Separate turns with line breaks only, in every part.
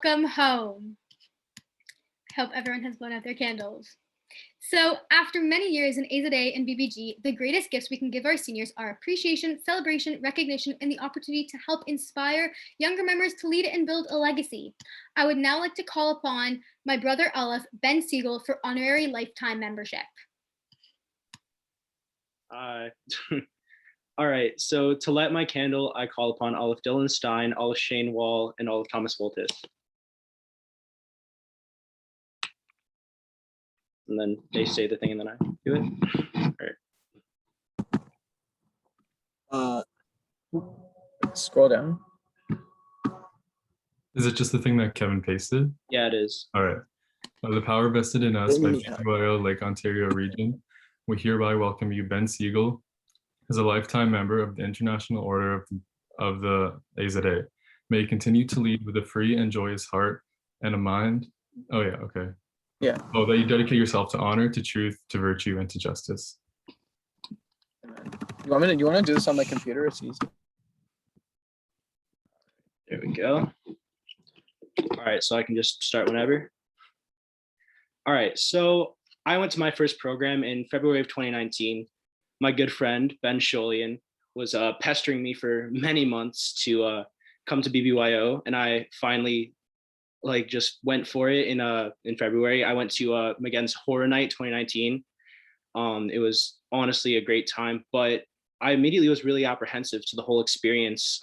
Welcome home. Hope everyone has blown out their candles. So after many years in AZA and BBG, the greatest gifts we can give our seniors are appreciation, celebration, recognition, and the opportunity to help inspire younger members to lead and build a legacy. I would now like to call upon my brother Aleph, Ben Siegel, for honorary lifetime membership.
All right, so to light my candle, I call upon Aleph Dylan Stein, Aleph Shane Wall, and Aleph Thomas Voltis. And then they say the thing and then I do it.
All right. Scroll down.
Is it just the thing that Kevin pasted?
Yeah, it is.
All right. The power vested in us by BYO Lake Ontario region, we hereby welcome you, Ben Siegel, as a lifetime member of the International Order of the AZA. May you continue to lead with a free and joyous heart and a mind. Oh yeah, okay.
Yeah.
Oh, that you dedicate yourself to honor, to truth, to virtue, and to justice.
You want to do this on my computer? It's easy.
There we go. All right, so I can just start whenever. All right, so I went to my first program in February of 2019. My good friend, Ben Sholian, was pestering me for many months to come to BBYO, and I finally just went for it in February. I went to McGinn's Horror Night 2019. It was honestly a great time, but I immediately was really apprehensive to the whole experience.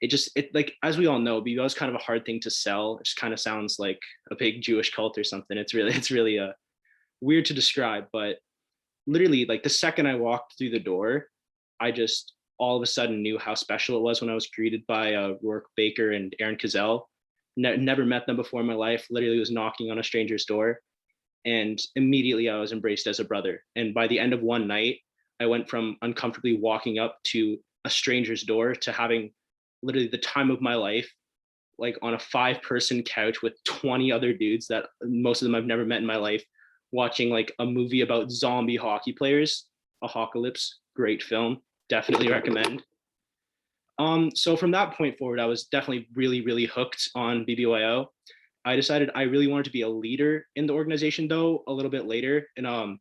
It like, as we all know, BBYO is kind of a hard thing to sell. It just kind of sounds like a big Jewish cult or something. It's really weird to describe, but literally, like, the second I walked through the door, I just all of a sudden knew how special it was when I was greeted by Rourke Baker and Aaron Cazell. Never met them before in my life. Literally was knocking on a stranger's door, and immediately I was embraced as a brother. And by the end of one night, I went from uncomfortably walking up to a stranger's door to having literally the time of my life, like on a 5-person couch with 20 other dudes that most of them I've never met in my life, watching like a movie about zombie hockey players. Apocalypse, great film, definitely recommend. So from that point forward, I was definitely really hooked on BBYO. I decided I really wanted to be a leader in the organization, though, a little bit later, and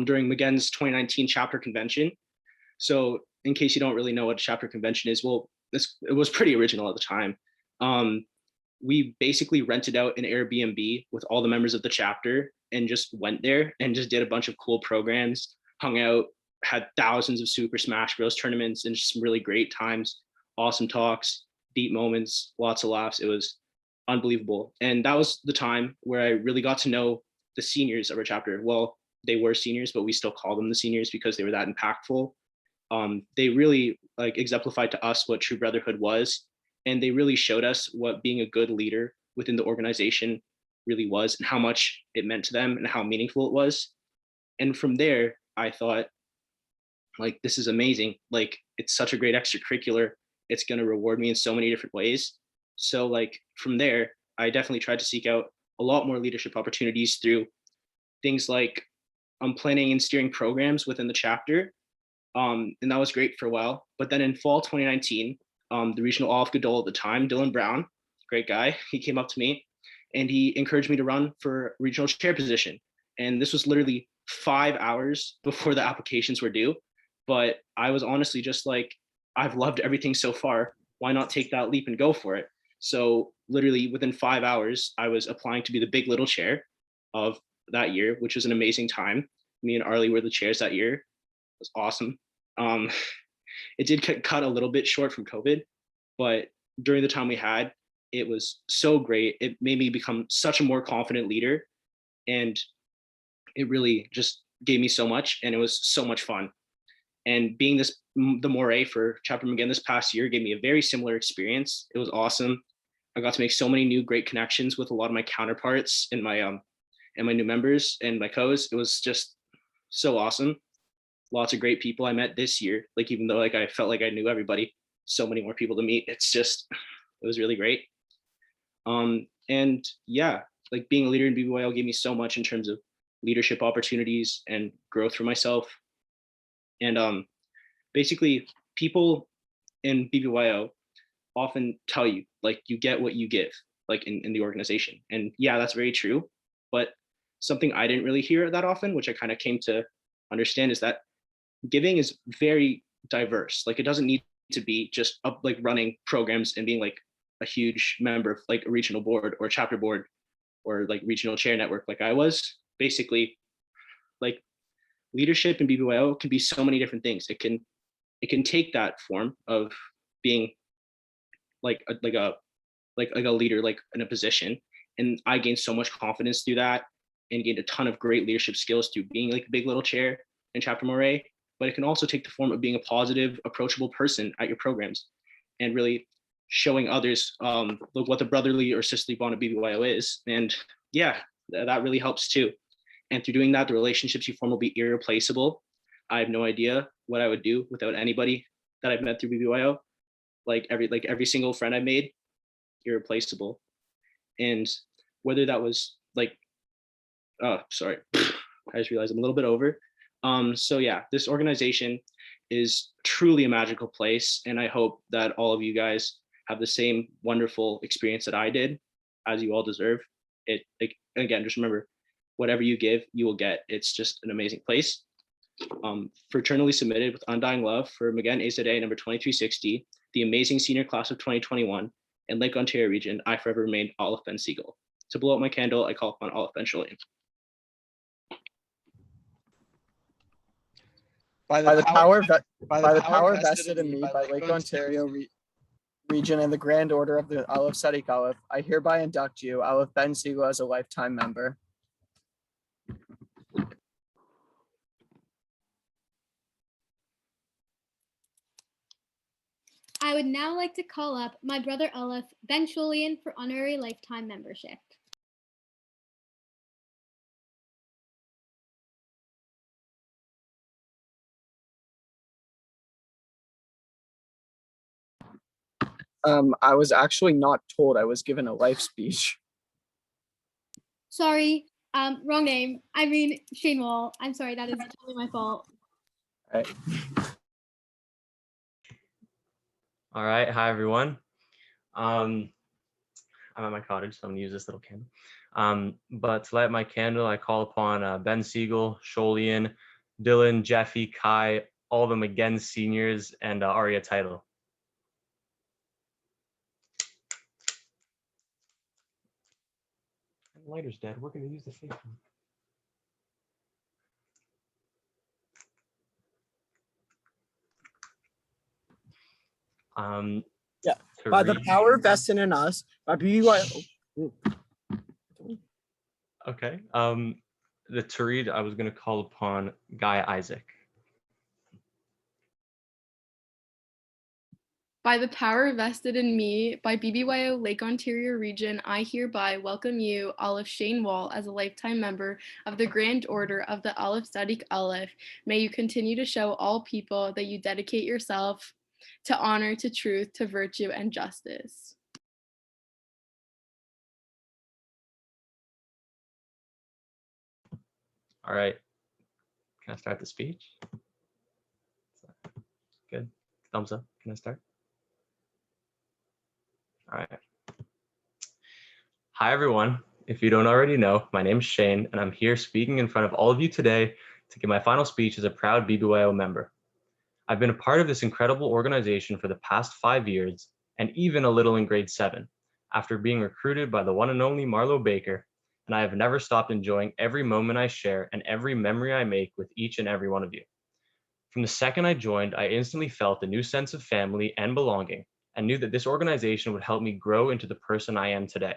during McGinn's 2019 chapter convention. So in case you don't really know what a chapter convention is, well, it was pretty original at the time. We basically rented out an Airbnb with all the members of the chapter and just went there and just did a bunch of cool programs, hung out, had thousands of Super Smash Bros. Tournaments and just some really great times, awesome talks, deep moments, lots of laughs. It was unbelievable. And that was the time where I really got to know the seniors of our chapter. Well, they were seniors, but we still call them the seniors because they were that impactful. They really exemplified to us what true brotherhood was. And they really showed us what being a good leader within the organization really was and how much it meant to them and how meaningful it was. And from there, I thought, this is amazing. It's such a great extracurricular. It's going to reward me in so many different ways. So from there, I definitely tried to seek out a lot more leadership opportunities through things like planning and steering programs within the chapter. And that was great for a while. But then in fall 2019, the regional Aleph Gadol at the time, Dylan Brown, great guy, he came up to me and he encouraged me to run for regional chair position. And this was literally 5 hours before the applications were due. But I was honestly just I've loved everything so far. Why not take that leap and go for it? So literally within 5 hours, I was applying to be the big little chair of that year, which was an amazing time. Me and Arlie were the chairs that year. It was awesome. It did cut a little bit short from COVID, but during the time we had, it was so great. It made me become such a more confident leader, and it really just gave me so much, and it was so much fun. And being the Moray for Chapter McGinn this past year gave me a very similar experience. It was awesome. I got to make so many new great connections with a lot of my counterparts and my new members and my co's. It was just so awesome. Lots of great people I met this year. Even though I felt like I knew everybody, so many more people to meet. It was really great. And yeah, being a leader in BBYO gave me so much in terms of leadership opportunities and growth for myself. And basically, people in BBYO often tell you you get what you give. like in the organization. And yeah, that's very true. But something I didn't really hear that often, which I kind of came to understand, is that giving is very diverse. Like it doesn't need to be just up like running programs and being like a huge member of like a regional board or chapter board or like regional chair network like I was. Basically, like leadership in BBYO can be so many different things. It can take that form of being like a leader, like in a position. And I gained so much confidence through that and gained a ton of great leadership skills through being like a big little chair in Chapter Moray. But it can also take the form of being a positive, approachable person at your programs and really showing others what the brotherly or sisterly bond of BBYO is. And yeah, that really helps too. And through doing that, the relationships you form will be irreplaceable. I have no idea what I would do without anybody that I've met through BBYO. Like every single friend I made, irreplaceable. And whether that was like, oh, sorry, I just realized I'm a little bit over. So yeah, this organization is truly a magical place. And I hope that all of you guys have the same wonderful experience that I did, as you all deserve. It, like, again, just remember, whatever you give, you will get. It's just an amazing place. Fraternally submitted with undying love for McGinn AZA number 2360, the amazing senior class of 2021, and Lake Ontario region, I forever remain Olive Ben Siegel. To blow out my candle, I call upon Olive Ben Sholien.
By the power vested in me by Lake Ontario region and the Grand Order of the Aleph Sadiq Aleph, I hereby induct you, Aleph Ben Siegel, as a lifetime member.
I would now like to call up my brother Aleph Ben Sholien for honorary lifetime membership.
I was actually not told. I was given a life speech.
Sorry, wrong name. I mean Shane Wall. I'm sorry, that is totally my fault.
All right.
All right, hi everyone. I'm at my cottage, so I'm gonna use this little candle. But to light my candle, I call upon Ben Siegel, Sholien, Dylan, Jeffy, Kai, all of them again seniors, and Aria Title. The lighter's dead. We're gonna use the fake one.
Yeah. By the power vested in us, by BBYO.
Okay. To read, I was going to call upon Guy Isaac.
By the power vested in me by BBYO Lake Ontario region, I hereby welcome you, Aleph Shane Wall, as a lifetime member of the Grand Order of the Aleph Sadiq Aleph. May you continue to show all people that you dedicate yourself to honor, to truth, to virtue, and justice.
All right. Can I start the speech? Good. Thumbs up. Can I start? All right. Hi, everyone. If you don't already know, my name is Shane, and I'm here speaking in front of all of you today to give my final speech as a proud BBYO member. I've been a part of this incredible organization for the past 5 years, and even a little in grade 7, after being recruited by the one and only Marlo Baker, and I have never stopped enjoying every moment I share and every memory I make with each and every one of you. From the second I joined, I instantly felt a new sense of family and belonging, and knew that this organization would help me grow into the person I am today.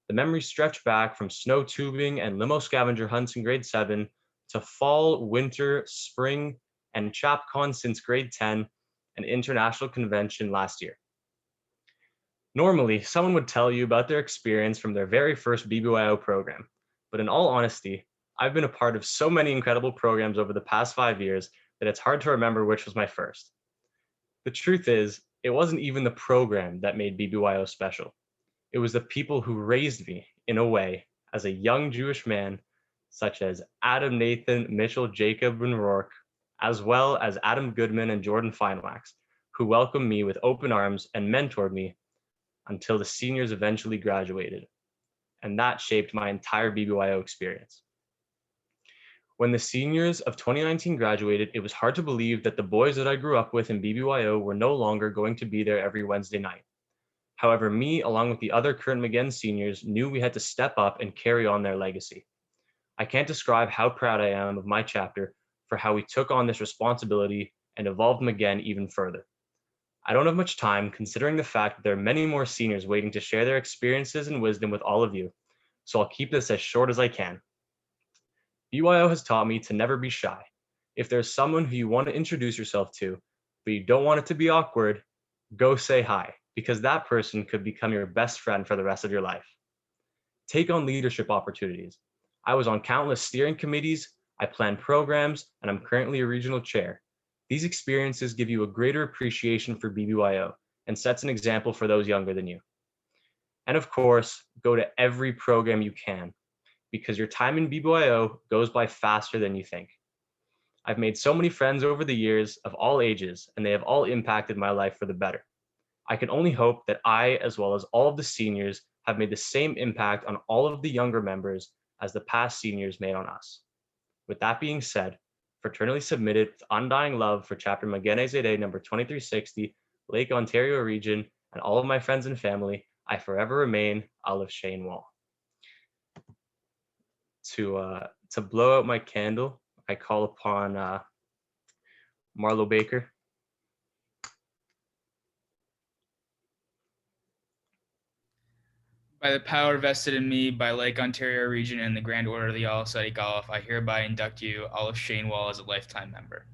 The memories stretch back from snow tubing and limo scavenger hunts in grade 7 to fall, winter, spring, and ChapCon since grade 10 and international convention last year. Normally, someone would tell you about their experience from their very first BBYO program, but in all honesty, I've been a part of so many incredible programs over the past 5 years that it's hard to remember which was my first. The truth is, it wasn't even the program that made BBYO special. It was the people who raised me in a way as a young Jewish man, such as Adam, Nathan, Mitchell, Jacob, and Rourke, as well as Adam Goodman and Jordan Feinwax, who welcomed me with open arms and mentored me until the seniors eventually graduated. And that shaped my entire BBYO experience. When the seniors of 2019 graduated, it was hard to believe that the boys that I grew up with in BBYO were no longer going to be there every Wednesday night. However, me, along with the other Kurt McGinn seniors, knew we had to step up and carry on their legacy. I can't describe how proud I am of my chapter for how we took on this responsibility and evolved McGinn even further. I don't have much time, considering the fact that there are many more seniors waiting to share their experiences and wisdom with all of you, so I'll keep this as short as I can. BYO has taught me to never be shy. If there's someone who you want to introduce yourself to, but you don't want it to be awkward, go say hi, because that person could become your best friend for the rest of your life. Take on leadership opportunities. I was on countless steering committees, I planned programs, and I'm currently a regional chair. These experiences give you a greater appreciation for BBYO and sets an example for those younger than you. And of course, go to every program you can, because your time in BBYO goes by faster than you think. I've made so many friends over the years of all ages, and they have all impacted my life for the better. I can only hope that I, as well as all of the seniors, have made the same impact on all of the younger members as the past seniors made on us. With that being said, fraternally submitted with undying love for Chapter Magene Zede number 2360, Lake Ontario region, and all of my friends and family, I forever remain Olive Shane Wall. To blow out my candle, I call upon Marlo Baker.
By the power vested in me by Lake Ontario Region and the Grand Order of the All Study Golf, I hereby induct you, Olive Shane Wall, as a lifetime member.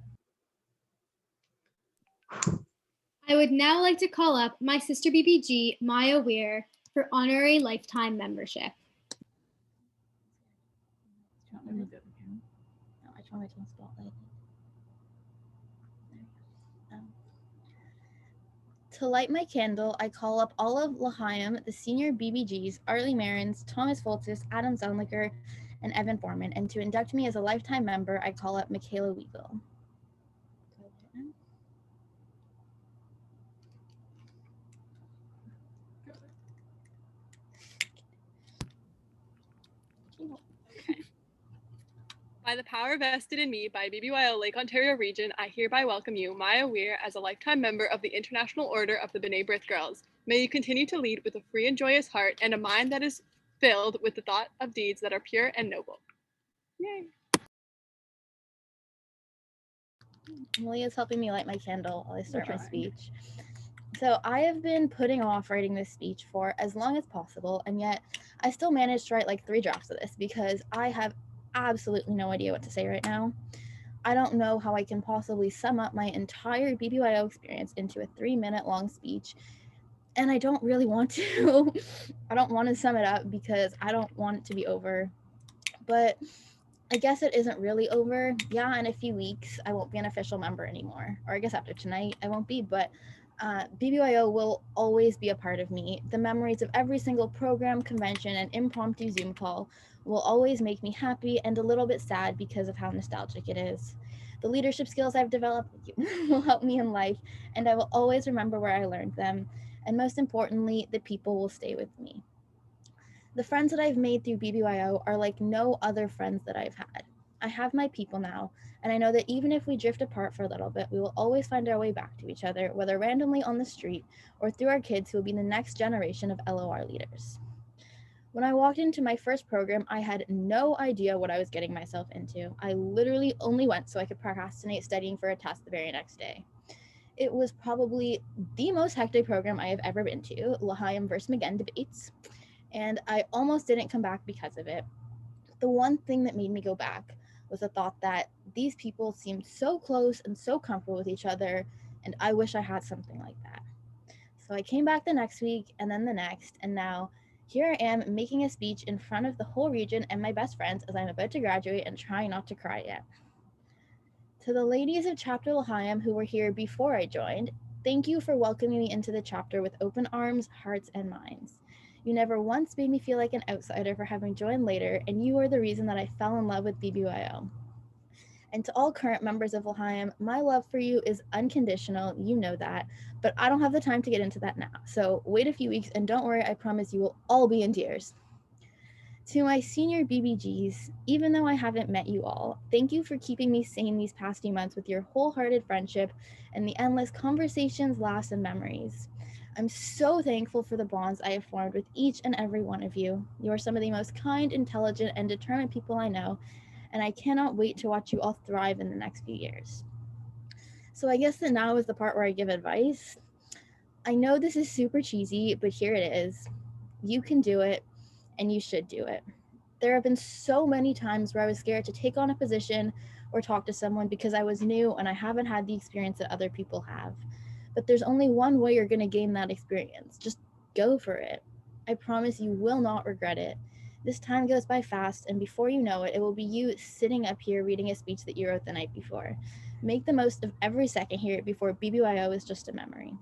I would now like to call up my sister BBG, Maya Weir, for honorary lifetime membership.
No, I just want to turn the spotlight. To light my candle, I call up Olive L'Chaim, the senior BBGs, Arlie Marins, Thomas Foltis, Adam Zellniker, and Evan Foreman. And to induct me as a lifetime member, I call up Michaela Weigel.
By the power vested in me by BBYO Lake Ontario Region, I hereby welcome you, Maya Weir, as a lifetime member of the International Order of the B'nai B'rith Girls. May you continue to lead with a free and joyous heart and a mind that is filled with the thought of deeds that are pure and noble. Yay!
Malia's helping me light my candle while I start my speech. So I have been putting off writing this speech for as long as possible, and yet I still managed to write like 3 drafts of this because I have absolutely no idea what to say right now. I don't know how I can possibly sum up my entire BBYO experience into a 3-minute long speech, and I don't really want to. I don't want to sum it up because I don't want it to be over, but I guess it isn't really over. Yeah, in a few weeks, I won't be an official member anymore, or I guess after tonight, I won't be, but BBYO will always be a part of me. The memories of every single program, convention, and impromptu Zoom call will always make me happy and a little bit sad because of how nostalgic it is. The leadership skills I've developed will help me in life, and I will always remember where I learned them. And most importantly, the people will stay with me. The friends that I've made through BBYO are like no other friends that I've had. I have my people now, and I know that even if we drift apart for a little bit, we will always find our way back to each other, whether randomly on the street or through our kids who will be the next generation of LOR leaders. When I walked into my first program, I had no idea what I was getting myself into. I literally only went so I could procrastinate studying for a test the very next day. It was probably the most hectic program I have ever been to, L'Chaim versus McGinn debates, and I almost didn't come back because of it. The one thing that made me go back was the thought that these people seemed so close and so comfortable with each other, and I wish I had something like that. So I came back the next week and then the next, and now here I am making a speech in front of the whole region and my best friends as I'm about to graduate and trying not to cry yet. To the ladies of Chapter L'Chaim who were here before I joined, thank you for welcoming me into the chapter with open arms, hearts, and minds. You never once made me feel like an outsider for having joined later, and you are the reason that I fell in love with BBYO. And to all current members of L'Chaim, my love for you is unconditional, you know that, but I don't have the time to get into that now. So wait a few weeks and don't worry, I promise you will all be in tears. To my senior BBGs, even though I haven't met you all, thank you for keeping me sane these past few months with your wholehearted friendship and the endless conversations, laughs, and memories. I'm so thankful for the bonds I have formed with each and every one of you. You are some of the most kind, intelligent, and determined people I know, and I cannot wait to watch you all thrive in the next few years. So I guess that now is the part where I give advice. I know this is super cheesy, but here it is. You can do it, and you should do it. There have been so many times where I was scared to take on a position or talk to someone because I was new and I haven't had the experience that other people have. But there's only one way you're going to gain that experience. Just go for it. I promise you will not regret it. This time goes by fast, and before you know it, it will be you sitting up here reading a speech that you wrote the night before. Make the most of every second here before BBYO is just a memory.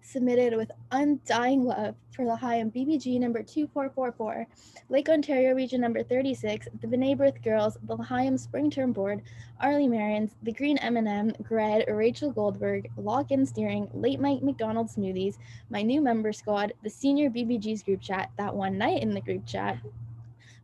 Submitted with undying love for L'Chaim BBG number 2444, Lake Ontario Region number 36, the B'nai B'rith Girls, the L'Chaim Spring Term Board, Arlie Marians, the Green M&M, Gred, Rachel Goldberg, Lock-In Steering, Late Mike McDonald Smoothies, my new member squad, the senior BBG's group chat, that one night in the group chat,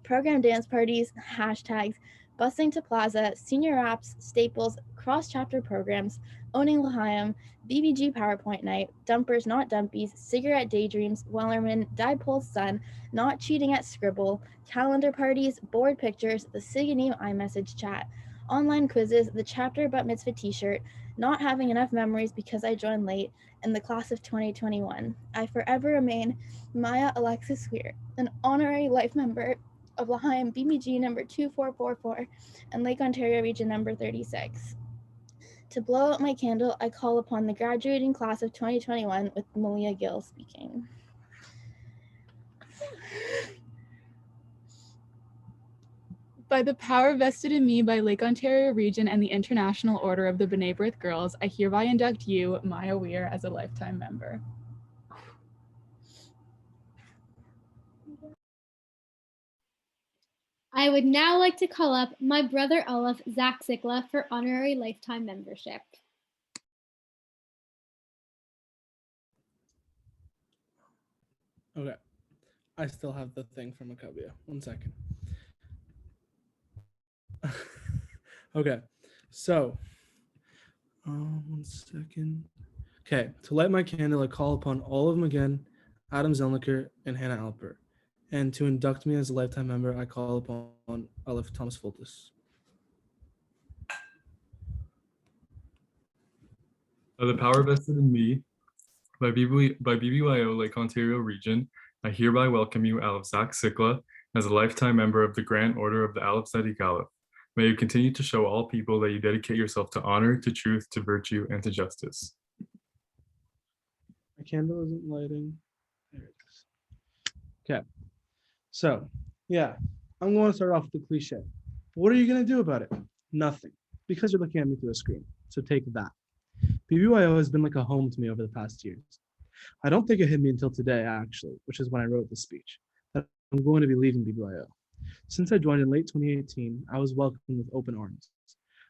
program dance parties, hashtags, busing to Plaza, senior apps, staples, cross-chapter programs, owning L'Chaim, BBG PowerPoint night, dumpers not dumpies, cigarette daydreams, Wellerman, Dipole's son, not cheating at Scribble, calendar parties, board pictures, the Siganim iMessage chat, online quizzes, the chapter bat mitzvah t-shirt, not having enough memories because I joined late, and the class of 2021. I forever remain Maya Alexis Weir, an honorary life member of L'Chaim BBG number 2444 and Lake Ontario Region number 36. To blow out my candle, I call upon the graduating class of 2021 with Malia Gill speaking.
By the power vested in me by Lake Ontario Region and the International Order of the B'nai B'rith Girls, I hereby induct you, Maya Weir, as a lifetime member.
I would now like to call up my brother Olaf, Zach Sikla, for honorary lifetime membership.
Okay. I still have the thing from Maccabiah. 1 second. Okay. So, 1 second. Okay. To light my candle, I call upon all of them again, Adam Zelniker and Hannah Alper. And to induct me as a lifetime member, I call upon Aleph Thomas Fultus.
By the power vested in me by BBYO Lake Ontario Region, I hereby welcome you, Aleph Zach Sikla, as a lifetime member of the Grand Order of the Aleph Tzaddik Aleph. May you continue to show all people that you dedicate yourself to honor, to truth, to virtue, and to justice.
My candle isn't lighting. There it is. Okay. So, yeah, I'm going to start off with the cliche. What are you going to do about it? Nothing, because you're looking at me through a screen. So take that. BBYO has been like a home to me over the past years. I don't think it hit me until today, actually, which is when I wrote this speech, that I'm going to be leaving BBYO. Since I joined in late 2018, I was welcomed with open arms.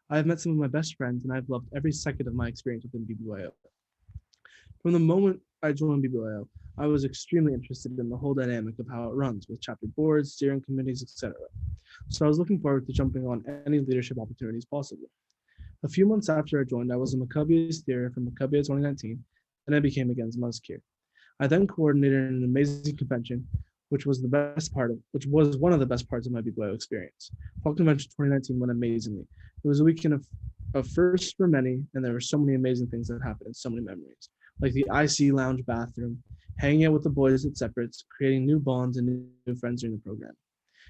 I have met some of my best friends, and I've loved every second of my experience within BBYO. From the moment I joined BBYO, I was extremely interested in the whole dynamic of how it runs with chapter boards, steering committees, etc. So I was looking forward to jumping on any leadership opportunities possible. A few months after I joined, I was a Maccabiah steerer for Maccabiah 2019, and I became again Mazkir. I then coordinated an amazing convention, which was one of the best parts of my BBYO experience. Fall Convention 2019 went amazingly. It was a weekend of firsts for many, and there were so many amazing things that happened and so many memories, like the IC lounge bathroom, hanging out with the boys at separates, creating new bonds and new friends during the program.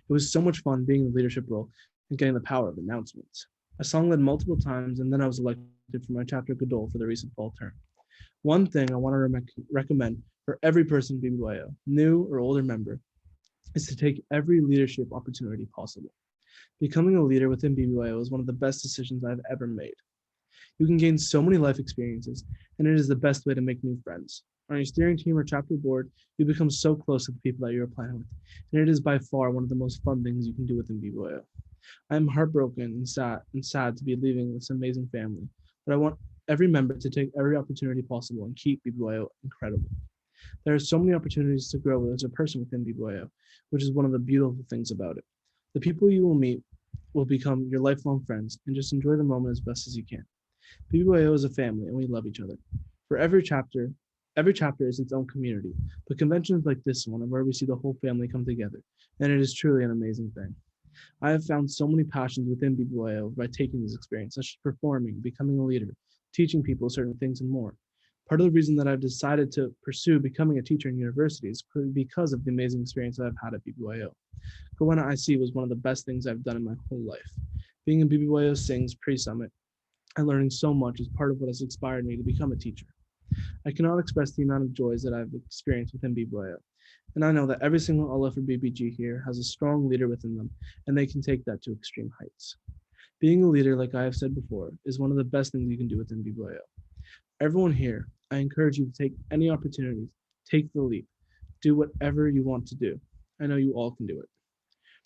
It was so much fun being in the leadership role and getting the power of announcements. I song led multiple times, and then I was elected for my chapter Gadol for the recent fall term. One thing I want to recommend for every person in BBYO, new or older member, is to take every leadership opportunity possible. Becoming a leader within BBYO is one of the best decisions I've ever made. You can gain so many life experiences, and it is the best way to make new friends. On your steering team or chapter board, you become so close to the people that you're applying with, and it is by far one of the most fun things you can do within BBYO. I am heartbroken and sad to be leaving this amazing family, but I want every member to take every opportunity possible and keep BBYO incredible. There are so many opportunities to grow as a person within BBYO, which is one of the beautiful things about it. The people you will meet will become your lifelong friends, and just enjoy the moment as best as you can. BBYO is a family and we love each other. For every chapter is its own community, but conventions like this one are where we see the whole family come together, and it is truly an amazing thing. I have found so many passions within BBYO by taking these experiences, such as performing, becoming a leader, teaching people certain things, and more. Part of the reason that I've decided to pursue becoming a teacher in university is because of the amazing experience that I've had at BBYO. Goanna IC was one of the best things I've done in my whole life. Being in BBYO Sings pre-summit and learning so much is part of what has inspired me to become a teacher. I cannot express the amount of joys that I've experienced within BBYO. And I know that every single Aleph or BBG here has a strong leader within them, and they can take that to extreme heights. Being a leader, like I have said before, is one of the best things you can do within BBYO. Everyone here, I encourage you to take any opportunities, take the leap, do whatever you want to do. I know you all can do it.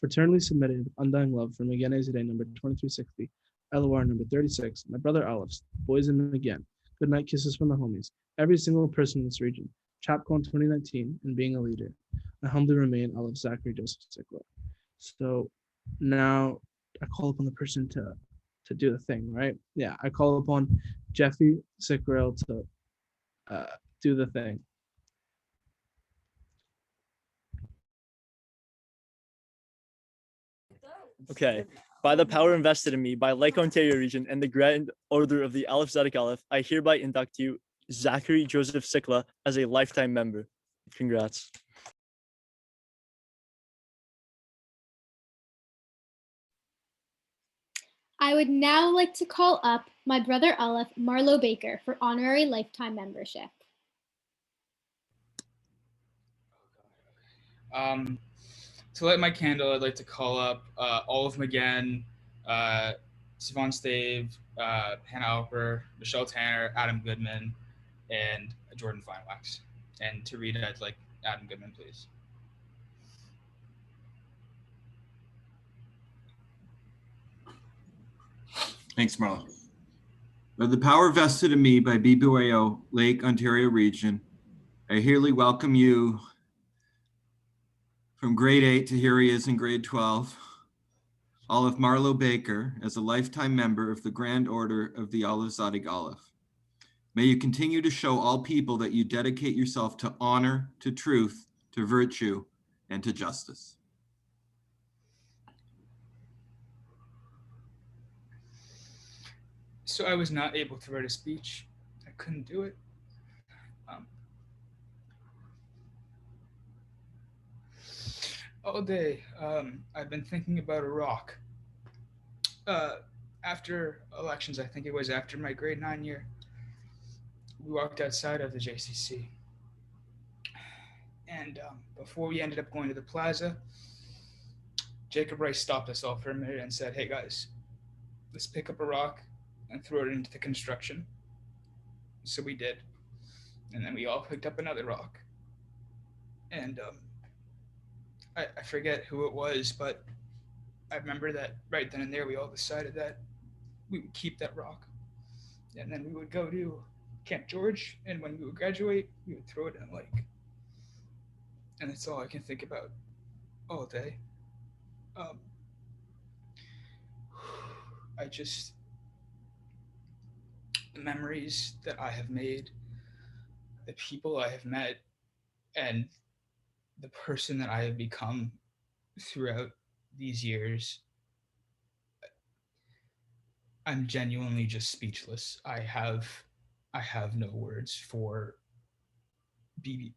Fraternally submitted with undying love from again today number 2360, LOR number 36, my brother Alephs, boys and again. Good night kisses from the homies. Every single person in this region, ChapCon 2019, and being a leader. I humbly remain Aleph Zachary Joseph Sikla. So now I call upon the person to do the thing, right? Yeah, I call upon Jeffy Sikrel to do the thing.
Okay. By the power invested in me by Lake Ontario Region and the Grand Order of the Aleph Zedek Aleph, I hereby induct you, Zachary Joseph Sikla, as a lifetime member. Congrats.
I would now like to call up my brother Aleph, Marlo Baker, for honorary lifetime membership.
To light my candle, I'd like to call up Olive McGann, Siobhan Stave, Hannah Alper, Michelle Tanner, Adam Goodman, and Jordan Finewax. And to read it, I'd like Adam Goodman, please.
Thanks, Marla. By the power vested in me by BBYO Lake Ontario Region, I hereby welcome you from grade 8 to here he is in grade 12, Aleph Marlo Baker, as a lifetime member of the Grand Order of the Aleph Zadig Aleph. May you continue to show all people that you dedicate yourself to honor, to truth, to virtue, and to justice.
So I was not able to write a speech. I couldn't do it. All day, I've been thinking about a rock. After elections, I think it was after my grade 9 year, we walked outside of the JCC. And before we ended up going to the plaza, Jacob Rice stopped us all for a minute and said, "Hey guys, let's pick up a rock and throw it into the construction." So we did. And then we all picked up another rock. And I forget who it was, but I remember that right then and there, we all decided that we would keep that rock. And then we would go to Camp George, and when we would graduate, we would throw it in a lake. And that's all I can think about all day. The memories that I have made, the people I have met, and the person that I have become throughout these years, I'm genuinely just speechless. I have no words for BB.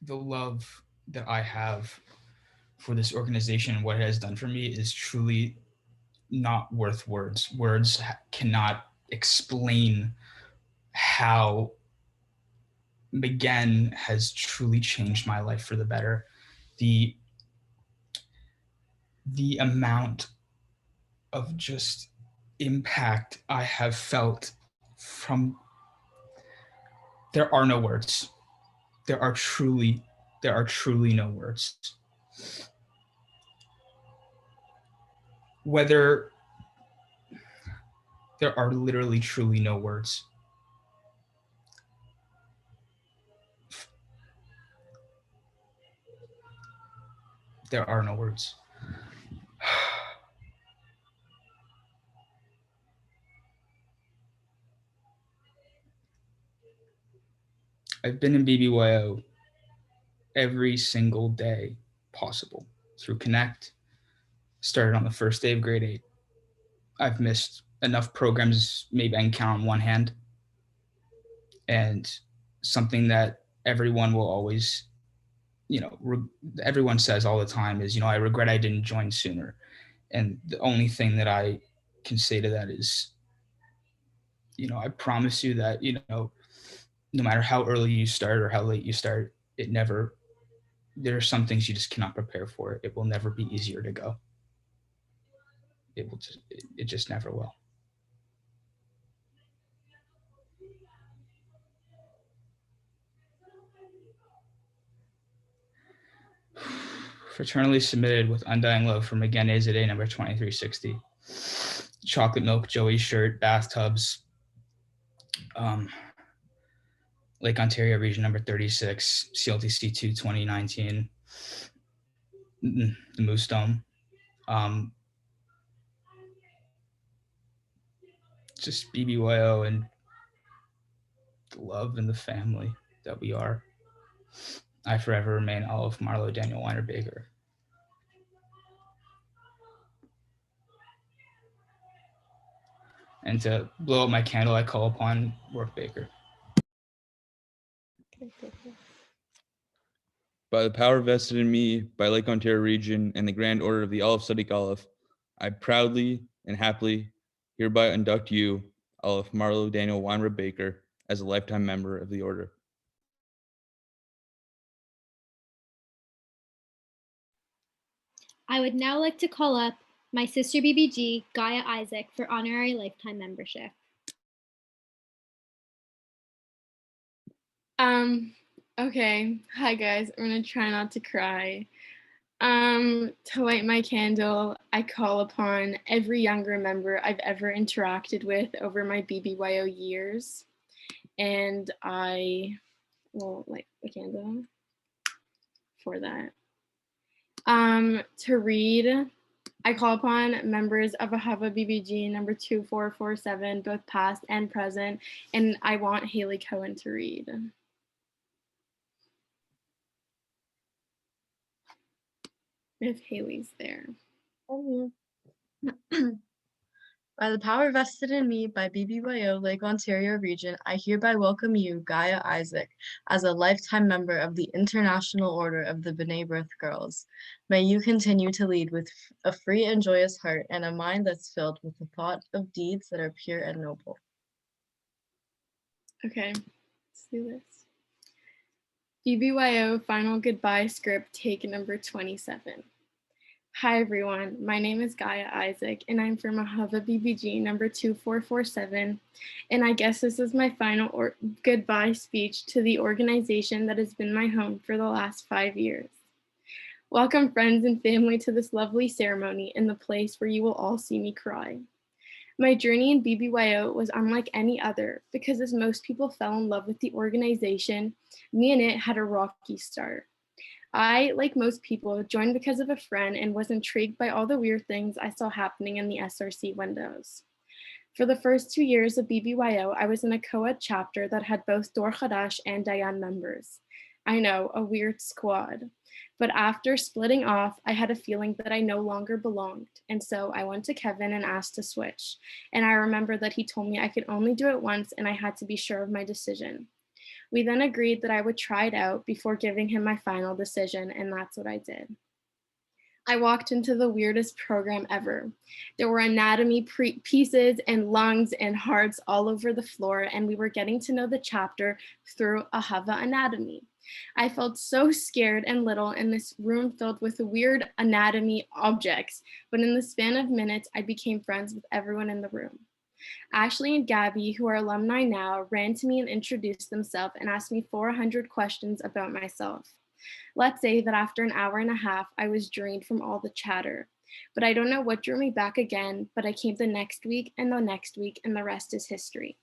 The love that I have for this organization and what it has done for me is truly not worth words. Words cannot explain how McGann has truly changed my life for the better. The amount of just impact I have felt from, there are no words. There are truly there are truly no words. Whether there are literally truly no words. There are no words. I've been in BBYO every single day possible through Connect. Started on the first day of grade 8. I've missed enough programs, maybe I can count on one hand. And something that everyone will always, everyone says all the time is, I regret I didn't join sooner. And the only thing that I can say to that is, I promise you that, no matter how early you start or how late you start, there are some things you just cannot prepare for. It will never be easier to go. It just never will. Fraternally submitted with undying love from again Azadeh number 2360. Chocolate milk, Joey's shirt, bathtubs, Lake Ontario region number 36, CLTC 2 2019, the Moose Dome. Just BBYO and the love and the family that we are. I forever remain Olive Marlowe Daniel Weiner Baker. And to blow up my candle, I call upon Work Baker.
By the power vested in me by Lake Ontario Region and the Grand Order of the Aleph Sadiq Aleph, I proudly and happily hereby induct you, Olive Marlowe Daniel Weinrib Baker, as a lifetime member of the Order.
I would now like to call up my sister BBG, Gaia Isaac, for honorary lifetime membership.
Okay. Hi guys. I'm gonna try not to cry. To light my candle, I call upon every younger member I've ever interacted with over my BBYO years. And I will light the candle for that. To read, I call upon members of Ahava BBG number 2447, both past and present, and I want Haley Cohen to read. If Haley's there.
I'm here. By the power vested in me by BBYO Lake Ontario Region, I hereby welcome you, Gaia Isaac, as a lifetime member of the International Order of the B'nai B'rith Girls. May you continue to lead with a free and joyous heart and a mind that's filled with the thought of deeds that are pure and noble.
Okay, let's do this. BBYO Final Goodbye Script, take number 27. Hi everyone, my name is Gaia Isaac and I'm from Ahava BBG number 2447, and I guess this is my final goodbye speech to the organization that has been my home for the last 5 years. Welcome friends and family to this lovely ceremony in the place where you will all see me cry. My journey in BBYO was unlike any other because as most people fell in love with the organization, me and it had a rocky start. I, like most people, joined because of a friend and was intrigued by all the weird things I saw happening in the SRC windows. For the first 2 years of BBYO, I was in a co-ed chapter that had both Dor Hadash and Dayan members. I know, a weird squad. But after splitting off, I had a feeling that I no longer belonged. And so I went to Kevin and asked to switch. And I remember that he told me I could only do it once and I had to be sure of my decision. We then agreed that I would try it out before giving him my final decision, and that's what I did. I walked into the weirdest program ever. There were anatomy pieces and lungs and hearts all over the floor, and we were getting to know the chapter through Ahava anatomy. I felt so scared and little in this room filled with weird anatomy objects, but in the span of minutes, I became friends with everyone in the room. Ashley and Gabby, who are alumni now, ran to me and introduced themselves and asked me 400 questions about myself. Let's say that after an hour and a half, I was drained from all the chatter. But I don't know what drew me back again, but I came the next week and the next week, and the rest is history.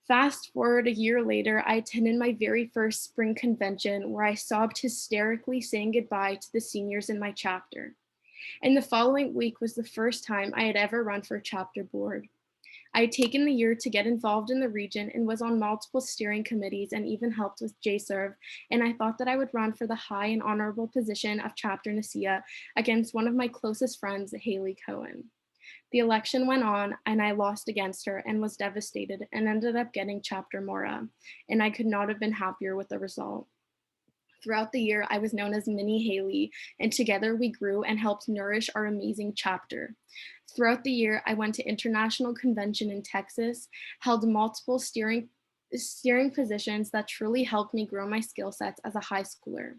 Fast forward a year later, I attended my very first spring convention where I sobbed hysterically saying goodbye to the seniors in my chapter. And the following week was the first time I had ever run for a chapter board. I had taken the year to get involved in the region and was on multiple steering committees and even helped with JServe, and I thought that I would run for the high and honorable position of Chapter Nicaea against one of my closest friends, Haley Cohen. The election went on and I lost against her and was devastated and ended up getting Chapter Mora, and I could not have been happier with the result. Throughout the year, I was known as Mini Haley, and together we grew and helped nourish our amazing chapter. Throughout the year, I went to international convention in Texas, held multiple steering positions that truly helped me grow my skill sets as a high schooler.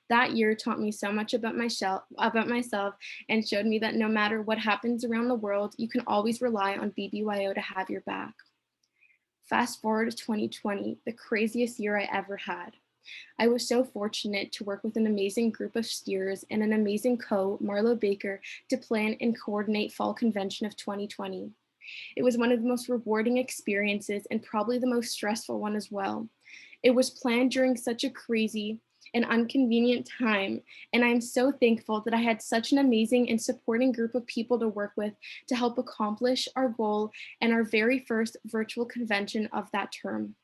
That year taught me so much about myself and showed me that no matter what happens around the world, you can always rely on BBYO to have your back. Fast forward to 2020, the craziest year I ever had. I was so fortunate to work with an amazing group of steers and an amazing Marlo Baker, to plan and coordinate Fall Convention of 2020. It was one of the most rewarding experiences and probably the most stressful one as well. It was planned during such a crazy and inconvenient time, and I'm so thankful that I had such an amazing and supporting group of people to work with to help accomplish our goal and our very first virtual convention of that term.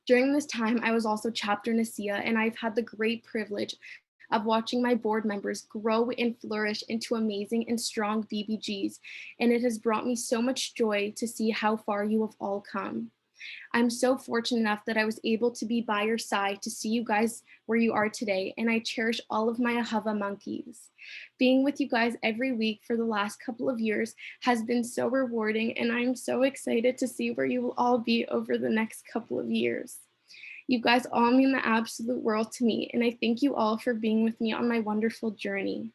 During this time, I was also Chapter Nicaea, and I've had the great privilege of watching my board members grow and flourish into amazing and strong BBGs, and it has brought me so much joy to see how far you have all come. I'm so fortunate enough that I was able to be by your side to see you guys where you are today, and I cherish all of my Ahava monkeys. Being with you guys every week for the last couple of years has been so rewarding, and I'm so excited to see where you will all be over the next couple of years. You guys all mean the absolute world to me, and I thank you all for being with me on my wonderful journey.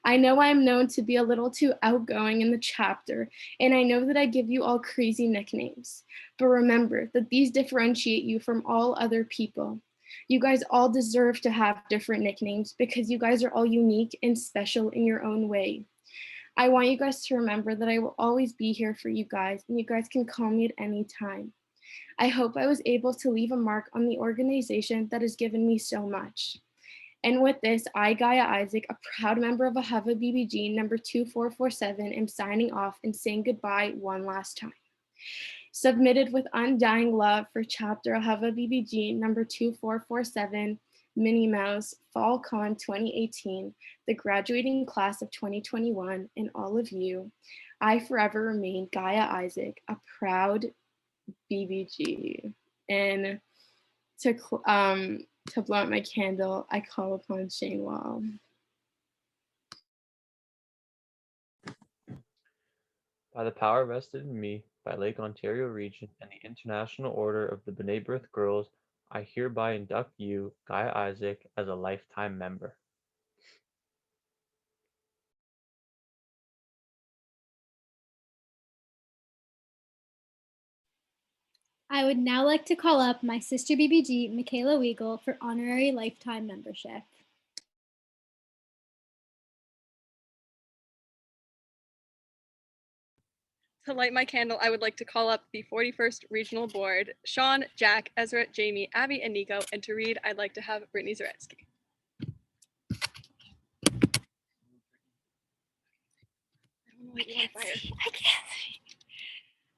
I know I am known to be a little too outgoing in the chapter, and I know that I give you all crazy nicknames, but remember that these differentiate you from all other people. You guys all deserve to have different nicknames because you guys are all unique and special in your own way. I want you guys to remember that I will always be here for you guys, and you guys can call me at any time. I hope I was able to leave a mark on the organization that has given me so much. And with this, I, Gaia Isaac, a proud member of Ahava BBG number 2447, am signing off and saying goodbye one last time. Submitted with undying love for Chapter Ahava BBG number 2447, Minnie Mouse, Fall Con 2018, the graduating class of 2021, and all of you, I forever remain Gaia Isaac, a proud BBG. And to blow out my candle, I call upon Shane Wall.
By the power vested in me by Lake Ontario Region and the International Order of the B'nai B'rith Girls, I hereby induct you, Gaia Isaac, as a lifetime member.
I would now like to call up my sister BBG, Michaela Weigel, for honorary lifetime membership.
To light my candle, I would like to call up the 41st Regional Board, Sean, Jack, Ezra, Jamie, Abby, and Nico, and to read, I'd like to have Brittany Zaretsky.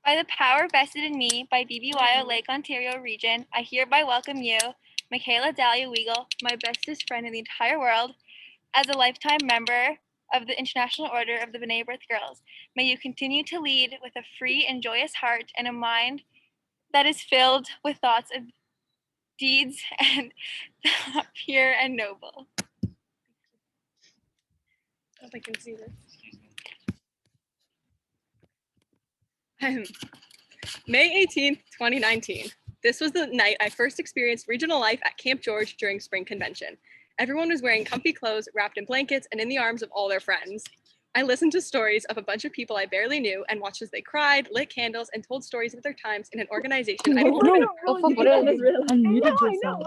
By the power vested in me by BBYO Lake Ontario Region, I hereby welcome you, Michaela Dahlia Weigel, my bestest friend in the entire world, as a lifetime member of the International Order of the B'nai B'rith Girls. May you continue to lead with a free and joyous heart and a mind that is filled with thoughts of deeds and pure and noble.
I hope I can see this. May 18th, 2019. This was the night I first experienced regional life at Camp George during spring convention. Everyone was wearing comfy clothes, wrapped in blankets, and in the arms of all their friends. I listened to stories of a bunch of people I barely knew and watched as they cried, lit candles, and told stories of their times in an organization I didn't even know.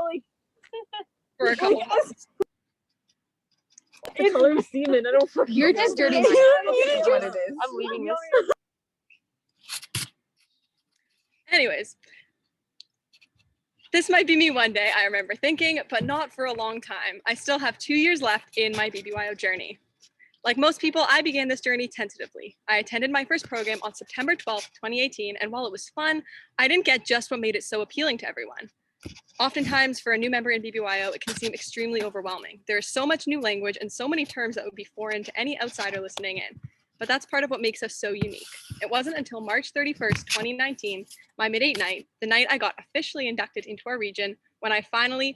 for a couple months.
The color of semen. I don't fucking
You're
know.
just dirty.
I
Mind.
don't know what it is.
I'm leaving this. Anyways, this might be me one day, I remember thinking, but not for a long time. I still have 2 years left in my BBYO journey. Like most people, I began this journey tentatively. I attended my first program on September 12th, 2018, and while it was fun, I didn't get just what made it so appealing to everyone. Oftentimes, for a new member in BBYO, it can seem extremely overwhelming. There is so much new language and so many terms that would be foreign to any outsider listening in. But that's part of what makes us so unique. It wasn't until March 31st, 2019, my mid-8 night, the night I got officially inducted into our region, when I finally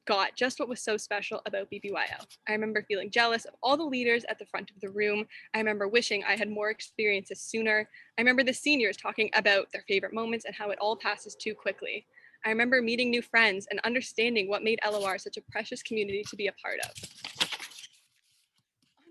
got just what was so special about BBYO. I remember feeling jealous of all the leaders at the front of the room. I remember wishing I had more experiences sooner. I remember the seniors talking about their favorite moments and how it all passes too quickly. I remember meeting new friends and understanding what made LOR such a precious community to be a part of.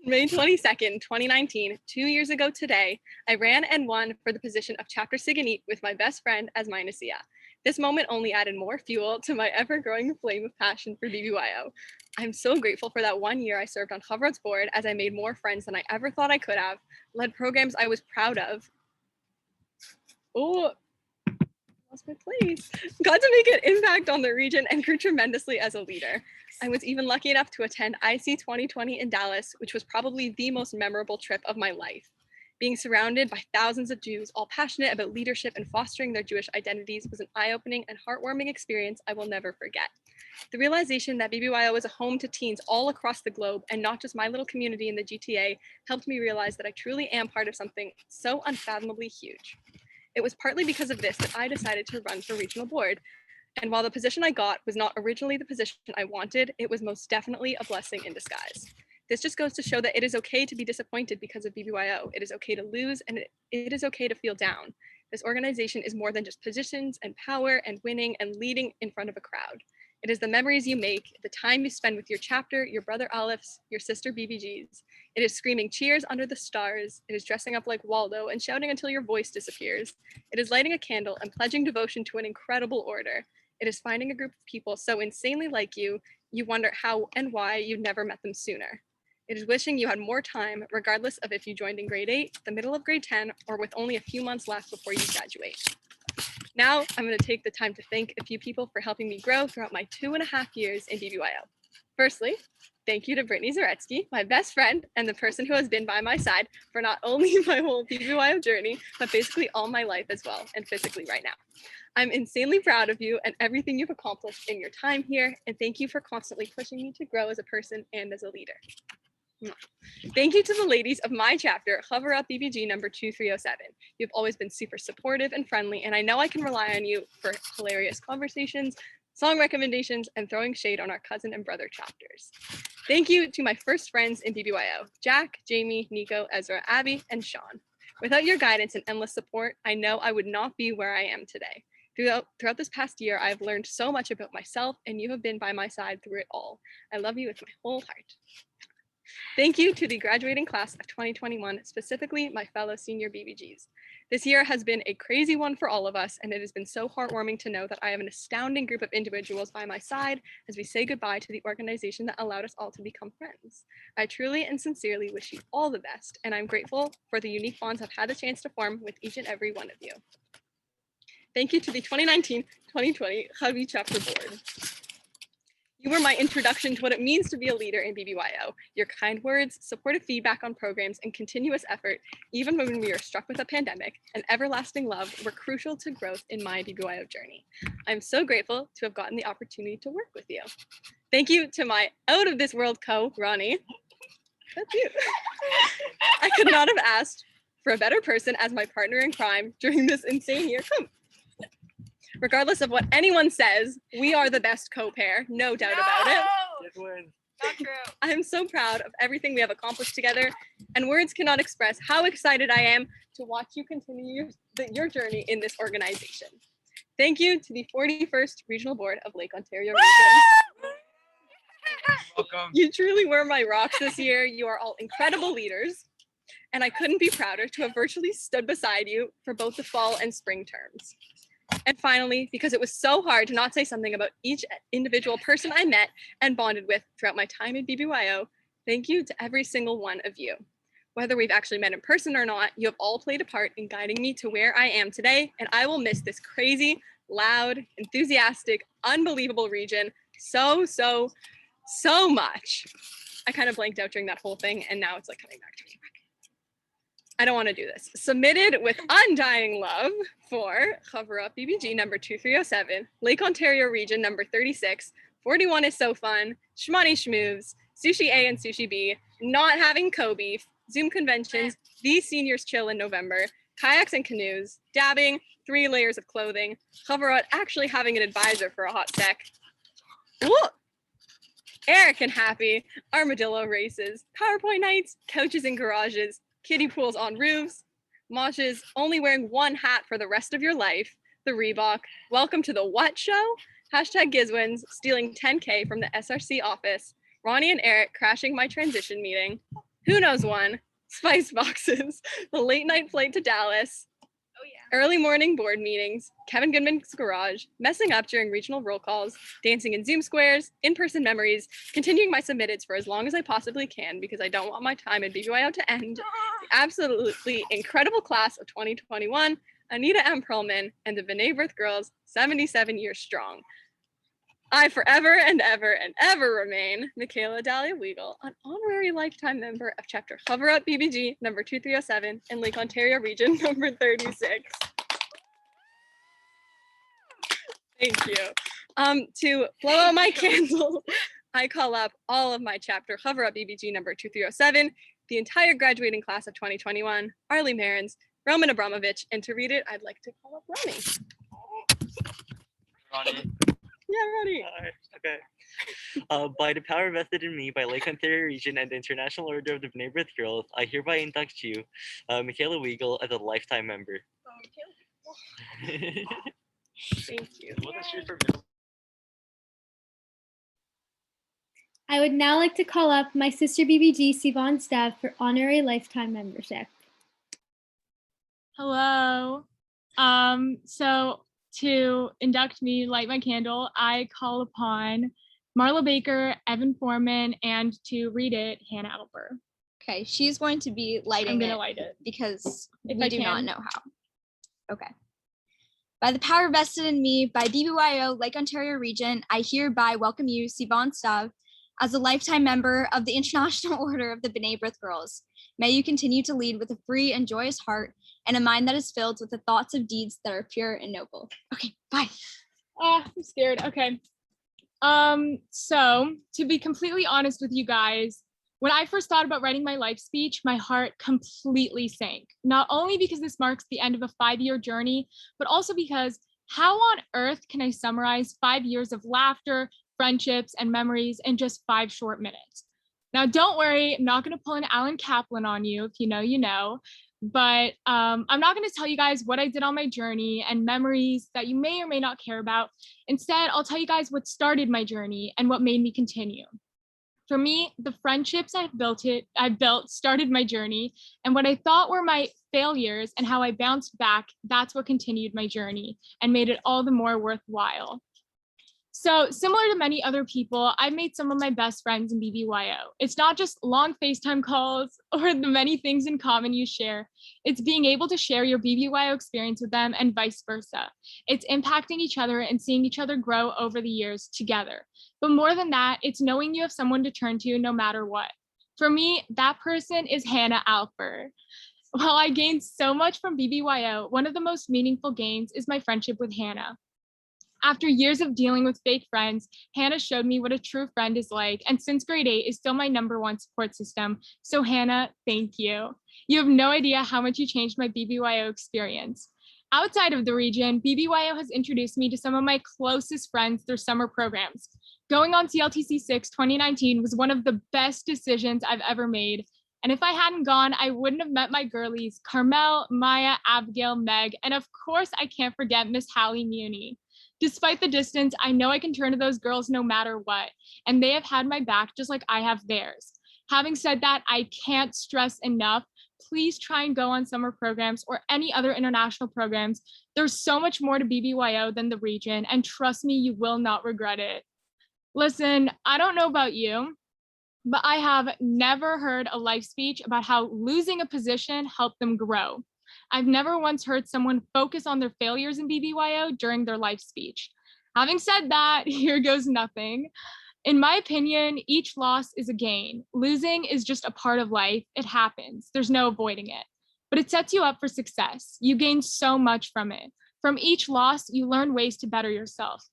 May 22nd, 2019, 2 years ago today, I ran and won for the position of Chapter Siganit with my best friend as my Nasia. This moment only added more fuel to my ever-growing flame of passion for BBYO. I'm so grateful for that 1 year I served on Havrod's board, as I made more friends than I ever thought I could have, led programs I was proud of. Oh, lost my place. Got to make an impact on the region and grew tremendously as a leader. I was even lucky enough to attend IC 2020 in Dallas, which was probably the most memorable trip of my life. Being surrounded by thousands of Jews, all passionate about leadership and fostering their Jewish identities, was an eye-opening and heartwarming experience I will never forget. The realization that BBYO is a home to teens all across the globe and not just my little community in the GTA helped me realize that I truly am part of something so unfathomably huge. It was partly because of this that I decided to run for regional board. And while the position I got was not originally the position I wanted, it was most definitely a blessing in disguise. This just goes to show that it is okay to be disappointed because of BBYO. It is okay to lose, and it is okay to feel down. This organization is more than just positions and power and winning and leading in front of a crowd. It is the memories you make, the time you spend with your chapter, your brother Alephs, your sister BBGs. It is screaming cheers under the stars. It is dressing up like Waldo and shouting until your voice disappears. It is lighting a candle and pledging devotion to an incredible order. It is finding a group of people so insanely like you, you wonder how and why you'd never met them sooner. It is wishing you had more time, regardless of if you joined in grade 8, the middle of grade 10, or with only a few months left before you graduate. Now, I'm going to take the time to thank a few people for helping me grow throughout my 2.5 years in BBYO. Firstly, thank you to Brittany Zaretsky, my best friend and the person who has been by my side for not only my whole BBYO journey, but basically all my life as well, and physically right now. I'm insanely proud of you and everything you've accomplished in your time here, and thank you for constantly pushing me to grow as a person and as a leader. Thank you to the ladies of my chapter, Havurah BBG number 2307. You've always been super supportive and friendly, and I know I can rely on you for hilarious conversations, song recommendations, and throwing shade on our cousin and brother chapters. Thank you to my first friends in BBYO, Jack, Jamie, Nico, Ezra, Abby, and Sean. Without your guidance and endless support, I know I would not be where I am today. Throughout this past year, I've learned so much about myself, and you have been by my side through it all. I love you with my whole heart. Thank you to the graduating class of 2021, specifically my fellow senior BBGs. This year has been a crazy one for all of us, and it has been so heartwarming to know that I have an astounding group of individuals by my side as we say goodbye to the organization that allowed us all to become friends. I truly and sincerely wish you all the best, and I'm grateful for the unique bonds I've had the chance to form with each and every one of you. Thank you to the 2019-2020 Chavi Chapter Board. You were my introduction to what it means to be a leader in BBYO. Your kind words, supportive feedback on programs, and continuous effort, even when we were struck with a pandemic, and everlasting love were crucial to growth in my BBYO journey. I'm so grateful to have gotten the opportunity to work with you. Thank you to my out of this world co, Ronnie. That's you. I could not have asked for a better person as my partner in crime during this insane year. Come. Regardless of what anyone says, we are the best co-pair, no doubt about it. Not true. I am so proud of everything we have accomplished together, and words cannot express how excited I am to watch you continue your journey in this organization. Thank you to the 41st Regional Board of Lake Ontario Region.
Welcome.
You truly were my rocks this year. You are all incredible leaders, and I couldn't be prouder to have virtually stood beside you for both the fall and spring terms. And finally, because it was so hard to not say something about each individual person I met and bonded with throughout my time at BBYO, thank you to every single one of you. Whether we've actually met in person or not, you have all played a part in guiding me to where I am today, and I will miss this crazy, loud, enthusiastic, unbelievable region so much. I kind of blanked out during that whole thing, and now it's like coming back to me. I don't want to do this. Submitted with undying love for Cover Up BBG number 2307, Lake Ontario region number 36, 41 is so fun, Shmoney Schmoves, Sushi A and Sushi B, Not Having Co-Beef, Zoom conventions, These Seniors Chill in November, Kayaks and Canoes, Dabbing, 3 layers of clothing, Cover Up actually having an advisor for a hot sec. Ooh. Eric and Happy, Armadillo races, PowerPoint nights, couches in garages, kiddie pools on roofs, moshes, only wearing one hat for the rest of your life, the Reebok, welcome to the what show, hashtag Gizwins, stealing 10K from the SRC office, Ronnie and Eric crashing my transition meeting, who knows one, spice boxes, the late night flight to Dallas, early morning board meetings, Kevin Goodman's garage, messing up during regional roll calls, dancing in Zoom squares, in-person memories, continuing my submitteds for as long as I possibly can because I don't want my time at BBYO to end, the absolutely incredible class of 2021, Anita M. Perlman, and the B'nai B'rith girls, 77 years strong. I forever and ever remain Michaela Dahlia Weigel, an honorary lifetime member of Chapter Cover Up BBG number 2307 in Lake Ontario region number 36. Thank you. To blow out my candle, I call up all of my Chapter Cover Up BBG number 2307, the entire graduating class of 2021, Arlie Marins, Roman Abramovich, and to read it, I'd like to call up Ronnie.
Ronnie.
Yeah, Ronnie.
Okay. By the power vested in me by Lake Ontario Region and the International Order of the B'nai B'rith Girls, I hereby induct you, Michaela Weigel, as a lifetime member.
Thank you.
I would now like to call up my sister BBG, Sivan Stav, for honorary lifetime membership.
Hello. So to induct me, light my candle, I call upon Marla Baker, Evan Foreman, and to read it, Hannah Alper.
Okay, she's going to be lighting
I'm gonna
it
light it
because
if
we
I
do not
can.
know how. Okay. By the power vested in me by BBYO Lake Ontario Region, I hereby welcome you, Sivan Stav, as a lifetime member of the International Order of the B'nai B'rith Girls. May you continue to lead with a free and joyous heart and a mind that is filled with the thoughts of deeds that are pure and noble. Okay, bye.
I'm scared. Okay. So to be completely honest with you guys, when I first thought about writing my life speech, my heart completely sank. Not only because this marks the end of a 5-year journey, but also because how on earth can I summarize 5 years of laughter, friendships, and memories in just 5 short minutes? Now, don't worry, I'm not going to pull an Alan Kaplan on you. If you know, you know. But I'm not going to tell you guys what I did on my journey and memories that you may or may not care about. Instead, I'll tell you guys what started my journey and what made me continue. For me, the friendships I've built started my journey, and what I thought were my failures and how I bounced back, that's what continued my journey and made it all the more worthwhile. So similar to many other people, I've made some of my best friends in BBYO. It's not just long FaceTime calls or the many things in common you share. It's being able to share your BBYO experience with them and vice versa. It's impacting each other and seeing each other grow over the years together. But more than that, it's knowing you have someone to turn to no matter what. For me, that person is Hannah Alper. While I gained so much from BBYO, one of the most meaningful gains is my friendship with Hannah. After years of dealing with fake friends, Hannah showed me what a true friend is like, and since grade 8 is still my #1 support system. So Hannah, thank you. You have no idea how much you changed my BBYO experience. Outside of the region, BBYO has introduced me to some of my closest friends through summer programs. Going on CLTC 6 2019 was one of the best decisions I've ever made. And if I hadn't gone, I wouldn't have met my girlies, Carmel, Maya, Abigail, Meg, and of course, I can't forget Miss Hallie Muni. Despite the distance, I know I can turn to those girls no matter what, and they have had my back just like I have theirs. Having said that, I can't stress enough, please try and go on summer programs or any other international programs. There's so much more to BBYO than the region, and trust me, you will not regret it. Listen, I don't know about you, but I have never heard a life speech about how losing a position helped them grow. I've never once heard someone focus on their failures in BBYO during their life speech. Having said that, here goes nothing. In my opinion, each loss is a gain. Losing is just a part of life. It happens. There's no avoiding it. But it sets you up for success. You gain so much from it. From each loss, you learn ways to better yourself.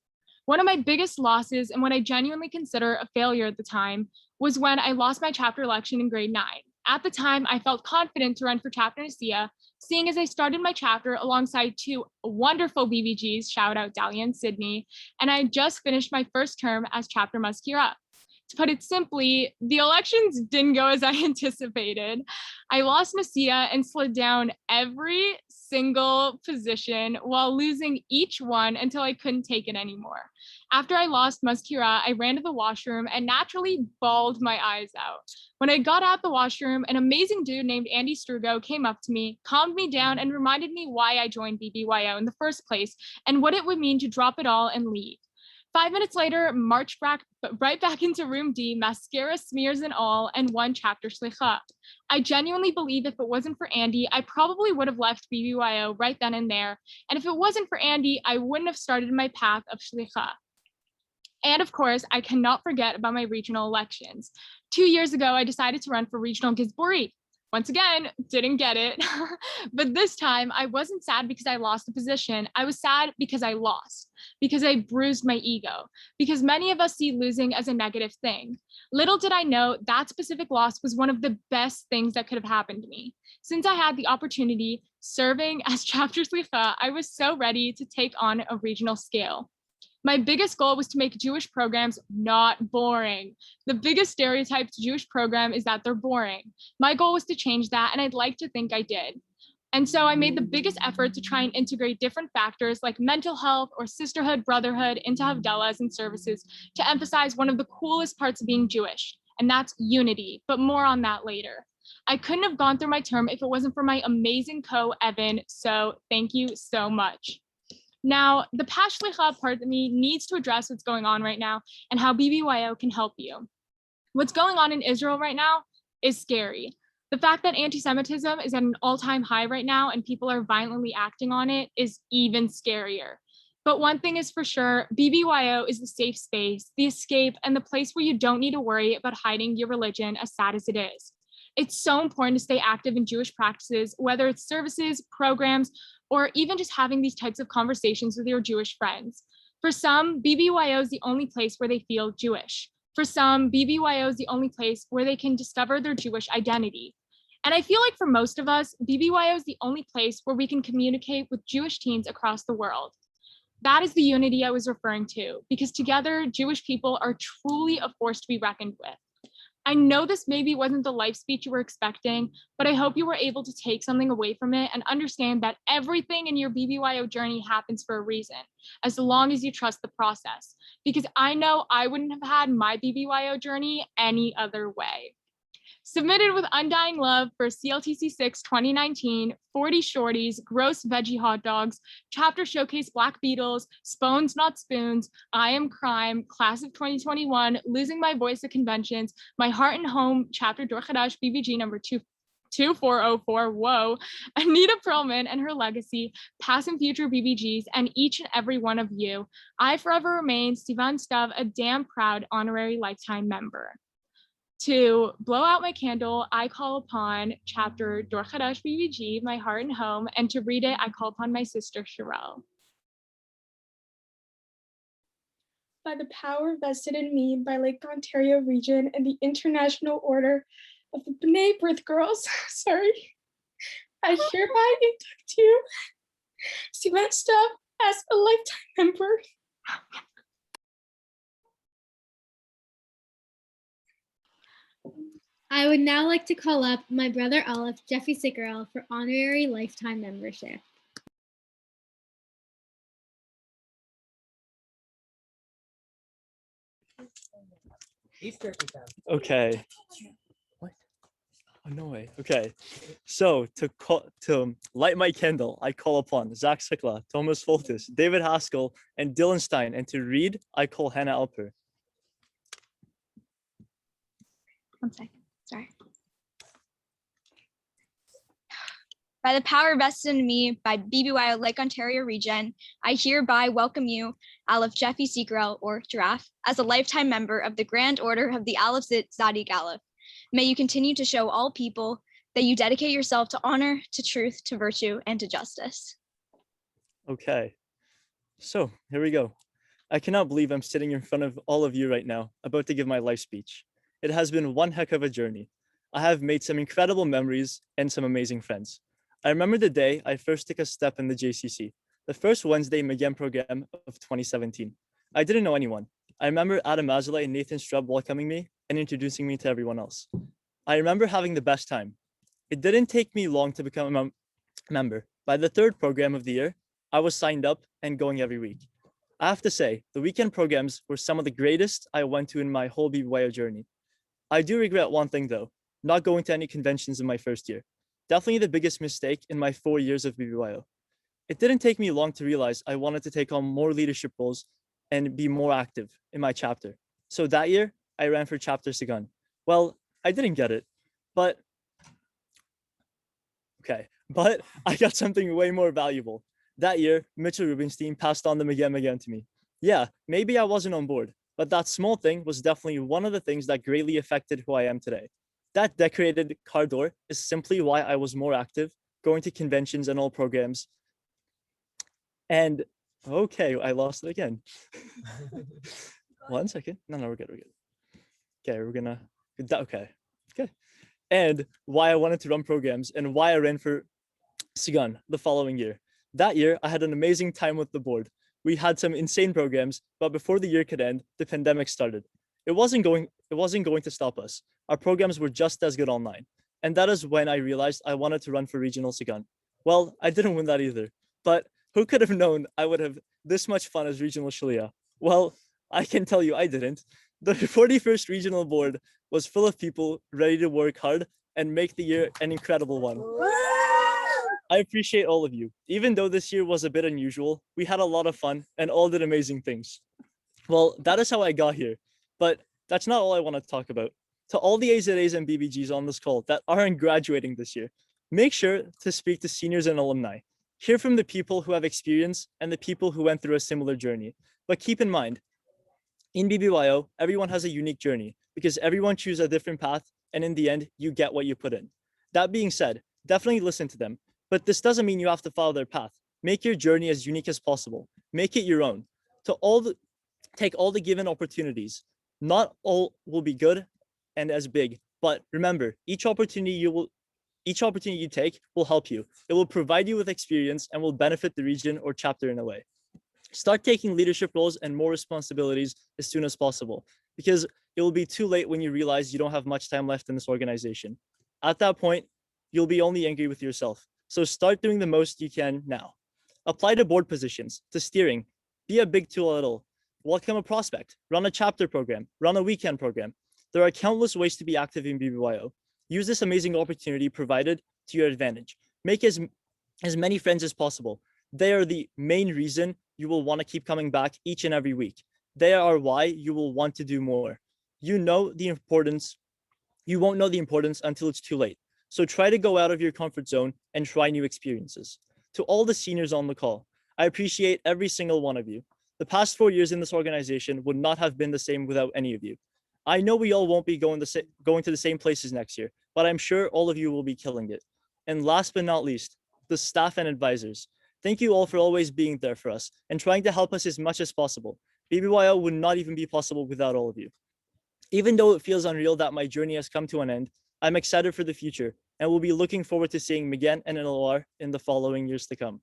One of my biggest losses, and what I genuinely consider a failure at the time, was when I lost my chapter election in grade 9. At the time, I felt confident to run for chapter Nicaea, seeing as I started my chapter alongside two wonderful BBGs, shout out Dahlia and Sydney, and I had just finished my first term as chapter Mazkira. To put it simply, the elections didn't go as I anticipated. I lost Nicaea and slid down every single position while losing each one until I couldn't take it anymore. After I lost Mazkira, I ran to the washroom and naturally bawled my eyes out. When I got out the washroom, an amazing dude named Andy Strugo came up to me, calmed me down, and reminded me why I joined BBYO in the first place and what it would mean to drop it all and leave. 5 minutes later, marched right back into room D, mascara smears and all, and won chapter Shlicha. I genuinely believe if it wasn't for Andy, I probably would have left BBYO right then and there. And if it wasn't for Andy, I wouldn't have started my path of Shlicha. And of course, I cannot forget about my regional elections. 2 years ago, I decided to run for regional Gizburi. Once again, didn't get it. But this time, I wasn't sad because I lost the position. I was sad because I lost, because I bruised my ego, because many of us see losing as a negative thing. Little did I know that specific loss was one of the best things that could have happened to me. Since I had the opportunity serving as chapter Slicha, I was so ready to take on a regional scale. My biggest goal was to make Jewish programs not boring. The biggest stereotype to Jewish program is that they're boring. My goal was to change that, and I'd like to think I did. And so I made the biggest effort to try and integrate different factors like mental health or sisterhood, brotherhood into Havdalahs and services to emphasize one of the coolest parts of being Jewish, and that's unity, but more on that later. I couldn't have gone through my term if it wasn't for my amazing Evan, so thank you so much. Now, the Pash Shlicha part of me needs to address what's going on right now and how BBYO can help you. What's going on in Israel right now is scary. The fact that anti-Semitism is at an all-time high right now and people are violently acting on it is even scarier. But one thing is for sure, BBYO is the safe space, the escape, and the place where you don't need to worry about hiding your religion, as sad as it is. It's so important to stay active in Jewish practices, whether it's services, programs, or even just having these types of conversations with your Jewish friends. For some, BBYO is the only place where they feel Jewish. For some, BBYO is the only place where they can discover their Jewish identity. And I feel like for most of us, BBYO is the only place where we can communicate with Jewish teens across the world. That is the unity I was referring to, because together, Jewish people are truly a force to be reckoned with. I know this maybe wasn't the life speech you were expecting, but I hope you were able to take something away from it and understand that everything in your BBYO journey happens for a reason, as long as you trust the process. Because I know I wouldn't have had my BBYO journey any other way. Submitted with undying love for CLTC 6 2019, 40 Shorties, Gross Veggie Hot Dogs, Chapter Showcase Black Beatles, Spoons Not Spoons, I Am Crime, Class of 2021, Losing My Voice at Conventions, My Heart and Home, Chapter Dor Chadash BBG number 2404, whoa, Anita Perlman and her legacy, past and future BBGs, and each and every one of you, I forever remain, Sivan Stav, a damn proud honorary lifetime member. To blow out my candle, I call upon chapter Dor Chadash BBG, My Heart and Home, and to read it, I call upon my sister, Sherelle.
By the power vested in me by Lake Ontario Region and the International Order of the B'nai B'rith Girls, I hereby induct you, Sivan Stav, as a lifetime member.
I would now like to call up my brother Aleph, Jeffy Sickerell, for honorary lifetime membership.
Okay. Oh, no way. Okay. So to light my candle, I call upon Zach Sikla, Thomas Foltis, David Haskell, and Dylan Stein. And to read, I call Hannah Alper.
1 second. Sorry. By the power vested in me by BBYO Lake Ontario Region, I hereby welcome you, Aleph Jeffy Segrel, or Giraffe, as a lifetime member of the Grand Order of the Aleph Zadig Aleph. May you continue to show all people that you dedicate yourself to honor, to truth, to virtue, and to justice.
Okay. So here we go. I cannot believe I'm sitting in front of all of you right now, about to give my life speech. It has been one heck of a journey. I have made some incredible memories and some amazing friends. I remember the day I first took a step in the JCC, the first Wednesday McGinn program of 2017. I didn't know anyone. I remember Adam Mazalay and Nathan Strub welcoming me and introducing me to everyone else. I remember having the best time. It didn't take me long to become a member. By the third program of the year, I was signed up and going every week. I have to say, the weekend programs were some of the greatest I went to in my whole BBYO journey. I do regret one thing though, not going to any conventions in my first year. Definitely the biggest mistake in my 4 years of BBYO. It didn't take me long to realize I wanted to take on more leadership roles and be more active in my chapter. So that year, I ran for chapter Sigan. Well, I didn't get it, but I got something way more valuable. That year, Mitchell Rubenstein passed on the McGinn to me. Yeah, maybe I wasn't on board, but that small thing was definitely one of the things that greatly affected who I am today. That decorated car door is simply why I was more active, going to conventions and all programs. And okay, I lost it again. 1 second. No, we're good. Okay. And why I wanted to run programs and why I ran for Sigan the following year. That year, I had an amazing time with the board. We had some insane programs, but before the year could end, the pandemic started. It wasn't going to stop us. Our programs were just as good online. And that is when I realized I wanted to run for regional Sigan. Well, I didn't win that either, but who could have known I would have this much fun as regional Shalia? Well, I can tell you I didn't. The 41st regional board was full of people ready to work hard and make the year an incredible one. I appreciate all of you. Even though this year was a bit unusual, we had a lot of fun and all did amazing things. Well, that is how I got here, but that's not all I want to talk about. To all the AZAs and BBGs on this call that aren't graduating this year, make sure to speak to seniors and alumni. Hear from the people who have experience and the people who went through a similar journey. But keep in mind, in BBYO, everyone has a unique journey because everyone chooses a different path, and in the end, you get what you put in. That being said, definitely listen to them, but this doesn't mean you have to follow their path. Make your journey as unique as possible. Make it your own. Take all the given opportunities. Not all will be good and as big, but remember, each opportunity you take will help you. It will provide you with experience and will benefit the region or chapter in a way. Start taking leadership roles and more responsibilities as soon as possible, because it will be too late when you realize you don't have much time left in this organization. At that point, you'll be only angry with yourself. So start doing the most you can now. Apply to board positions, to steering, be a big tool at all. Welcome a prospect, run a chapter program, run a weekend program. There are countless ways to be active in BBYO. Use this amazing opportunity provided to your advantage. Make as many friends as possible. They are the main reason you will want to keep coming back each and every week. They are why you will want to do more. You won't know the importance until it's too late. So try to go out of your comfort zone and try new experiences. To all the seniors on the call, I appreciate every single one of you. The past 4 years in this organization would not have been the same without any of you. I know we all won't be going to the same places next year, but I'm sure all of you will be killing it. And last but not least, the staff and advisors. Thank you all for always being there for us and trying to help us as much as possible. BBYO would not even be possible without all of you. Even though it feels unreal that my journey has come to an end, I'm excited for the future and will be looking forward to seeing McGinn and LOR in the following years to come.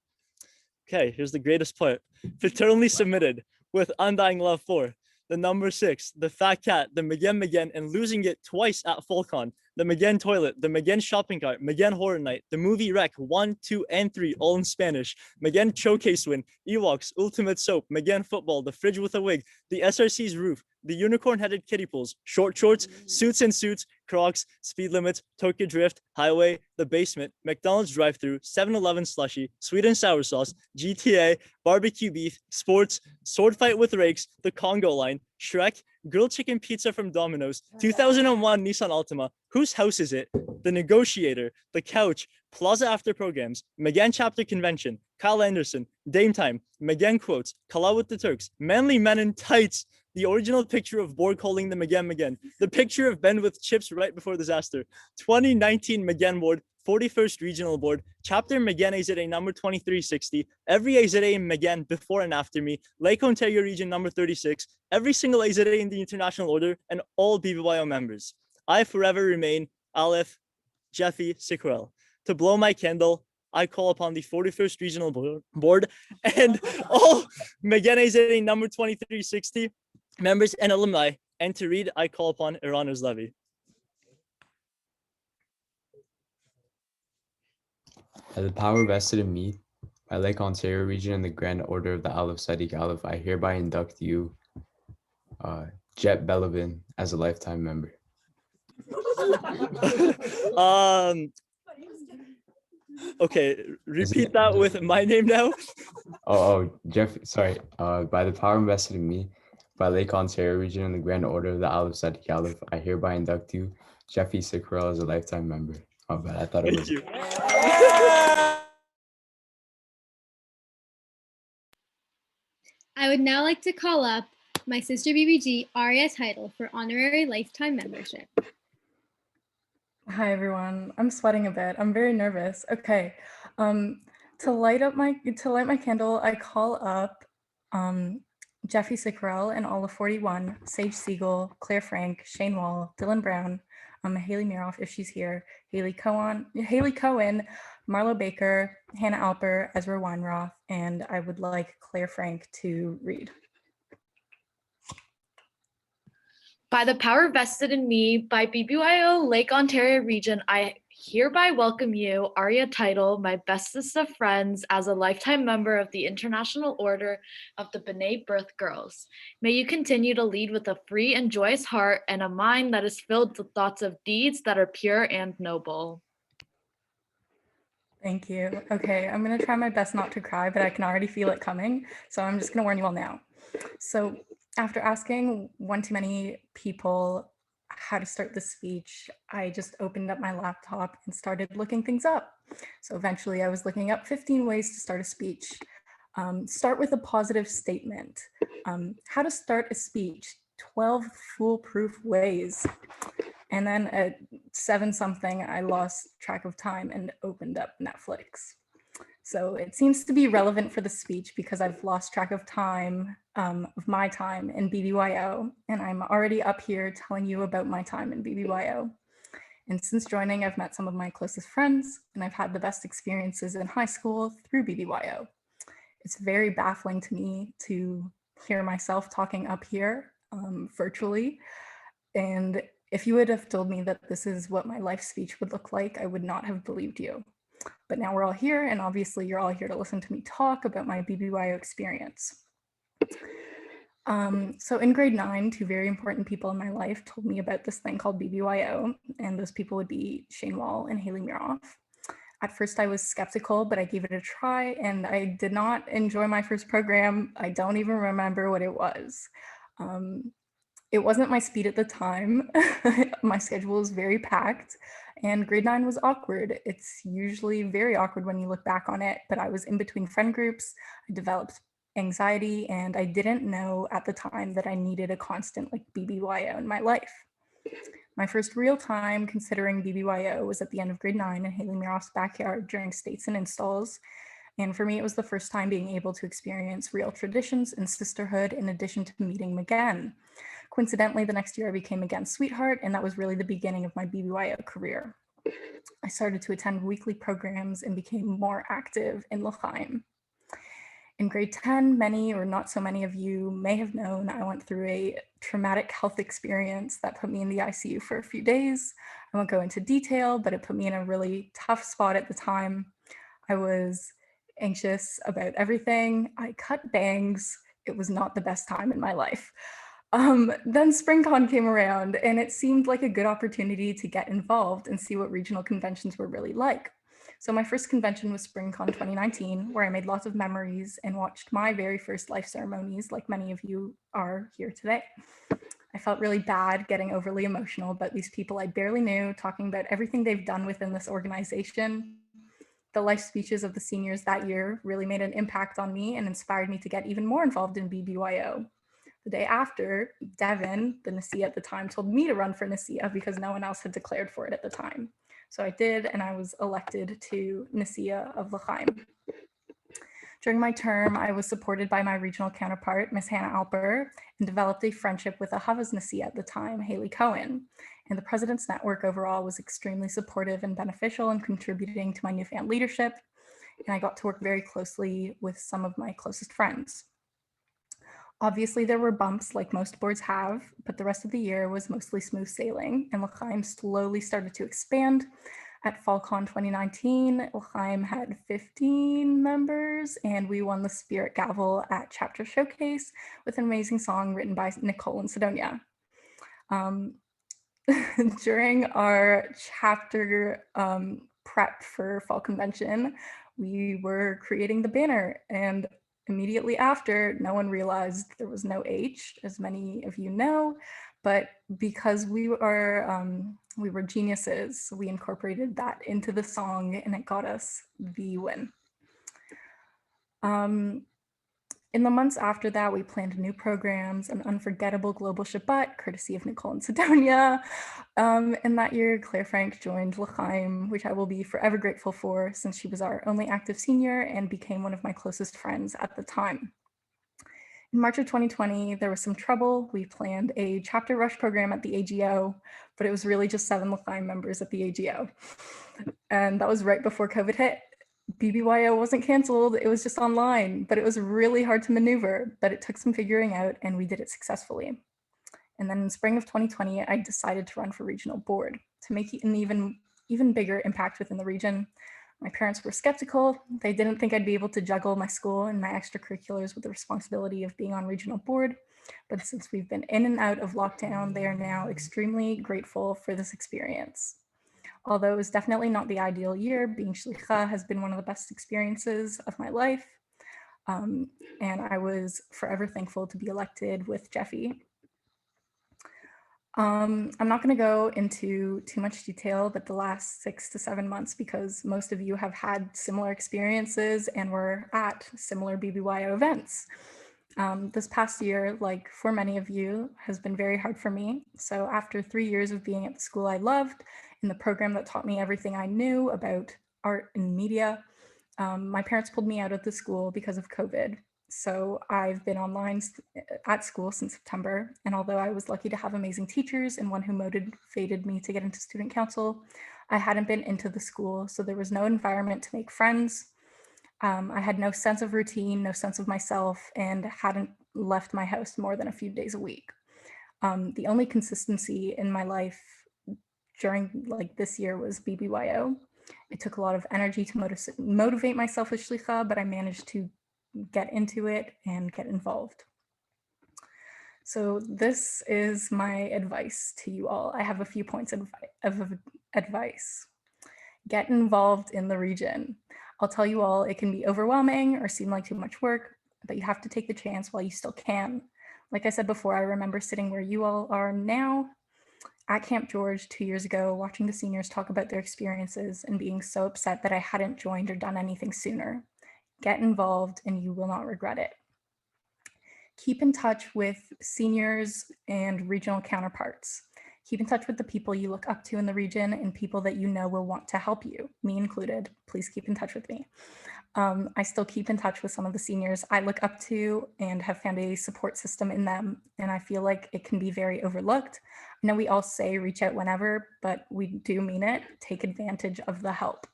Okay, here's the greatest part. Fraternally submitted with Undying Love for the number 6, the Fat Cat, the McGinn, and losing it twice at Falcon, the McGinn Toilet, the McGinn Shopping Cart, McGinn Horror Night, the Movie Rec 1, 2, and 3, all in Spanish, McGinn Showcase Win, Ewoks, Ultimate Soap, McGinn Football, the Fridge with a Wig, the SRC's Roof, the unicorn-headed kiddie pools, short shorts, suits and suits, Crocs, speed limits, Tokyo Drift, Highway, the basement, McDonald's drive-thru, 7-Eleven slushie, sweet and sour sauce, GTA, barbecue beef, sports, sword fight with rakes, the Congo line, Shrek, grilled chicken pizza from Domino's, 2001 Nissan Altima, whose house is it? The Negotiator, The Couch, Plaza After Programs, McGann Chapter Convention, Kyle Anderson, Dame Time, McGann Quotes, Kala with the Turks, Manly Men in Tights, the original picture of Borg holding the McGann, the picture of Ben with chips right before disaster, 2019 McGann Board, 41st Regional Board, Chapter McGann AZA number 2360, every AZA in McGann before and after me, Lake Ontario Region number 36, every single AZA in the International Order, and all BBYO members. I forever remain Aleph Jeffy Sikrel. To blow my candle, I call upon the 41st Regional Board and all McGann AZA number 2360 members and alumni, and to read, I call upon Iranos Levy.
By the power vested in me by Lake Ontario Region and the Grand Order of the Aleph Sadiq Aleph, I hereby induct you, Jet Belovin, as a lifetime member.
Okay, repeat that with my name now.
Jeff, sorry. By the power invested in me by Lake Ontario Region and the Grand Order of the Aleph Sadiq Aleph, I hereby induct you, Jeffy Sikrel, as a lifetime member. Oh, but I thought it was.
Thank you.
I would now like to call up my sister BBG, Aria Title, for honorary lifetime membership.
Hi everyone. I'm sweating a bit. I'm very nervous. Okay. To light my candle, I call up Jeffy Sikrel and all of 41, Sage Siegel, Claire Frank, Shane Wall, Dylan Brown, Haley Miroff if she's here, Haley Cohen, Marlo Baker, Hannah Alper, Ezra Weinroth, and I would like Claire Frank to read.
By the power vested in me by BBYO Lake Ontario Region, I hereby welcome you, Aria Title, my bestest of friends, as a lifetime member of the International Order of the B'nai B'rith Girls. May you continue to lead with a free and joyous heart and a mind that is filled with thoughts of deeds that are pure and noble.
Thank you. Okay, I'm gonna try my best not to cry, but I can already feel it coming. So I'm just gonna warn you all now. So after asking one too many people how to start the speech, I just opened up my laptop and started looking things up. So eventually I was looking up 15 ways to start a speech. Start with a positive statement. How to start a speech, 12 foolproof ways. And then at 7 something, I lost track of time and opened up Netflix. So it seems to be relevant for the speech because I've lost track of time, of my time in BBYO, and I'm already up here telling you about my time in BBYO. And since joining, I've met some of my closest friends, and I've had the best experiences in high school through BBYO. It's very baffling to me to hear myself talking up here virtually. And if you would have told me that this is what my life speech would look like, I would not have believed you. But now we're all here, and obviously you're all here to listen to me talk about my BBYO experience. So in grade 9, 2 very important people in my life told me about this thing called BBYO, and those people would be Shane Wall and Haley Miroff. At first I was skeptical, but I gave it a try, and I did not enjoy my first program. I don't even remember what it was. It wasn't my speed at the time. My schedule was very packed, and grade 9 was awkward. It's usually very awkward when you look back on it, but I was in between friend groups. I developed anxiety, and I didn't know at the time that I needed a constant like BBYO in my life. My first real time considering BBYO was at the end of grade 9 in Haley Miroff's backyard during states and installs. And for me, it was the first time being able to experience real traditions and sisterhood in addition to meeting McGann. Coincidentally, the next year I became McGann's sweetheart, and that was really the beginning of my BBYO career. I started to attend weekly programs and became more active in L'chaim. In grade 10, many or not so many of you may have known I went through a traumatic health experience that put me in the ICU for a few days. I won't go into detail, but it put me in a really tough spot at the time. I was anxious about everything. I cut bangs. It was not the best time in my life. Then SpringCon came around and it seemed like a good opportunity to get involved and see what regional conventions were really like. So my first convention was SpringCon 2019, where I made lots of memories and watched my very first life ceremonies, like many of you are here today. I felt really bad getting overly emotional about these people I barely knew, talking about everything they've done within this organization. The life speeches of the seniors that year really made an impact on me and inspired me to get even more involved in BBYO. The day after, Devin, the Nasia at the time, told me to run for Nasia because no one else had declared for it at the time. So I did, and I was elected to Nasia of L'chaim. During my term, I was supported by my regional counterpart, Ms. Hannah Alper, and developed a friendship with Ahava's Nasia at the time, Haley Cohen. And the President's Network overall was extremely supportive and beneficial in contributing to my newfound leadership. And I got to work very closely with some of my closest friends. Obviously, there were bumps like most boards have, but the rest of the year was mostly smooth sailing, and L'chaim slowly started to expand. At FallCon 2019, L'chaim had 15 members, and we won the Spirit Gavel at Chapter Showcase with an amazing song written by Nicole and Sidonia. During our chapter prep for Fall Convention, we were creating the banner, and immediately after, no one realized there was no H, as many of you know, but because we were geniuses, we incorporated that into the song and it got us the win. In the months after that, we planned new programs, an unforgettable global Shabbat, courtesy of Nicole and Sidonia. And that year, Claire Frank joined L'chaim, which I will be forever grateful for since she was our only active senior and became one of my closest friends at the time. In March of 2020, there was some trouble. We planned a chapter rush program at the AGO, but it was really just 7 L'chaim members at the AGO. And that was right before COVID hit. BBYO wasn't canceled, it was just online, but it was really hard to maneuver, but it took some figuring out and we did it successfully. And then in spring of 2020, I decided to run for regional board to make an even bigger impact within the region. My parents were skeptical. They didn't think I'd be able to juggle my school and my extracurriculars with the responsibility of being on regional board. But since we've been in and out of lockdown, they are now extremely grateful for this experience. Although it was definitely not the ideal year, being shlicha has been one of the best experiences of my life. And I was forever thankful to be elected with Jeffy. I'm not going to go into too much detail, but the last 6 to 7 months, because most of you have had similar experiences and were at similar BBYO events. This past year, like for many of you, has been very hard for me. So after 3 years of being at the school I loved, in the program that taught me everything I knew about art and media, my parents pulled me out of the school because of COVID. So I've been online at school since September. And although I was lucky to have amazing teachers and one who motivated me to get into student council, I hadn't been into the school. So there was no environment to make friends. I had no sense of routine, no sense of myself, and hadn't left my house more than a few days a week. The only consistency in my life during like this year was BBYO. It took a lot of energy to motivate myself as shlicha, but I managed to get into it and get involved. So this is my advice to you all. I have a few points of advice. Get involved in the region. I'll tell you all, it can be overwhelming or seem like too much work, but you have to take the chance while you still can. Like I said before, I remember sitting where you all are now at Camp George 2 years ago, watching the seniors talk about their experiences and being so upset that I hadn't joined or done anything sooner. Get involved and you will not regret it. Keep in touch with seniors and regional counterparts. Keep in touch with the people you look up to in the region and people that you know will want to help you, me included. Please keep in touch with me. I still keep in touch with some of the seniors I look up to and have found a support system in them, and I feel like it can be very overlooked. I know we all say reach out whenever, but we do mean it. Take advantage of the help.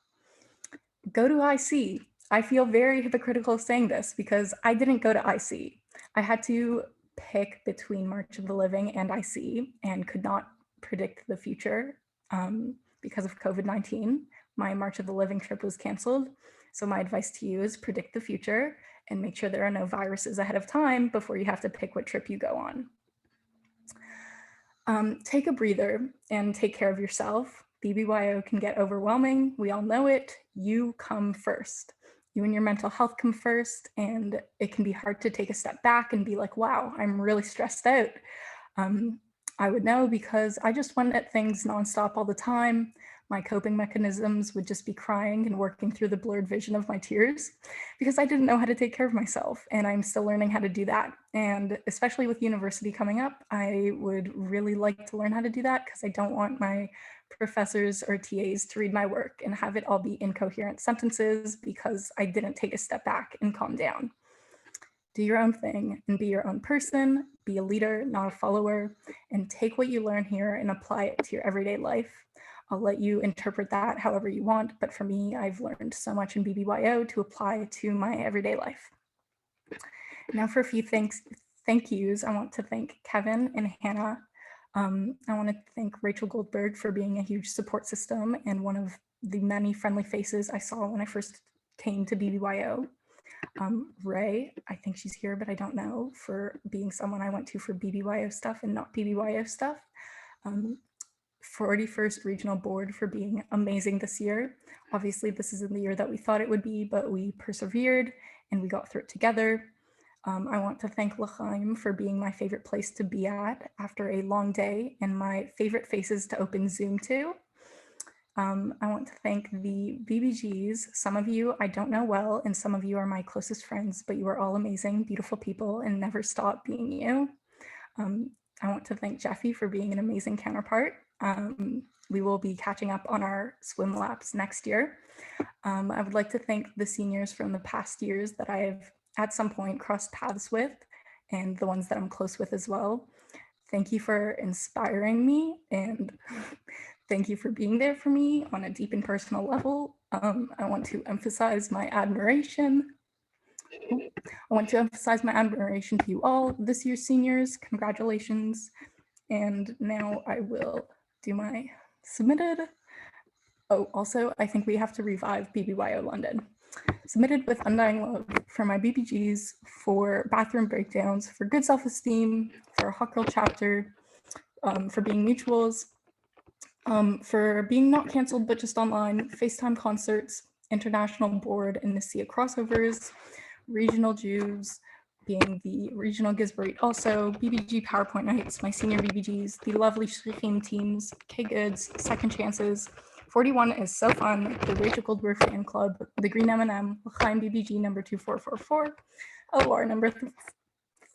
Go to IC. I feel very hypocritical saying this because I didn't go to IC. I had to pick between March of the Living and IC and could not predict the future because of COVID-19. My March of the Living trip was canceled. So my advice to you is predict the future and make sure there are no viruses ahead of time before you have to pick what trip you go on. Take a breather and take care of yourself. BBYO can get overwhelming. We all know it. You come first. You and your mental health come first, and it can be hard to take a step back and be like, wow, I'm really stressed out. I would know because I just went at things nonstop all the time. My coping mechanisms would just be crying and working through the blurred vision of my tears because I didn't know how to take care of myself, and I'm still learning how to do that. And especially with university coming up, I would really like to learn how to do that because I don't want my professors or TAs to read my work and have it all be incoherent sentences because I didn't take a step back and calm down. Do your own thing and be your own person, be a leader, not a follower, and take what you learn here and apply it to your everyday life. I'll let you interpret that however you want, but for me, I've learned so much in BBYO to apply to my everyday life. Now for a few thank yous, I want to thank Kevin and Hannah. I want to thank Rachel Goldberg for being a huge support system and one of the many friendly faces I saw when I first came to BBYO. Ray, I think she's here, but I don't know, for being someone I went to for BBYO stuff and not BBYO stuff. 41st Regional Board for being amazing this year. Obviously, this isn't the year that we thought it would be, but we persevered and we got through it together. I want to thank L'Chaim for being my favorite place to be at after a long day and my favorite faces to open Zoom to. I want to thank the BBGs. Some of you I don't know well, and some of you are my closest friends, but you are all amazing, beautiful people and never stop being you. I want to thank Jeffy for being an amazing counterpart. We will be catching up on our swim laps next year. I would like to thank the seniors from the past years that I have at some point crossed paths with, and the ones that I'm close with as well. Thank you for inspiring me, and thank you for being there for me on a deep and personal level. I want to emphasize my admiration. I want to emphasize my admiration to you all, this year's seniors. Congratulations. And now I will do my submitted. Oh, also, I think we have to revive BBYO London. Submitted with undying love for my BBGs, for bathroom breakdowns, for good self-esteem, for a Hot Girl chapter, for being mutuals, for being not canceled but just online, FaceTime concerts, international board and Nicaea crossovers, regional Jews, being the regional Gizbarit also, BBG PowerPoint nights, my senior BBGs, the lovely Shrichim teams, K-Goods, Second Chances, 41 is so fun, the Rachel Goldberg fan club, the Green M&M, L'Chaim BBG number 2444, LR number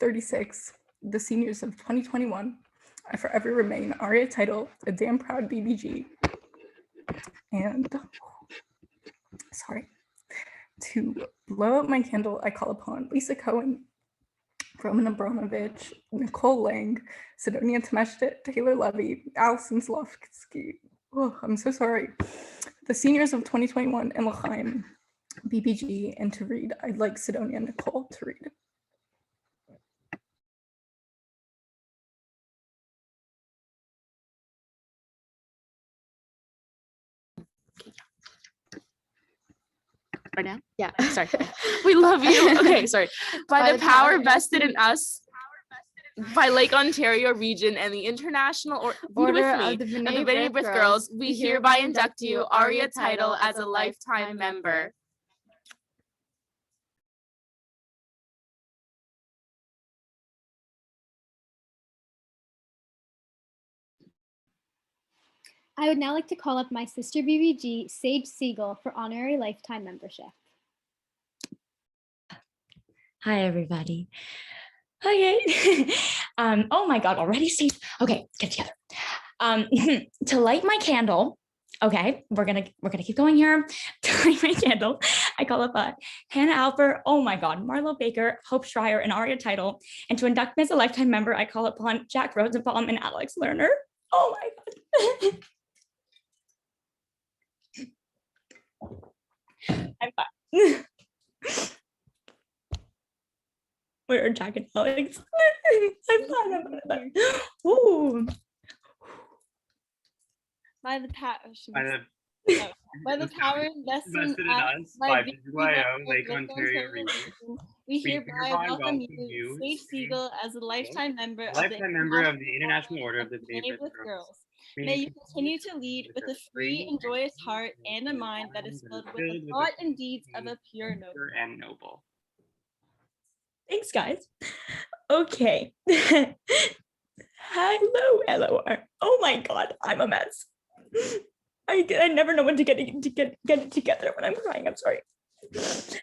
36, the seniors of 2021. I forever remain Aria Title, a damn proud BBG. And sorry, to blow out my candle, I call upon Lisa Cohen, Roman Abramovich, Nicole Lang, Sidonia Temeshtet, Taylor Levy, Allison Slofsky. Oh, I'm so sorry. The seniors of 2021 and L'Chaim, BBG, and to read, I'd like Sidonia and Nicole to read.
Right now?
Yeah.
Sorry. We love you. Okay, sorry. By the power vested in us by Lake Ontario Region and the International
Order
of the B'nai B'rith Girls, we hereby induct you Aria title as a lifetime member.
I would now like to call up my sister BBG, Sage Siegel, for honorary lifetime membership.
Hi, everybody. Okay. Oh my God, already Steve. Okay, get together. To light my candle, okay, we're gonna keep going here. To light my candle, I call up Hannah Alper, oh my God, Marlo Baker, Hope Schreier, and Aria Title. And to induct me as a lifetime member, I call upon Jack Rosenbaum and Alex Lerner. Oh my God. I'm fine. Where are Jack and Alex? I'm fine. Ooh.
By the
By the power invested in us by BBYO Lake Ontario Region, we hereby welcome you, Sage Siegel, as a lifetime member of the International Order of the B'nai B'rith Girls. May you continue to lead with a free and joyous heart and a mind that is filled with the thought and deeds of a pure noble.
Thanks, guys. Okay. Hello, LOR. Oh my God, I'm a mess. I never know when to get it together when I'm crying. I'm sorry.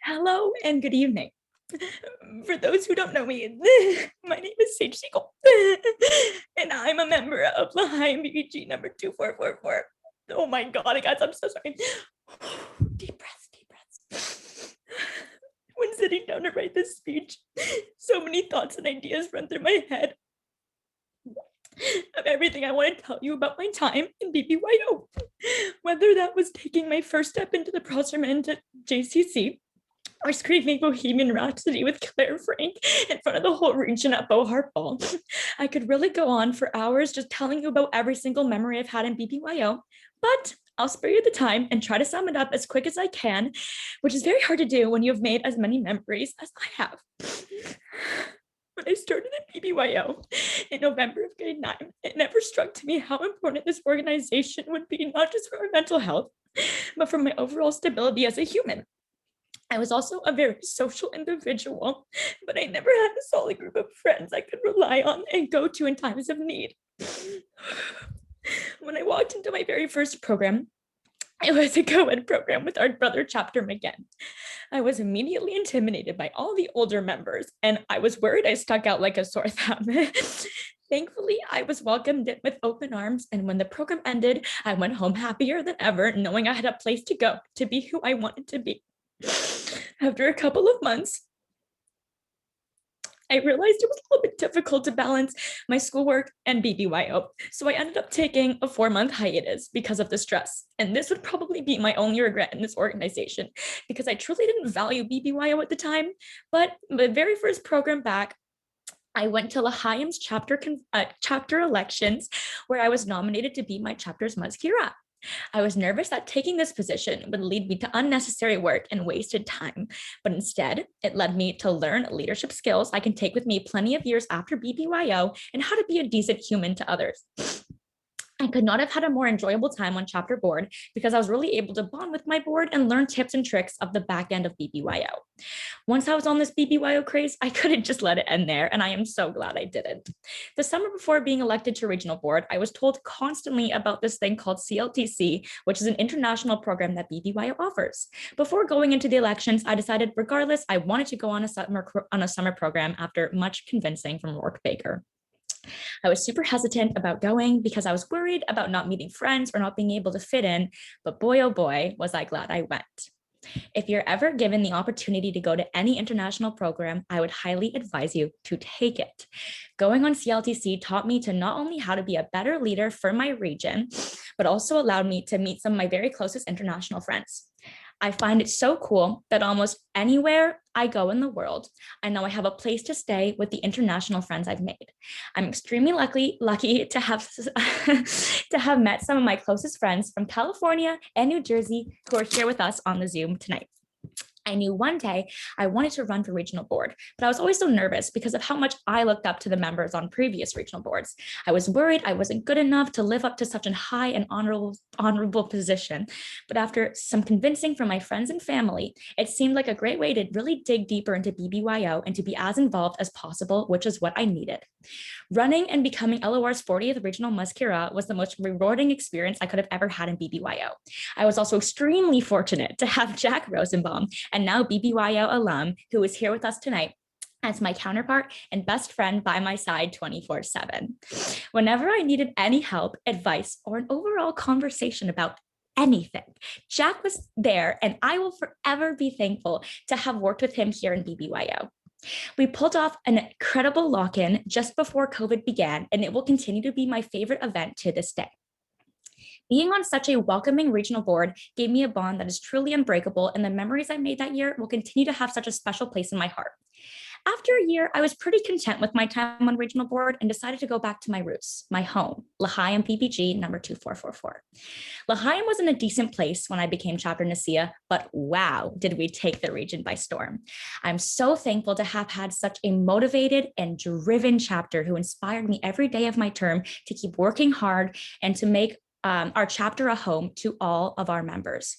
Hello and good evening. For those who don't know me, my name is Sage Siegel, and I'm a member of L'Chaim BBG number 2444. Oh my God, guys, I'm so sorry. Deep breaths, deep breaths. When sitting down to write this speech, so many thoughts and ideas run through my head of everything I want to tell you about my time in BBYO. Whether that was taking my first step into the prostrament at JCC, or screaming Bohemian Rhapsody with Claire Frank in front of the whole region at Bohart Ball. I could really go on for hours just telling you about every single memory I've had in BBYO, but I'll spare you the time and try to sum it up as quick as I can, which is very hard to do when you've made as many memories as I have. When I started at BBYO in November of grade 9, it never struck to me how important this organization would be, not just for my mental health, but for my overall stability as a human. I was also a very social individual, but I never had a solid group of friends I could rely on and go to in times of need. When I walked into my very first program, it was a co-ed program with our brother chapter McGinn. I was immediately intimidated by all the older members, and I was worried I stuck out like a sore thumb. Thankfully, I was welcomed in with open arms, and when the program ended, I went home happier than ever, knowing I had a place to go to be who I wanted to be. After a couple of months, I realized it was a little bit difficult to balance my schoolwork and BBYO, so I ended up taking a 4-month hiatus because of the stress. And this would probably be my only regret in this organization because I truly didn't value BBYO at the time. But my very first program back, I went to L'Chaim's chapter elections, where I was nominated to be my chapter's Mazkira. I was nervous that taking this position would lead me to unnecessary work and wasted time, but instead it led me to learn leadership skills I can take with me plenty of years after BBYO and how to be a decent human to others. I could not have had a more enjoyable time on chapter board because I was really able to bond with my board and learn tips and tricks of the back end of BBYO. Once I was on this BBYO craze, I couldn't just let it end there, and I am so glad I didn't. The summer before being elected to regional board, I was told constantly about this thing called CLTC, which is an international program that BBYO offers. Before going into the elections, I decided regardless, I wanted to go on a summer program after much convincing from Rourke Baker. I was super hesitant about going because I was worried about not meeting friends or not being able to fit in, but boy, oh boy, was I glad I went. If you're ever given the opportunity to go to any international program, I would highly advise you to take it. Going on CLTC taught me to not only how to be a better leader for my region, but also allowed me to meet some of my very closest international friends. I find it so cool that almost anywhere I go in the world, I know I have a place to stay with the international friends I've made. I'm extremely lucky to have met some of my closest friends from California and New Jersey who are here with us on the Zoom tonight. I knew one day I wanted to run for regional board, but I was always so nervous because of how much I looked up to the members on previous regional boards. I was worried I wasn't good enough to live up to such a high and honorable position. But after some convincing from my friends and family, it seemed like a great way to really dig deeper into BBYO and to be as involved as possible, which is what I needed. Running and becoming LOR's 40th regional Mazkira was the most rewarding experience I could have ever had in BBYO. I was also extremely fortunate to have Jack Rosenbaum, and now BBYO alum, who is here with us tonight, as my counterpart and best friend by my side 24/7. Whenever I needed any help, advice, or an overall conversation about anything, Jack was there, and I will forever be thankful to have worked with him here in BBYO. We pulled off an incredible lock-in just before COVID began, and it will continue to be my favorite event to this day. Being on such a welcoming regional board gave me a bond that is truly unbreakable, and the memories I made that year will continue to have such a special place in my heart. After a year, I was pretty content with my time on regional board and decided to go back to my roots, my home, L'Chaim BBG number 2444. L'Chaim was in a decent place when I became chapter Nicaea, but wow, did we take the region by storm. I'm so thankful to have had such a motivated and driven chapter who inspired me every day of my term to keep working hard and to make our chapter a home to all of our members.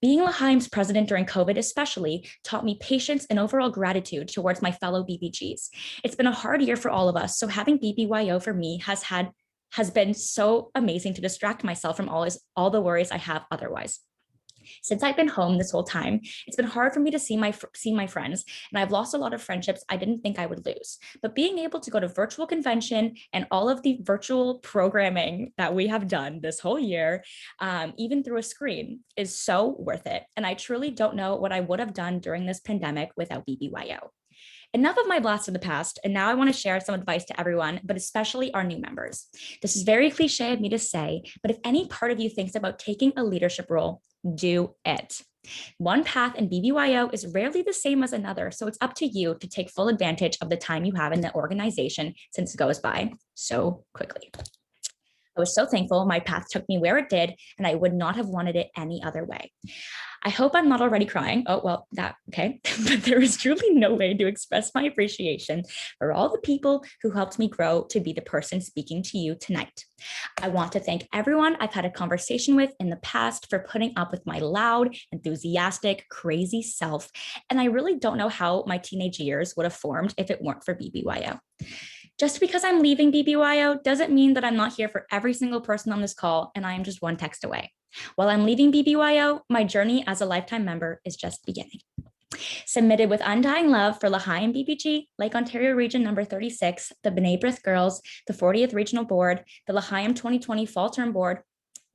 Being L'Chaim's president during COVID especially taught me patience and overall gratitude towards my fellow BBGs. It's been a hard year for all of us, so having BBYO for me has been so amazing to distract myself from all the worries I have otherwise. Since I've been home this whole time, it's been hard for me to see my friends, and I've lost a lot of friendships I didn't think I would lose. But being able to go to virtual convention and all of the virtual programming that we have done this whole year, even through a screen, is so worth it. And I truly don't know what I would have done during this pandemic without BBYO. Enough of my blast of the past, and now I want to share some advice to everyone, but especially our new members. This is very cliche of me to say, but if any part of you thinks about taking a leadership role, do it. One path in BBYO is rarely the same as another, so it's up to you to take full advantage of the time you have in the organization since it goes by so quickly. I was so thankful my path took me where it did, and I would not have wanted it any other way. I hope I'm not already crying. Oh, well, okay. But there is truly no way to express my appreciation for all the people who helped me grow to be the person speaking to you tonight. I want to thank everyone I've had a conversation with in the past for putting up with my loud, enthusiastic, crazy self. And I really don't know how my teenage years would have formed if it weren't for BBYO. Just because I'm leaving BBYO doesn't mean that I'm not here for every single person on this call, and I am just one text away. While I'm leaving BBYO, my journey as a lifetime member is just beginning. Submitted with undying love for L'Chaim BBG, Lake Ontario Region number 36, the B'nai B'rith Girls, the 40th Regional Board, the L'Chaim 2020 Fall Term Board,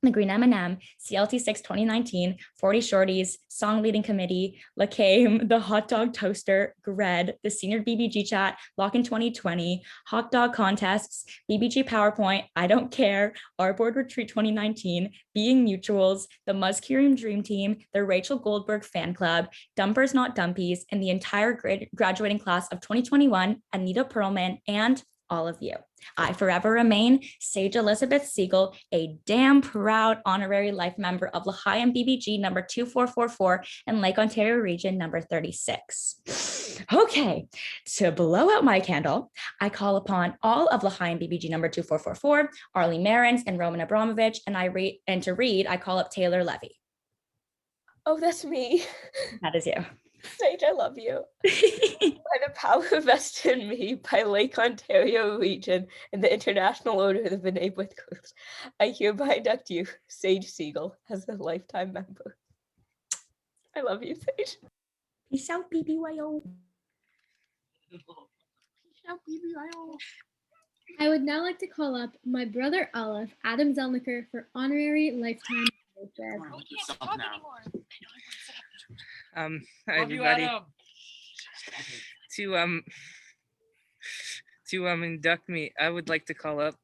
the Green M&M, CLT6 2019, 40 Shorties, Song Leading Committee, L'Chaim, the Hot Dog Toaster, GRED, the Senior BBG Chat, Lock in 2020, Hot Dog Contests, BBG PowerPoint, I Don't Care, Our Board Retreat 2019, Being Mutuals, the Muskirim Dream Team, the Rachel Goldberg Fan Club, Dumpers Not Dumpies, and the entire graduating class of 2021, Anita Perlman, and all of you. I forever remain Sage Elizabeth Siegel, a damn proud honorary life member of L'Chaim BBG number 2444 and Lake Ontario Region number 36. Okay, to blow out my candle, I call upon all of L'Chaim BBG number 2444, Arlie Marins and Roman Abramovich, and to read, I call up Taylor Levy.
Oh, that's me.
That is you.
Sage, I love you. By the power vested in me by Lake Ontario Region and the International Order of the B'nai B'rith Girls, I hereby induct you, Sage Siegel, as a lifetime member. I love you, Sage.
Peace out, BBYO.
Peace out, BBYO.
I would now like to call up my brother Aleph, Adam Zelniker, for honorary lifetime membership.
Hi everybody. To induct me, I would like to call up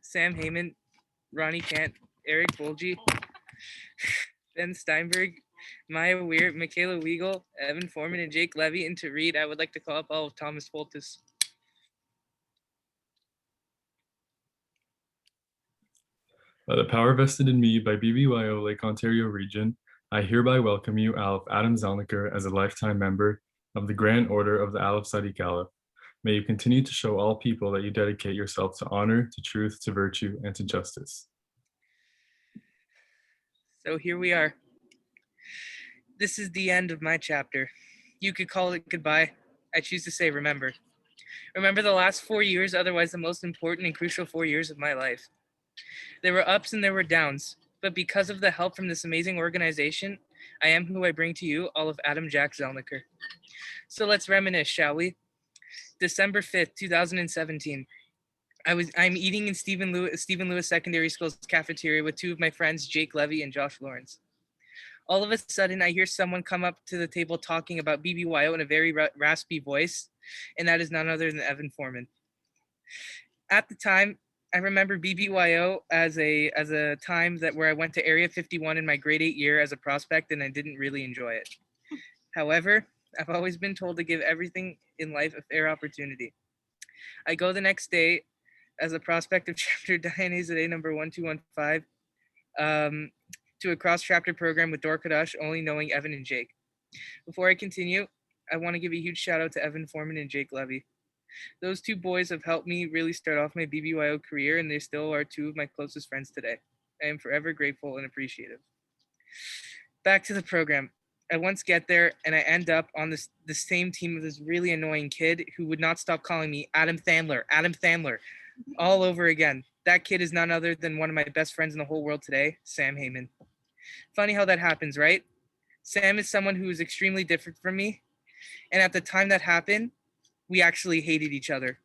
Sam Heyman, Ronnie Kent, Eric Bolge, Ben Steinberg, Maya Weir, Michaela Weigel, Evan Foreman, and Jake Levy. And to read, I would like to call up all of Thomas Foltis.
By the power vested in me by BBYO Lake Ontario Region, I hereby welcome you, Aleph Adam Zelniker, as a lifetime member of the Grand Order of the Aleph Sadiq Aleph. May you continue to show all people that you dedicate yourself to honor, to truth, to virtue, and to justice.
So here we are. This is the end of my chapter. You could call it goodbye. I choose to say remember. Remember the last 4 years, otherwise the most important and crucial 4 years of my life. There were ups and there were downs. But because of the help from this amazing organization, I am who I bring to you, all of Adam Jack Zelniker. So let's reminisce, shall we? December 5th, 2017. I'm eating in Stephen Lewis Secondary School's cafeteria with two of my friends, Jake Levy and Josh Lawrence. All of a sudden, I hear someone come up to the table talking about BBYO in a very raspy voice, and that is none other than Evan Foreman. At the time, I remember BBYO as a time where I went to Area 51 in my grade 8 year as a prospect, and I didn't really enjoy it. However, I've always been told to give everything in life a fair opportunity. I go the next day as a prospective chapter Diane Azadeh number 1215 to a cross-chapter program with Dor Kadash, only knowing Evan and Jake. Before I continue, I want to give a huge shout out to Evan Foreman and Jake Levy. Those two boys have helped me really start off my BBYO career, and they still are two of my closest friends today. I am forever grateful and appreciative. Back to the program. I once get there and I end up on the same team with this really annoying kid who would not stop calling me Adam Thandler, all over again. That kid is none other than one of my best friends in the whole world today, Sam Heyman. Funny how that happens, right? Sam is someone who is extremely different from me. And at the time that happened, we actually hated each other.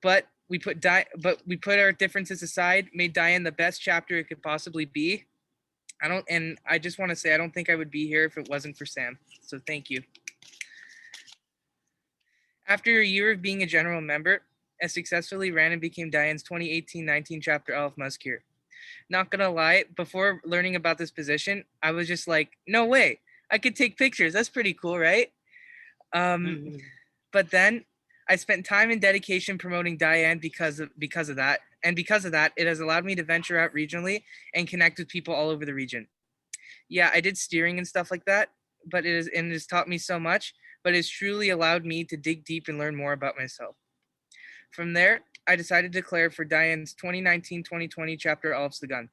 But we put our differences aside, made Diane the best chapter it could possibly be. I just want to say I don't think I would be here if it wasn't for Sam. So thank you. After a year of being a general member, I successfully ran and became Diane's 2018-19 chapter Aleph Muskir. Not gonna lie, before learning about this position, I was just like, no way, I could take pictures. That's pretty cool, right? But then I spent time and dedication promoting Diane because of that. And because of that, it has allowed me to venture out regionally and connect with people all over the region. Yeah, I did steering and stuff like that, but it has taught me so much, but it's truly allowed me to dig deep and learn more about myself. From there, I decided to declare for Diane's 2019-2020 chapter Aleph Sagan.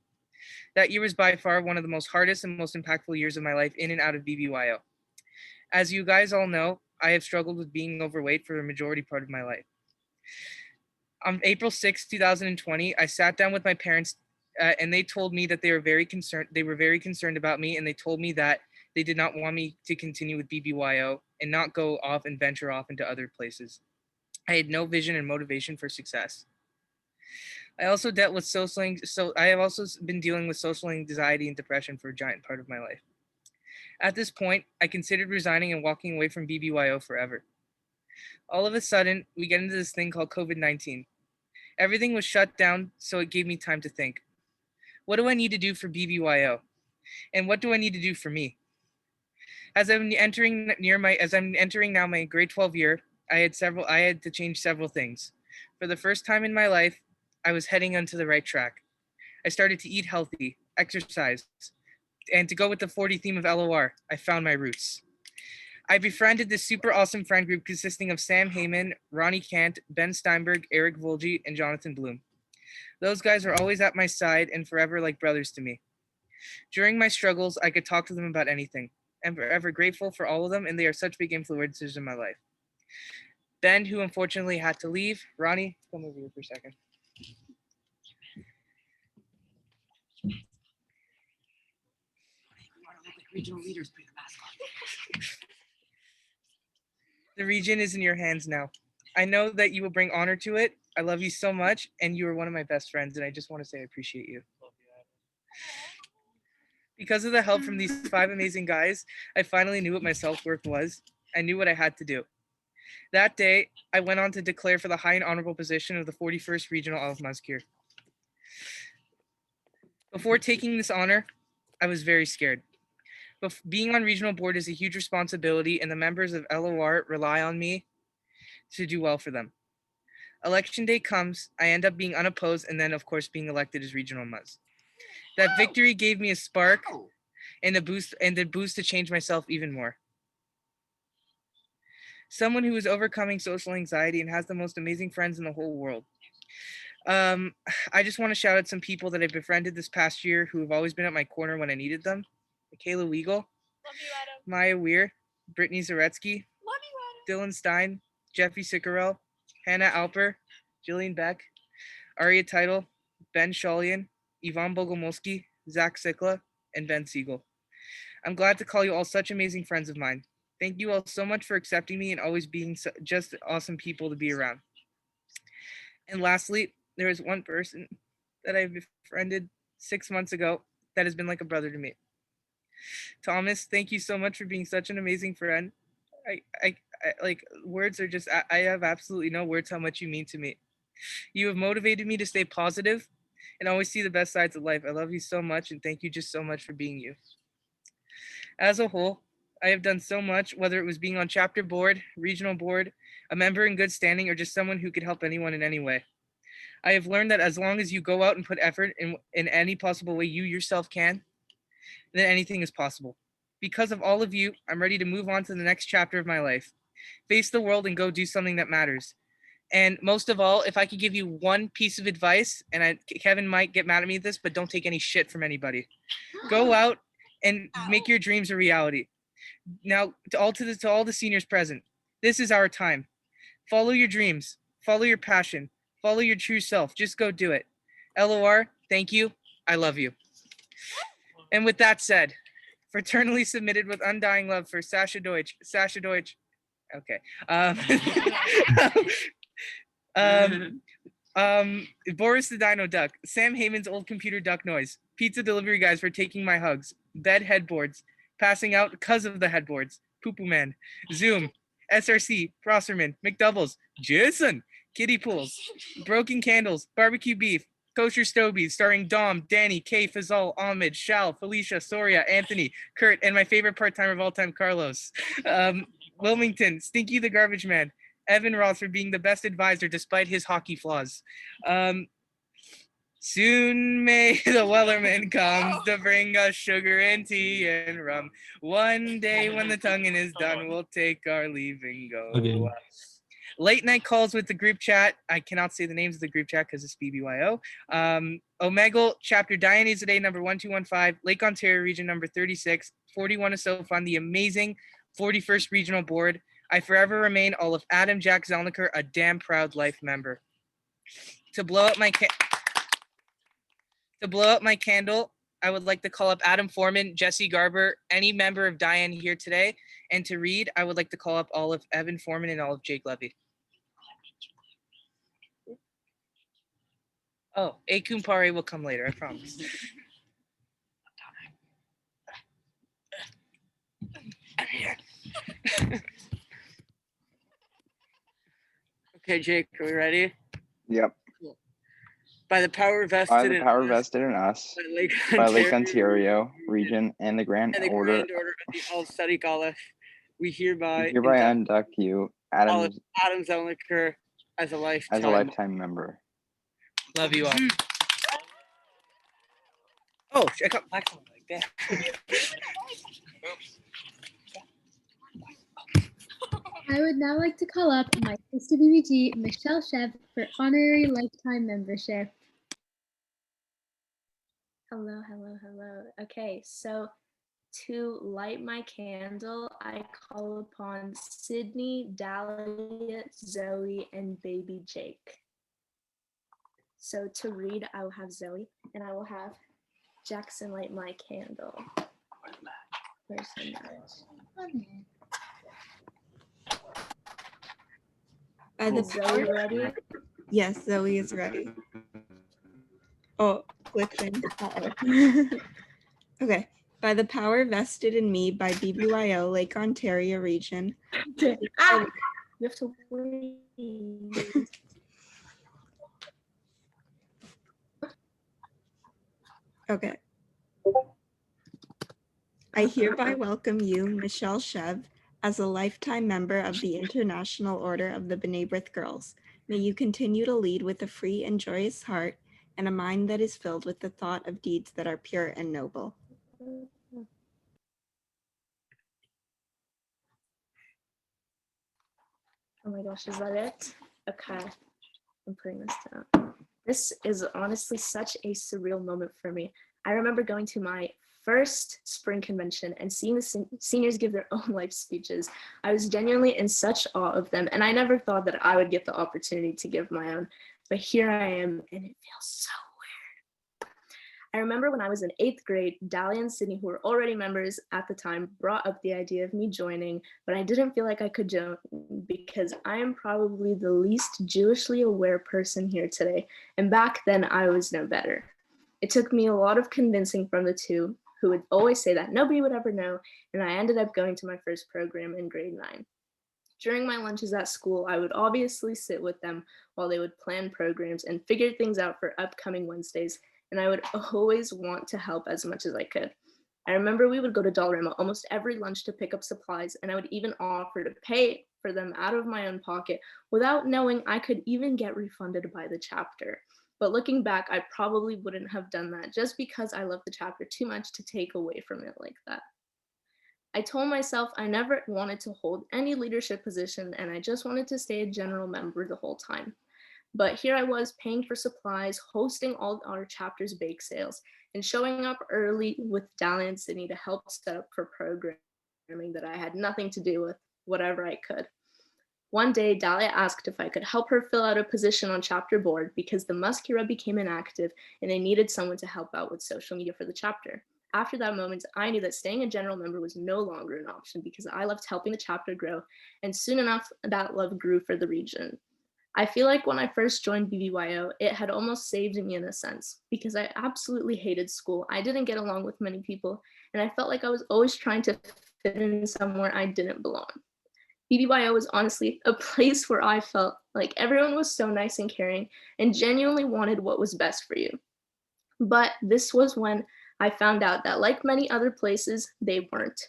That year was by far one of the most hardest and most impactful years of my life in and out of BBYO. As you guys all know, I have struggled with being overweight for the majority part of my life. On April 6, 2020, I sat down with my parents and they told me that they were very concerned about me, and they told me that they did not want me to continue with BBYO and not go off and venture off into other places. I had no vision and motivation for success. I also dealt with I have also been dealing with social anxiety and depression for a giant part of my life. At this point, I considered resigning and walking away from BBYO forever. All of a sudden, we get into this thing called COVID-19. Everything was shut down, so it gave me time to think. What do I need to do for BBYO? And what do I need to do for me? As I'm entering now my grade 12 year, I had to change several things. For the first time in my life, I was heading onto the right track. I started to eat healthy, exercise, and to go with the 40 theme of LOR, I found my roots. I befriended this super awesome friend group consisting of Sam Heyman, Ronnie Kant, Ben Steinberg, Eric Volge, and Jonathan Bloom. Those guys are always at my side and forever like brothers to me. During my struggles, I could talk to them about anything. I'm forever grateful for all of them, and they are such big influences in my life. Ben, who unfortunately had to leave. Ronnie, come over here for a second. Regional leaders play the mascot. The region is in your hands now. I know that you will bring honor to it. I love you so much, and you are one of my best friends, and I just want to say I appreciate you. Because of the help from these 5 amazing guys, I finally knew what my self-worth was. I knew what I had to do. That day, I went on to declare for the high and honorable position of the 41st Regional Aleph Muskir. Before taking this honor, I was very scared. But being on regional board is a huge responsibility, and the members of LOR rely on me to do well for them. Election day comes, I end up being unopposed, and then of course being elected as regional Muzz. That victory gave me a spark and a boost to change myself even more. Someone who is overcoming social anxiety and has the most amazing friends in the whole world. I just want to shout out some people that I befriended this past year who have always been at my corner when I needed them. Michaela Weigel, Maya Weir, Brittany Zaretsky, Dylan Stein, Jeffy Sickerell, Hannah Alper, Jillian Beck, Aria Title, Ben Sholian, Yvonne Bogomolsky, Zach Sikla, and Ben Siegel. I'm glad to call you all such amazing friends of mine. Thank you all so much for accepting me and always being just awesome people to be around. And lastly, there is one person that I befriended 6 months ago that has been like a brother to me. Thomas, thank you so much for being such an amazing friend. I like words are just, I have absolutely no words how much you mean to me. You have motivated me to stay positive and always see the best sides of life. I love you so much, and thank you just so much for being you. As a whole, I have done so much, whether it was being on chapter board, regional board, a member in good standing, or just someone who could help anyone in any way. I have learned that as long as you go out and put effort in any possible way you yourself can, then anything is possible. Because of all of you, I'm ready to move on to the next chapter of my life. Face the world and go do something that matters. And most of all, if I could give you one piece of advice, and Kevin might get mad at me at this, but don't take any shit from anybody. Go out and make your dreams a reality. Now, to all the seniors present, this is our time. Follow your dreams. Follow your passion. Follow your true self. Just go do it. LOR, thank you. I love you. And with that said, fraternally submitted with undying love for Sasha Deutsch. Sasha Deutsch. Okay. Boris the Dino Duck. Sam Heyman's old computer duck noise. Pizza delivery guys for taking my hugs. Bed headboards. Passing out because of the headboards. Poo-poo man. Zoom. SRC. Prosserman. McDoubles. Jason. Kiddie pools. Broken candles. Barbecue beef. Kosher Stobies, starring Dom, Danny, Kay, Fazal, Ahmed, Shal, Felicia, Soria, Anthony, Kurt, and my favorite part-timer of all time, Carlos. Wilmington, Stinky the Garbage Man, Evan Ross for being the best advisor despite his hockey flaws. Soon may the Wellerman comes to bring us sugar and tea and rum. One day when the tonguing is done, we'll take our leave and go.
Okay.
Late night calls with the group chat. I cannot say the names of the group chat because it's BBYO. Omegle chapter Dionysus Day number 1215, Lake Ontario region number 36, 41 is so fun, the amazing 41st regional board. I forever remain all of Adam Jack Zelniker, a damn proud life member. To blow up my candle, I would like to call up Adam Foreman, Jesse Garber, any member of Diane here today. And to read, I would like to call up all of Evan Foreman and all of Jake Levy. Oh, A Kumpare will come later, I promise. I'm here. Okay, Jake, are we ready?
Yep.
Cool. By the power vested in
us, by Lake Ontario region and the Grand Order
of the Al-Sadiq Aleph, we hereby
induct you, Adam
Zelniker, as a lifetime
member.
Love you all. Oh, I got black on like that.
I would now like to call up my sister BBG, Michelle Chev, for honorary lifetime membership.
Hello, hello, hello. Okay, so to light my candle, I call upon Sydney, Dahlia, Zoe, and baby Jake. So to read, I will have Zoe, and I will have Jackson light my candle. Where's the match? Zoe ready?
Yes, Zoe is ready. Oh, glitching. Uh-oh. Okay. By the power vested in me by BBYO, Lake Ontario region.
You have to wait.
Okay. I hereby welcome you, Michelle Chev, as a lifetime member of the International Order of the B'nai B'rith Girls. May you continue to lead with a free and joyous heart and a mind that is filled with the thought of deeds that are pure and noble.
Oh my gosh, is that it? Okay, I'm putting this down. This is honestly such a surreal moment for me. I remember going to my first spring convention and seeing the seniors give their own life speeches. I was genuinely in such awe of them, and I never thought that I would get the opportunity to give my own, but here I am, and it feels so weird. I remember when I was in 8th grade, Dahlia and Sydney, who were already members at the time, brought up the idea of me joining, but I didn't feel like I could join because I am probably the least Jewishly aware person here today, and back then I was no better. It took me a lot of convincing from the two, who would always say that nobody would ever know, and I ended up going to my first program in grade 9. During my lunches at school, I would obviously sit with them while they would plan programs and figure things out for upcoming Wednesdays, and I would always want to help as much as I could. I remember we would go to Dollarama almost every lunch to pick up supplies, and I would even offer to pay for them out of my own pocket without knowing I could even get refunded by the chapter. But looking back, I probably wouldn't have done that just because I love the chapter too much to take away from it like that. I told myself I never wanted to hold any leadership position and I just wanted to stay a general member the whole time. But here I was paying for supplies, hosting all our chapter's bake sales, and showing up early with Dahlia and Sydney to help set up for programming that I had nothing to do with, whatever I could. One day, Dahlia asked if I could help her fill out a position on chapter board because the Muskira became inactive and they needed someone to help out with social media for the chapter. After that moment, I knew that staying a general member was no longer an option because I loved helping the chapter grow, and soon enough, that love grew for the region. I feel like when I first joined BBYO, it had almost saved me in a sense because I absolutely hated school. I didn't get along with many people, and I felt like I was always trying to fit in somewhere I didn't belong. BBYO was honestly a place where I felt like everyone was so nice and caring and genuinely wanted what was best for you. But this was when I found out that, like many other places, they weren't.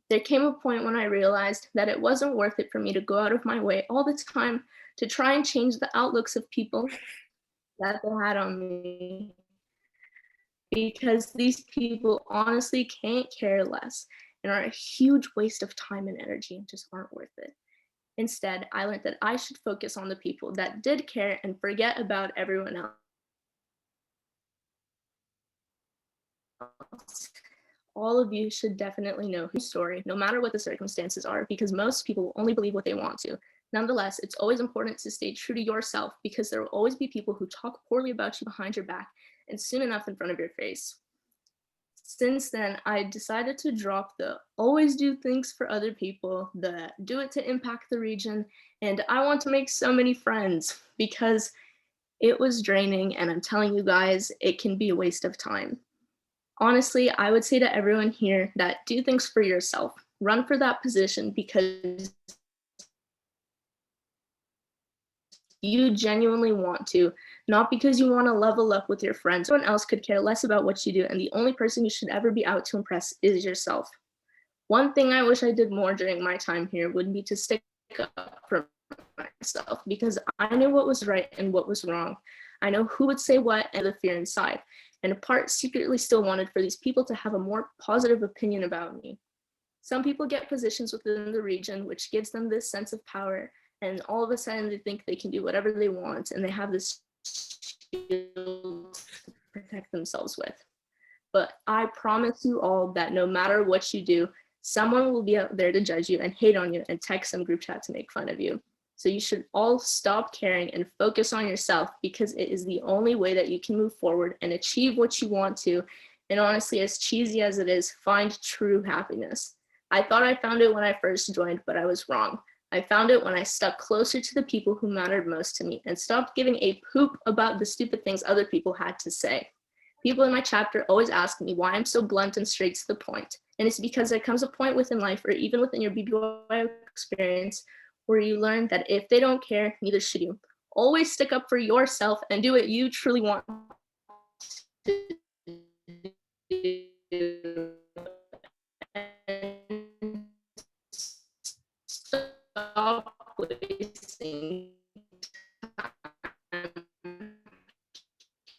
There came a point when I realized that it wasn't worth it for me to go out of my way all the time to try and change the outlooks of people that they had on me, because these people honestly can't care less and are a huge waste of time and energy and just aren't worth it. Instead, I learned that I should focus on the people that did care and forget about everyone else. All of you should definitely know whose story, no matter what the circumstances are, because most people only believe what they want to. Nonetheless, it's always important to stay true to yourself because there will always be people who talk poorly about you behind your back and soon enough in front of your face. Since then, I decided to drop the always do things for other people, the do it to impact the region, and I want to make so many friends because it was draining, and I'm telling you guys, it can be a waste of time. Honestly, I would say to everyone here that do things for yourself. Run for that position because you genuinely want to, not because you want to level up with your friends. Everyone else could care less about what you do, and the only person you should ever be out to impress is yourself. One thing I wish I did more during my time here would be to stick up for myself because I knew what was right and what was wrong. I know who would say what and the fear inside. And a part secretly still wanted for these people to have a more positive opinion about me. Some people get positions within the region, which gives them this sense of power, and all of a sudden they think they can do whatever they want, and they have this shield to protect themselves with. But I promise you all that no matter what you do, someone will be out there to judge you and hate on you and text some group chat to make fun of you. So you should all stop caring and focus on yourself because it is the only way that you can move forward and achieve what you want to. And honestly, as cheesy as it is, find true happiness. I thought I found it when I first joined, but I was wrong. I found it when I stuck closer to the people who mattered most to me and stopped giving a poop about the stupid things other people had to say. People in my chapter always ask me why I'm so blunt and straight to the point. And it's because there comes a point within life or even within your BBYO experience where you learn that if they don't care, neither should you. Always stick up for yourself and do what you truly want to do. And stop wasting time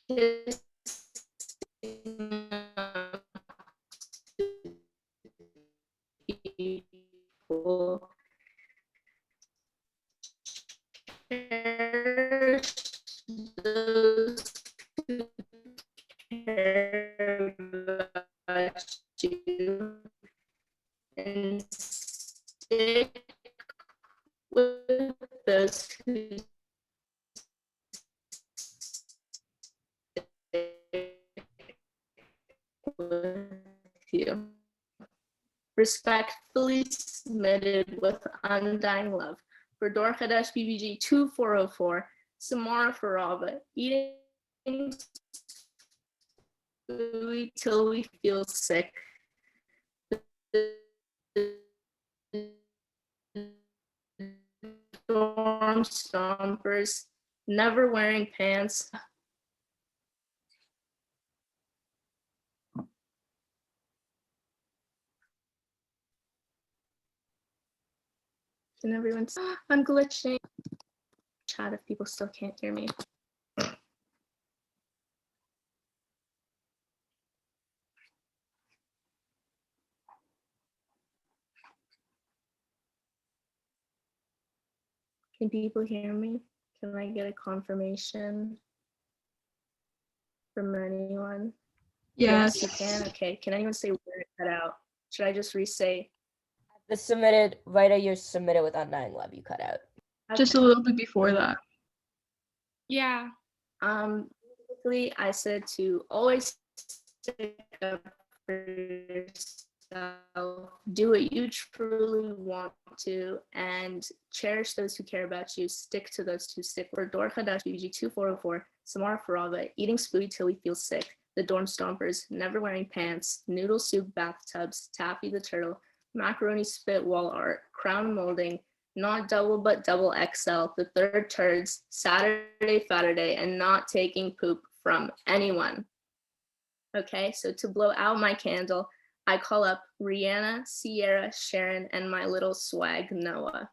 kissing up to people. Cherish those who care about you and stick with those who stick with you. Respectfully submitted with undying love. For Dor Hadesh BBG 2404, Samara Farava, eating food till we feel sick. Storm stompers, never wearing pants. Can everyone? I'm glitching. Chat if people still can't hear me. Can people hear me? Can I get a confirmation from anyone?
Yes.
You can. Okay. Can anyone say where it cut out? Should I just re-say?
The submitted, right at your submitted with Undying Love, you cut out.
Just a little bit before that.
Yeah.
Basically, I said to always stick up for yourself, do what you truly want to, and cherish those who care about you. Stick to those who stick. We're Dor Hadash, BG 2404, Samara Farava, Eating Spooky Till We Feel Sick, The Dorm Stompers, Never Wearing Pants, Noodle Soup Bathtubs, Taffy the Turtle, Macaroni Spit Wall Art, Crown Molding, Not Double But Double XL, The Third Turds, Saturday Fatterday, and Not Taking Poop from anyone. Okay, so to blow out my candle, I call up Rihanna, Sierra, Sharon, and my little swag, Noah.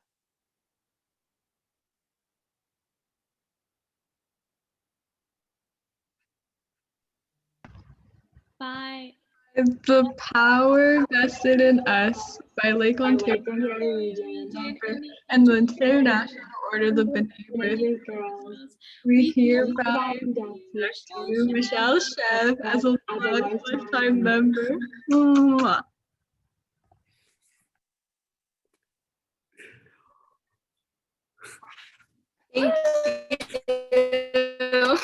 Bye.
The Power Vested in Us by Lake Ontario Region and the International Order of the B'nai Girls. We hereby induct you, Michelle Chev, as a lifetime member. Mwah.
Thank you.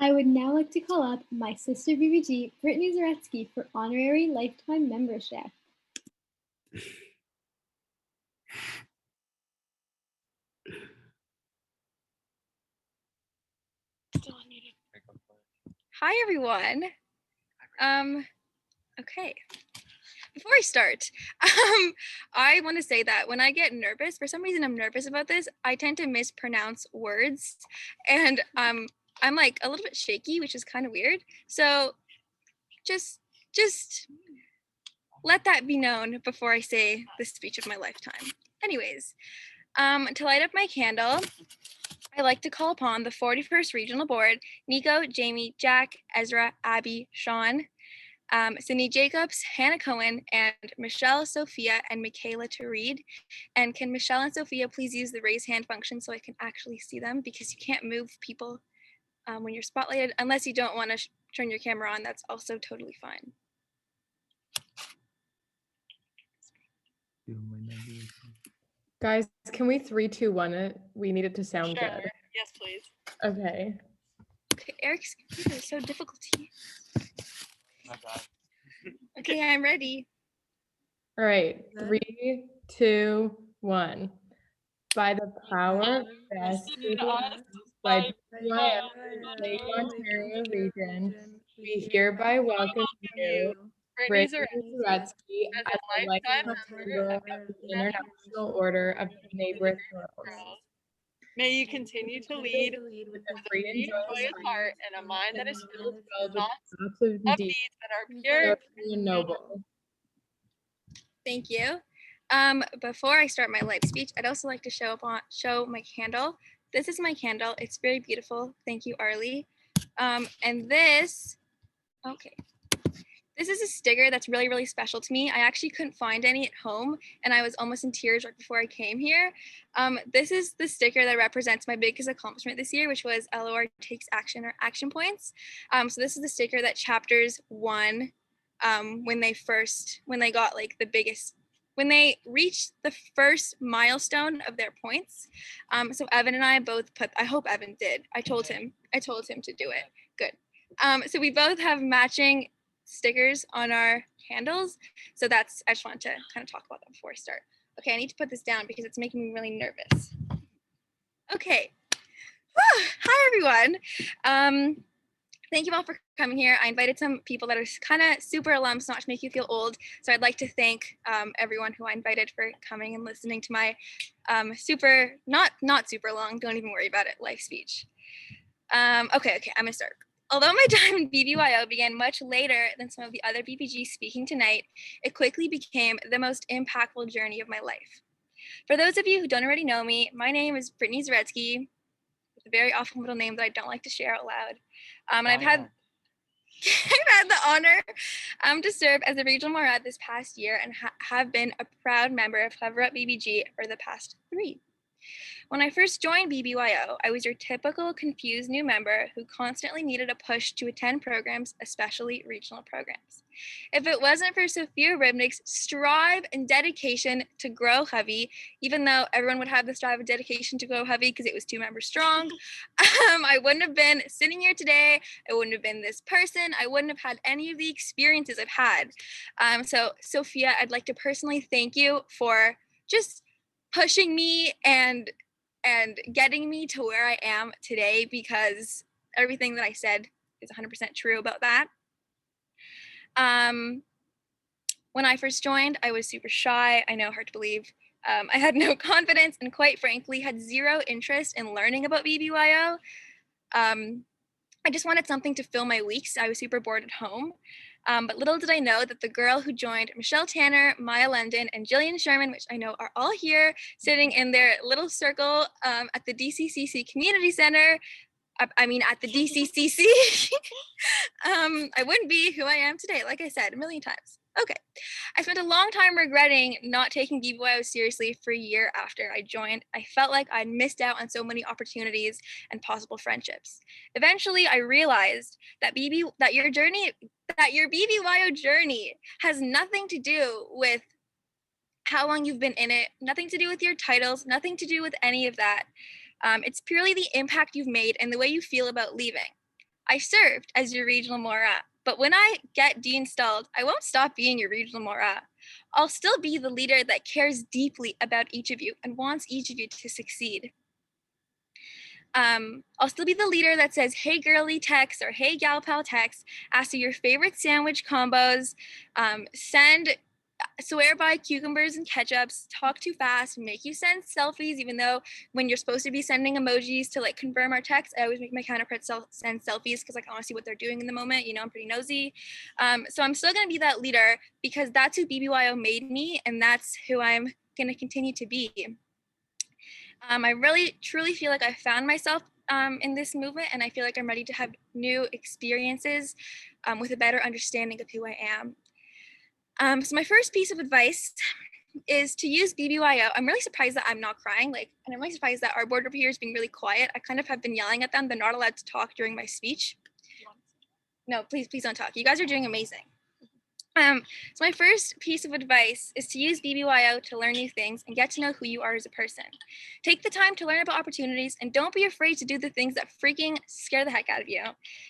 I would now like to call up my sister BBG, Brittany Zaretsky, for honorary lifetime membership.
Hi, everyone. Okay. Before I start, I want to say that when I get nervous, for some reason I'm nervous about this, I tend to mispronounce words, and I'm like a little bit shaky, which is kind of weird. So just let that be known before I say the speech of my lifetime. Anyways, to light up my candle, I like to call upon the 41st Regional Board, Nico, Jamie, Jack, Ezra, Abby, Sean, Cindy Jacobs, Hannah Cohen, and Michelle, Sophia, and Michaela to read. And can Michelle and Sophia please use the raise hand function so I can actually see them, because you can't move people when you're spotlighted, unless you don't want to turn your camera on. That's also totally fine.
Guys, can we 3, 2, 1 it? We need it to sound
Sure.
good.
Yes, please.
Okay.
Okay, Eric's computer is so difficult to use. Okay, I'm ready.
All right. 3, 2, 1. By the power vested in us by BYO Lake Ontario Region, we hereby welcome you,
Brittany
Brittany
Zaretsky,
Zaretsky,
as a lifetime member of
the International Order of the B'nai B'rith Girls.
May you continue to lead with a free and joyous heart and a mind that is filled with thoughts of deeds that are pure
and noble.
Thank you. Before I start my live speech, I'd also like to show my candle. This is my candle. It's very beautiful. Thank you, Arlie. And this is a sticker that's really, really special to me. I actually couldn't find any at home, and I was almost in tears right before I came here. This is the sticker that represents my biggest accomplishment this year, which was LOR Takes Action, or Action Points. So this is the sticker that chapters won when they got like the biggest, when they reached the first milestone of their points. So Evan and I both I hope Evan did. I told him to do it. Good. So we both have matching stickers on our candles. So I just wanted to kind of talk about that before I start. Okay, I need to put this down because it's making me really nervous. Okay. Hi, everyone. Thank you all for coming here. I invited some people that are kind of super alums, not to make you feel old. So I'd like to thank everyone who I invited for coming and listening to my super, not super long, don't even worry about it, life speech. Okay, I'm gonna start. Although my time in BBYO began much later than some of the other BBGs speaking tonight, it quickly became the most impactful journey of my life. For those of you who don't already know me, my name is Brittany Zaretsky, with a very awful middle name that I don't like to share out loud. And I've had the honor to serve as a regional Morad this past year and have been a proud member of Clever Up BBG for the past 3. When I first joined BBYO, I was your typical confused new member who constantly needed a push to attend programs, especially regional programs. If it wasn't for Sophia Ribnick's strive and dedication to grow Hovey, even though everyone would have the strive and dedication to grow Hovey because it was 2 members strong, I wouldn't have been sitting here today. I wouldn't have been this person. I wouldn't have had any of the experiences I've had. So Sophia, I'd like to personally thank you for just pushing me and getting me to where I am today, because everything that I said is 100% true about that. When I first joined, I was super shy. I know, hard to believe. I had no confidence and quite frankly had zero interest in learning about BBYO. I just wanted something to fill my weeks. I was super bored at home. But little did I know that the girl who joined Michelle Tanner, Maya London, and Jillian Sherman, which I know are all here sitting in their little circle at the DCCC Community Center, at the DCCC, I wouldn't be who I am today, like I said a million times. Okay, I spent a long time regretting not taking BBYO seriously for a year after I joined. I felt like I'd missed out on so many opportunities and possible friendships. Eventually, I realized that your BBYO journey has nothing to do with how long you've been in it, nothing to do with your titles, nothing to do with any of that. It's purely the impact you've made and the way you feel about leaving. I served as your regional Mora, but when I get deinstalled, I won't stop being your regional Mora. I'll still be the leader that cares deeply about each of you and wants each of you to succeed. I'll still be the leader that says, hey girly text or hey gal pal text, ask you your favorite sandwich combos, swear by cucumbers and ketchups, talk too fast, make you send selfies, even though when you're supposed to be sending emojis to like confirm our text, I always make my counterpart send selfies because like, I want to see what they're doing in the moment. You know, I'm pretty nosy. So I'm still going to be that leader because that's who BBYO made me and that's who I'm going to continue to be. I really, truly feel like I found myself in this movement, and I feel like I'm ready to have new experiences with a better understanding of who I am. So my first piece of advice is to use BBYO. I'm really surprised that I'm not crying, and I'm really surprised that our board group here is being really quiet. I kind of have been yelling at them. They're not allowed to talk during my speech. No, please don't talk. You guys are doing amazing. So my first piece of advice is to use BBYO to learn new things and get to know who you are as a person. Take the time to learn about opportunities and don't be afraid to do the things that freaking scare the heck out of you.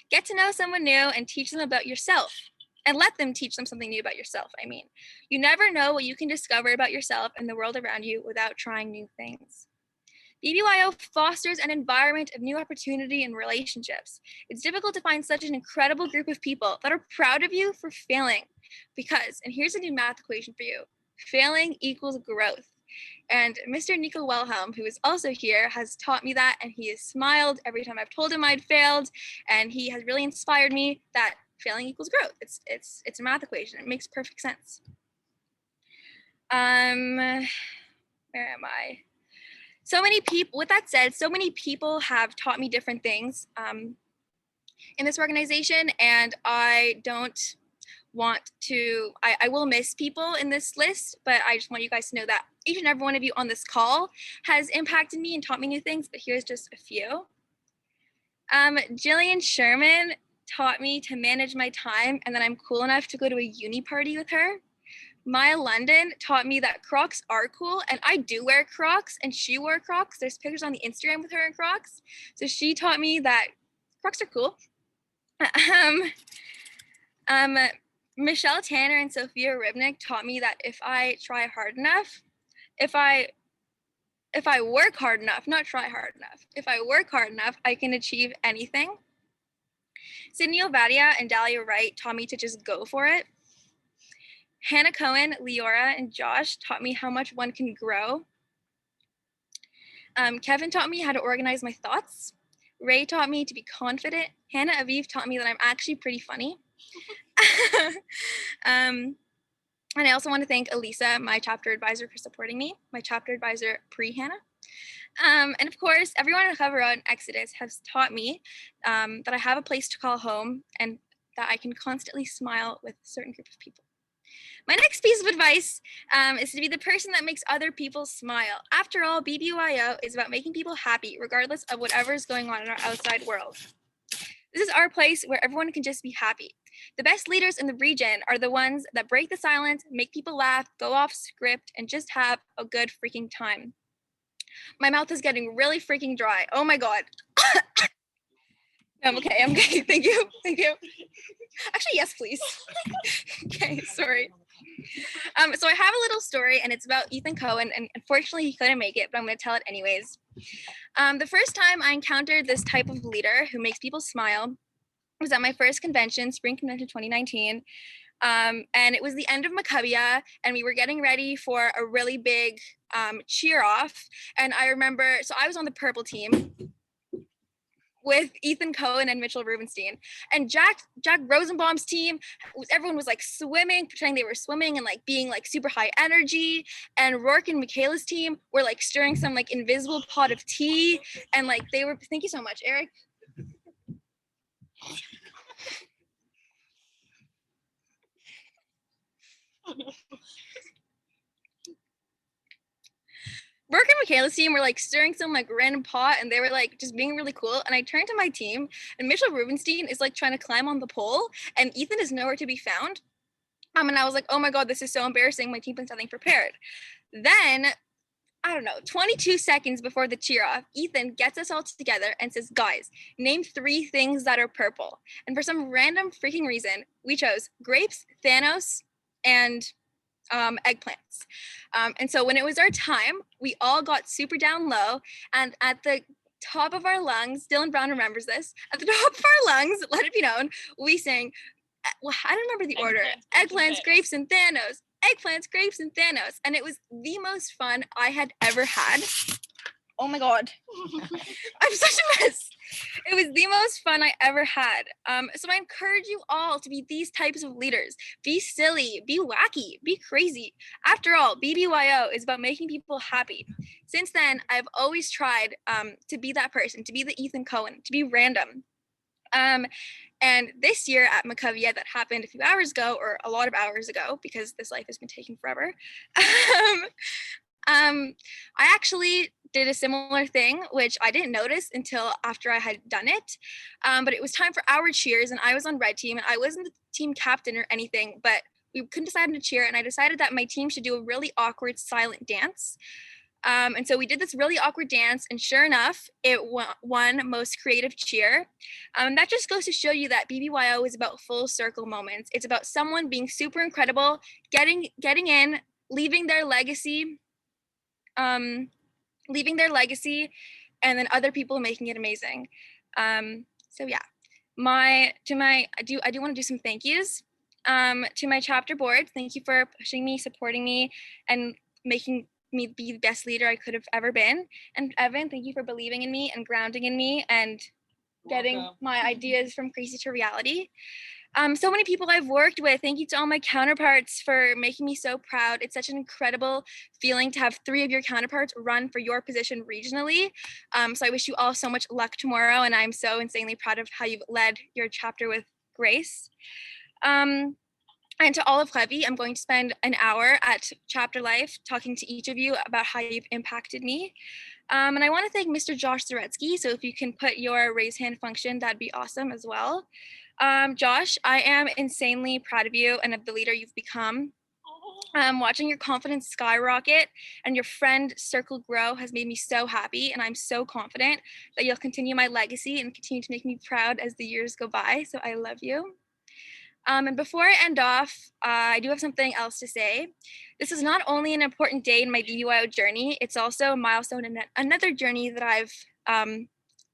Get to know someone new and teach them about yourself. And let them teach them something new about yourself. I mean, you never know what you can discover about yourself and the world around you without trying new things. BBYO fosters an environment of new opportunity and relationships. It's difficult to find such an incredible group of people that are proud of you for failing because, and here's a new math equation for you, failing equals growth. And Mr. Nico Wilhelm, who is also here, has taught me that, and he has smiled every time I've told him I'd failed, and he has really inspired me that failing equals growth. It's a math equation. It makes perfect sense. Where am I? So many people, with that said, so many people have taught me different things in this organization, and I don't want to, I will miss people in this list, but I just want you guys to know that each and every one of you on this call has impacted me and taught me new things, but here's just a few. Jillian Sherman taught me to manage my time and that I'm cool enough to go to a uni party with her. Maya London taught me that Crocs are cool, and I do wear Crocs, and she wore Crocs. There's pictures on the Instagram with her in Crocs. So she taught me that Crocs are cool. Michelle Tanner and Sophia Ribnick taught me that if I try hard enough, if I work hard enough, not try hard enough, if I work hard enough, I can achieve anything. Sydney Ovadia and Dahlia Wright taught me to just go for it. Hannah Cohen, Leora, and Josh taught me how much one can grow. Kevin taught me how to organize my thoughts. Ray taught me to be confident. Hannah Aviv taught me that I'm actually pretty funny. And I also want to thank Elisa, my chapter advisor, for supporting me, my chapter advisor pre-Hannah. And of course, everyone in Havara and Exodus has taught me that I have a place to call home and that I can constantly smile with a certain group of people. My next piece of advice is to be the person that makes other people smile. After all, BBYO is about making people happy, regardless of whatever is going on in our outside world. This is our place where everyone can just be happy. The best leaders in the region are the ones that break the silence, make people laugh, go off script, and just have a good freaking time. My mouth is getting really freaking dry. Oh my God. I'm okay, thank you. Actually, yes, please. Okay, sorry. So I have a little story and it's about Ethan Cohen, and unfortunately he couldn't make it, but I'm gonna tell it anyways. The first time I encountered this type of leader who makes people smile was at my first convention, Spring Convention 2019. And it was the end of Maccabiah, and we were getting ready for a really big cheer off. And I remember, so I was on the purple team with Ethan Cohen and Mitchell Rubenstein, and Jack Rosenbaum's team, everyone was like swimming, pretending they were swimming and like being like super high energy. And Rourke and Michaela's team were like stirring some like invisible pot of tea, and like they were, thank you so much, Eric. Rourke and Michaela's team were like stirring some like random pot, and they were like just being really cool. And I turned to my team, and Mitchell Rubenstein is like trying to climb on the pole, and Ethan is nowhere to be found. And I was like, oh my God, this is so embarrassing. My team has nothing prepared. Then, I don't know, 22 seconds before the cheer off, Ethan gets us all together and says, guys, name 3 things that are purple. And for some random freaking reason, we chose grapes, Thanos, and eggplants. And so when it was our time, we all got super down low, and at the top of our lungs, Dylan Brown remembers this, at the top of our lungs, let it be known, we sang, well, I don't remember the order, eggplants, grapes, and Thanos, eggplants, grapes, and Thanos. And it was the most fun I had ever had. Oh my God. I'm such a mess. It was the most fun I ever had. So I encourage you all to be these types of leaders. Be silly, be wacky, be crazy. After all, BBYO is about making people happy. Since then, I've always tried to be that person, to be the Ethan Cohen, to be random. And this year at Maccabiah, that happened a few hours ago, or a lot of hours ago, because this life has been taking forever. I actually did a similar thing, which I didn't notice until after I had done it. But it was time for our cheers, and I was on red team, and I wasn't the team captain or anything, but we couldn't decide on a cheer, and I decided that my team should do a really awkward silent dance. And so we did this really awkward dance, and sure enough, it won most creative cheer. That just goes to show you that BBYO is about full circle moments. It's about someone being super incredible, getting in, leaving their legacy, and then other people making it amazing. So yeah, I do want to do some thank yous to my chapter board. Thank you for pushing me, supporting me, and making me be the best leader I could have ever been. And Evan, thank you for believing in me and grounding in me and getting my ideas from crazy to reality. So many people I've worked with. Thank you to all my counterparts for making me so proud. It's such an incredible feeling to have 3 of your counterparts run for your position regionally. So I wish you all so much luck tomorrow, and I'm so insanely proud of how you've led your chapter with grace. And to all of Levi, I'm going to spend an hour at Chapter Life talking to each of you about how you've impacted me. And I want to thank Mr. Josh Zaretsky. So if you can put your raise hand function, that'd be awesome as well. Josh, I am insanely proud of you and of the leader you've become. Watching your confidence skyrocket and your friend circle grow has made me so happy, and I'm so confident that you'll continue my legacy and continue to make me proud as the years go by. So I love you. And before I end off, I do have something else to say. This is not only an important day in my BBYO journey, it's also a milestone in another journey that I've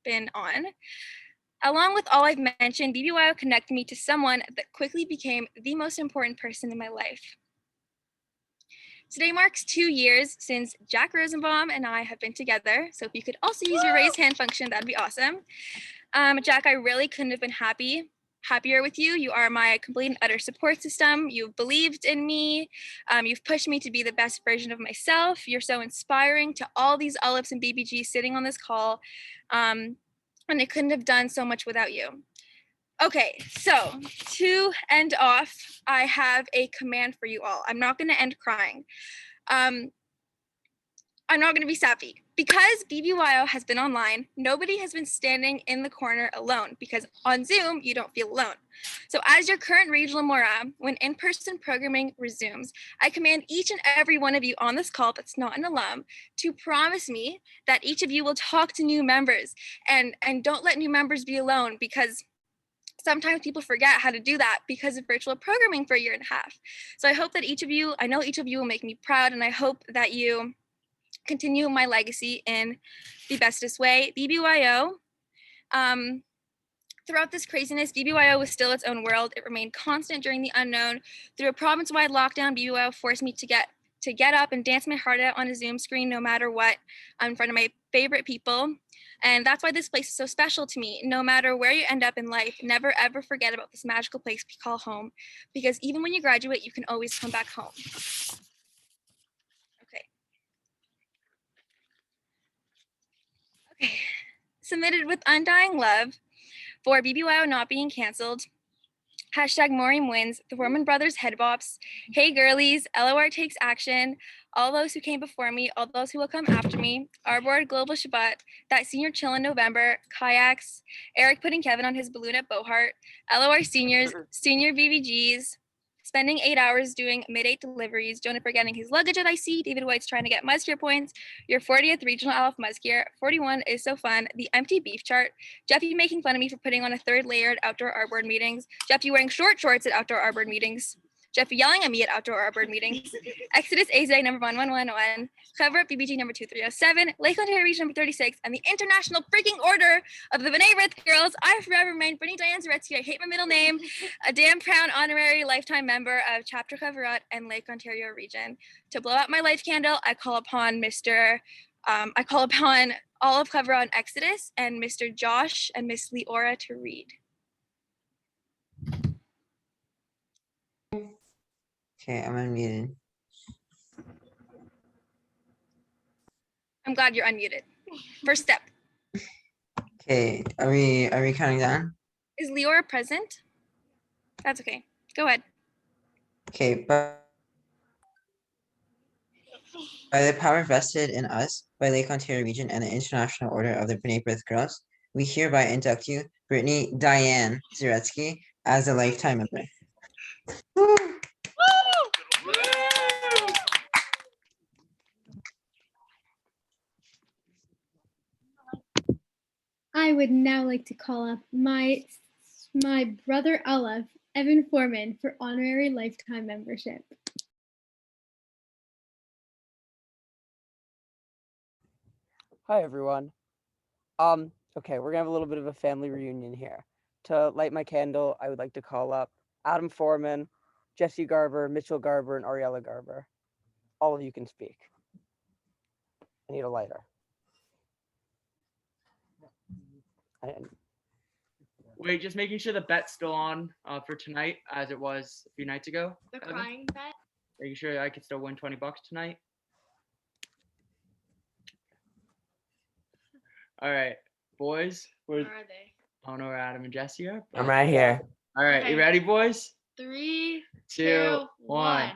been on. Along with all I've mentioned, BBYO connected me to someone that quickly became the most important person in my life. Today marks 2 years since Jack Rosenbaum and I have been together. So if you could also use your raise hand function, that'd be awesome. Jack, I really couldn't have been happier with you. You are my complete and utter support system. You've believed in me. You've pushed me to be the best version of myself. You're so inspiring to all these Olives and BBG sitting on this call. And I couldn't have done so much without you. Okay, so to end off, I have a command for you all. I'm not going to end crying. I'm not going to be sappy. Because BBYO has been online, nobody has been standing in the corner alone, because on Zoom, you don't feel alone. So as your current regional Mora, when in-person programming resumes, I command each and every one of you on this call that's not an alum to promise me that each of you will talk to new members, and don't let new members be alone, because sometimes people forget how to do that because of virtual programming for a year and a half. So I hope that I know each of you will make me proud, and I hope that you continue my legacy in the bestest way. BBYO, throughout this craziness, BBYO was still its own world. It remained constant during the unknown. Through a province-wide lockdown, BBYO forced me to get up and dance my heart out on a Zoom screen no matter what, in front of my favorite people. And that's why this place is so special to me. No matter where you end up in life, never ever forget about this magical place we call home, because even when you graduate, you can always come back home. Okay, submitted with undying love for BBYO not being canceled. Hashtag Maureen wins, the Foreman Brothers head bops, Hey Girlies, LOR takes action, all those who came before me, all those who will come after me, our board Global Shabbat, that senior chill in November, kayaks, Eric putting Kevin on his balloon at Bohart, LOR seniors, senior BBGs, spending 8 hours doing mid-8 deliveries, Jonah forgetting his luggage at IC, David White's trying to get Muskier points, your 40th regional Aleph Muskier, 41 is so fun, the empty beef chart, Jeffy making fun of me for putting on a third layer at outdoor R-board meetings, Jeffy wearing short shorts at outdoor R-board meetings, Jeff yelling at me at outdoor R-board meetings, Exodus AZ number 1111, Clever at BBG number 2307, Lake Ontario Region number 36, and the International Freaking Order of the B'nai B'rith Girls. I forever remain Brittany Diane Zaretsky. I hate my middle name. A damn proud honorary lifetime member of Chapter Cleverot and Lake Ontario Region. To blow out my life candle, I call upon all of Cleverot and Exodus and Mr. Josh and Miss Leora to read.
Okay, I'm unmuted.
I'm glad you're unmuted. First step.
Okay, are we counting down?
Is Leora present? That's okay. Go ahead.
Okay, by the power vested in us by Lake Ontario Region and the International Order of the B'nai B'rith Girls, we hereby induct you, Brittany Diane Zaretsky, as a lifetime member.
I would now like to call up my brother Aleph, Evan Foreman, for honorary lifetime membership.
Hi everyone. Okay, we're gonna have a little bit of a family reunion here. To light my candle, I would like to call up Adam Foreman, Jesse Garber, Mitchell Garber, and Ariella Garber. All of you can speak. I need a lighter.
Wait, just making sure the bet's still on for tonight, as it was a few nights ago.
The
Evan?
crying bet?
Making sure I could still win $20 tonight. All right, boys. Where are they? I don't know where Adam and Jesse are.
I'm right here.
All right,
Okay.
you ready, boys?
3,
2, 1.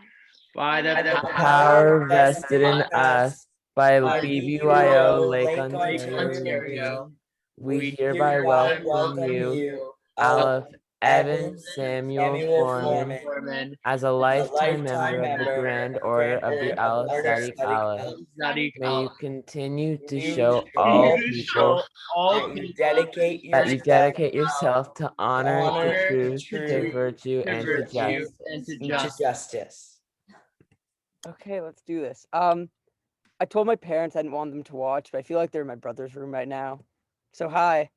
By the
Power vested in us by BBYO Lake
Ontario
Ontario, we hereby welcome you, Aleph Evan Samuel Foreman, as a lifetime member of the Grand Order of the Aleph Sadiq Aleph. May you continue to show all people that you dedicate yourself to honor, to truth, to virtue, and to justice.
Okay, let's do this. I told my parents I didn't want them to watch, but I feel like they're in my brother's room right now. So hi.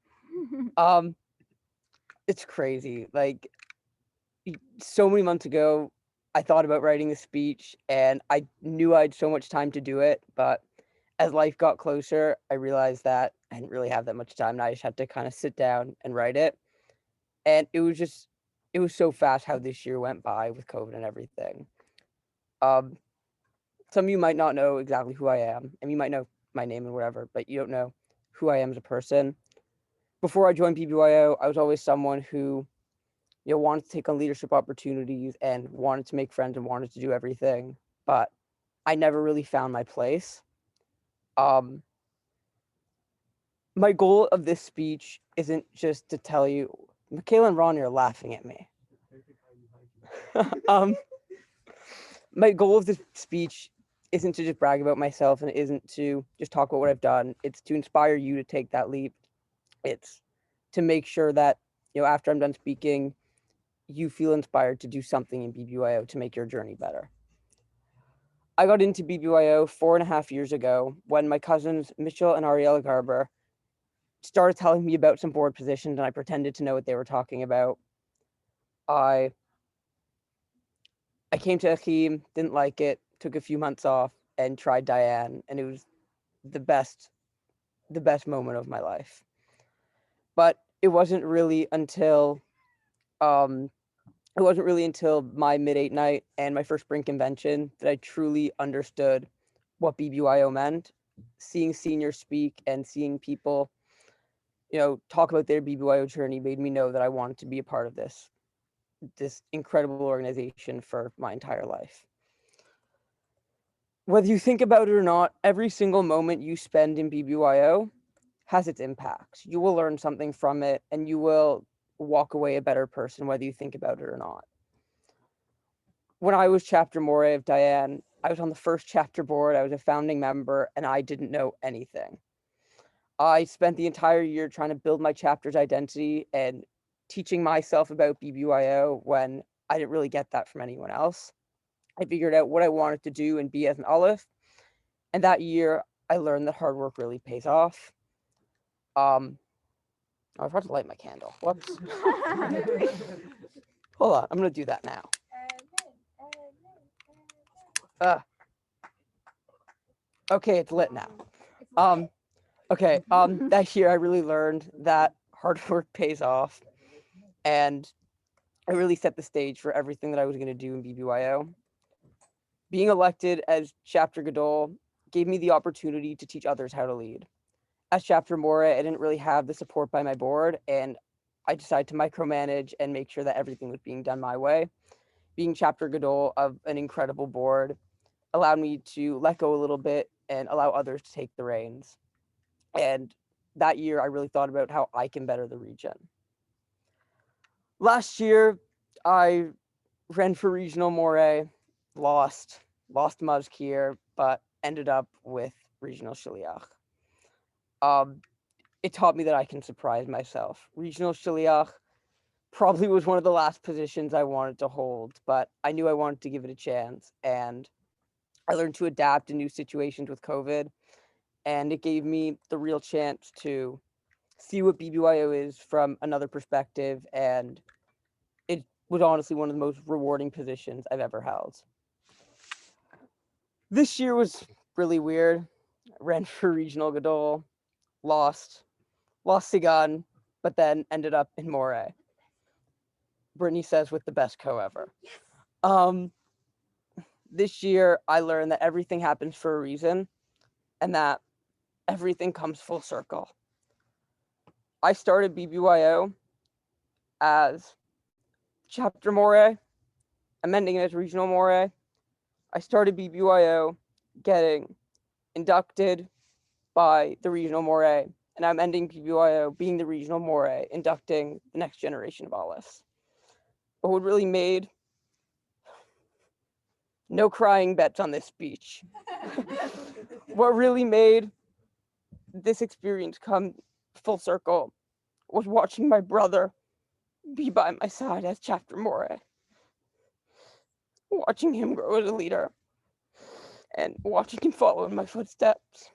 It's crazy. Like so many months ago, I thought about writing a speech and I knew I had so much time to do it, but as life got closer, I realized that I didn't really have that much time and I just had to kind of sit down and write it. And it was so fast how this year went by with COVID and everything. Some of you might not know exactly who I am, and you might know my name and whatever, but you don't know who I am as a person. Before I joined BBYO, I was always someone who, wanted to take on leadership opportunities and wanted to make friends and wanted to do everything, but I never really found my place. My goal of this speech isn't just to tell you, Michaela and Ronnie are laughing at me. My goal of this speech isn't to just brag about myself and isn't to just talk about what I've done. It's to inspire you to take that leap. It's to make sure that, after I'm done speaking, you feel inspired to do something in BBYO to make your journey better. I got into BBYO 4.5 years ago when my cousins, Mitchell and Ariella Garber, started telling me about some board positions, and I pretended to know what they were talking about. I came to Achim, didn't like it, took a few months off, and tried Diane, and it was the best moment of my life. But it wasn't really until my mid-8 night and my first spring convention that I truly understood what BBYO meant. Seeing seniors speak and seeing people, talk about their BBYO journey made me know that I wanted to be a part of this incredible organization for my entire life. Whether you think about it or not, every single moment you spend in BBYO has its impacts. You will learn something from it, and you will walk away a better person, whether you think about it or not. When I was chapter more of Diane, I was on the first chapter board, I was a founding member, and I didn't know anything. I spent the entire year trying to build my chapter's identity and teaching myself about BBYO when I didn't really get that from anyone else. I figured out what I wanted to do and be as an Aleph. And that year, I learned that hard work really pays off. I was about to light my candle. Whoops. Hold on, I'm going to do that now. Okay, it's lit now. That year I really learned that hard work pays off, and I really set the stage for everything that I was going to do in BBYO. Being elected as Chapter Gadol gave me the opportunity to teach others how to lead. As Chapter More, I didn't really have the support by my board, and I decided to micromanage and make sure that everything was being done my way. Being Chapter Gadol of an incredible board allowed me to let go a little bit and allow others to take the reins. And that year, I really thought about how I can better the region. Last year, I ran for Regional Moray, lost Mazkir, but ended up with Regional Shiliach. It taught me that I can surprise myself. Regional Shiliach probably was one of the last positions I wanted to hold, but I knew I wanted to give it a chance, and I learned to adapt in new situations with COVID, and it gave me the real chance to see what BBYO is from another perspective, and it was honestly one of the most rewarding positions I've ever held. This year was really weird. I ran for Regional Gadol, lost Sigan, but then ended up in Moray. Brittany says with the best co ever. This year, I learned that everything happens for a reason and that everything comes full circle. I started BBYO as Chapter Moray. I'm ending it as Regional Moray. I started BBYO getting inducted by the Regional Moray, and I'm ending BBYO being the Regional Moray, inducting the next generation of Alephs. But what really made no crying bets on this speech. What really made this experience come full circle was watching my brother be by my side as Chapter Moray. Watching him grow as a leader and watching him follow in my footsteps.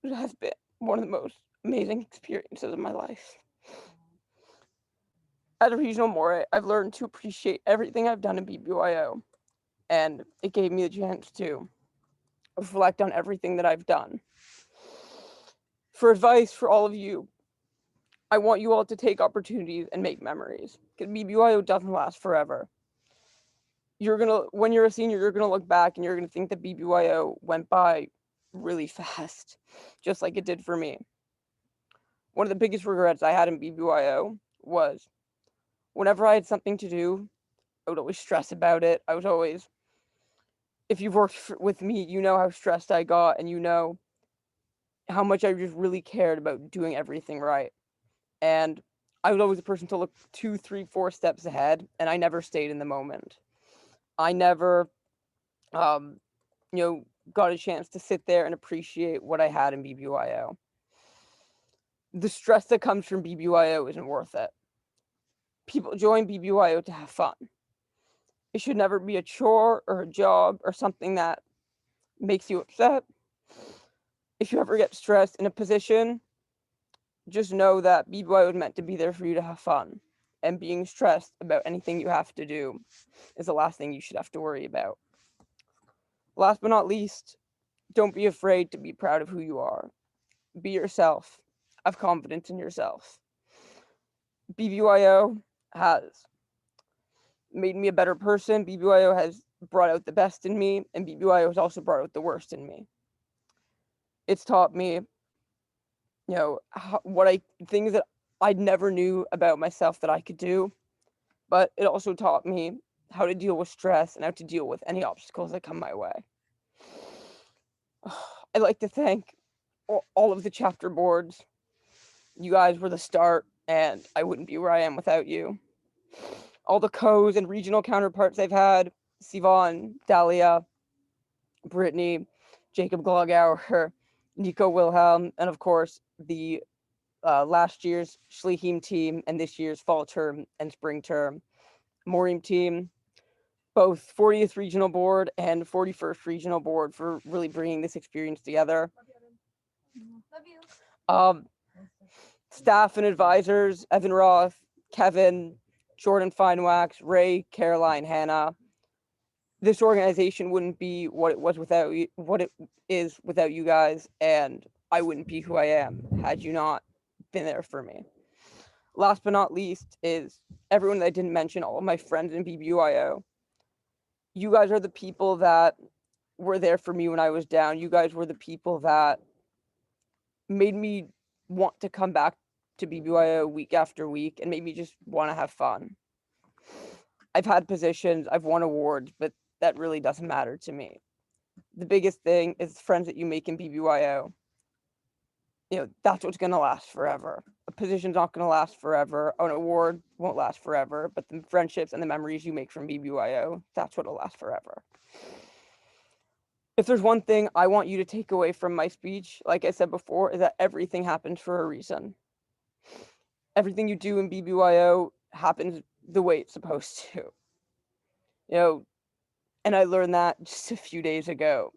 It has been one of the most amazing experiences of my life. As a Regional Moray, I've learned to appreciate everything I've done in BBYO, and it gave me the chance to reflect on everything that I've done. For advice for all of you, I want you all to take opportunities and make memories, because BBYO doesn't last forever. When you're a senior, you're gonna look back and you're gonna think that BBYO went by really fast, just like it did for me. One of the biggest regrets I had in BBYO was whenever I had something to do, I would always stress about it. I was always, if you've worked with me, you know how stressed I got, and you know how much I just really cared about doing everything right. And I was always the person to look 2, 3, 4 steps ahead, and I never stayed in the moment. I never, got a chance to sit there and appreciate what I had in BBYO. The stress that comes from BBYO isn't worth it. People join BBYO to have fun. It should never be a chore or a job or something that makes you upset. If you ever get stressed in a position, just know that BBYO is meant to be there for you to have fun. And being stressed about anything you have to do is the last thing you should have to worry about. Last but not least, don't be afraid to be proud of who you are. Be yourself. Have confidence in yourself. BBYO has made me a better person. BBYO has brought out the best in me, and BBYO has also brought out the worst in me. It's taught me, things that I never knew about myself that I could do, but it also taught me how to deal with stress and how to deal with any obstacles that come my way. I'd like to thank all of the chapter boards. You guys were the start, and I wouldn't be where I am without you. All the co's and regional counterparts I've had, Sivan, Dahlia, Brittany, Jacob Glogauer, Nico Wilhelm, and of course the last year's Schleichheim team and this year's fall term and spring term Maureen team, both 40th Regional Board and 41st Regional Board for really bringing this experience together. Staff and advisors, Evan Roth, Kevin, Jordan Feinwax, Ray, Caroline, Hannah. This organization wouldn't be what it is without you guys, and I wouldn't be who I am had you not been there for me. Last but not least is everyone that I didn't mention, all of my friends in BBYO. You guys are the people that were there for me when I was down. You guys were the people that made me want to come back to BBYO week after week and made me just want to have fun. I've had positions, I've won awards, but that really doesn't matter to me. The biggest thing is the friends that you make in BBYO. That's what's going to last forever. A position's not going to last forever. An award won't last forever, but the friendships and the memories you make from BBYO, that's what'll last forever. If there's one thing I want you to take away from my speech, like I said before, is that everything happens for a reason. Everything you do in BBYO happens the way it's supposed to. And I learned that just a few days ago.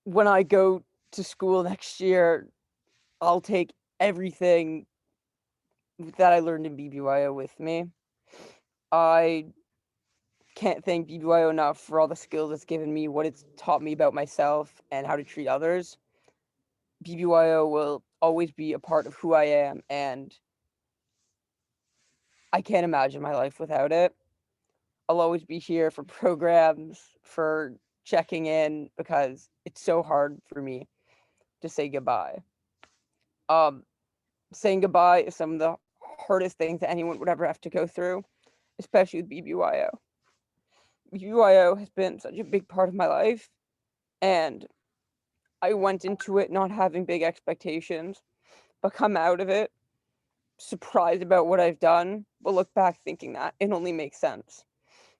When I go to school next year, I'll take everything that I learned in BBYO with me. I can't thank BBYO enough for all the skills it's given me, what it's taught me about myself and how to treat others. BBYO will always be a part of who I am, and I can't imagine my life without it. I'll always be here for programs, for checking in, because it's so hard for me to say goodbye. Saying goodbye is some of the hardest things that anyone would ever have to go through, especially with BBYO. BBYO has been such a big part of my life, and I went into it not having big expectations, but come out of it surprised about what I've done, but look back thinking that it only makes sense.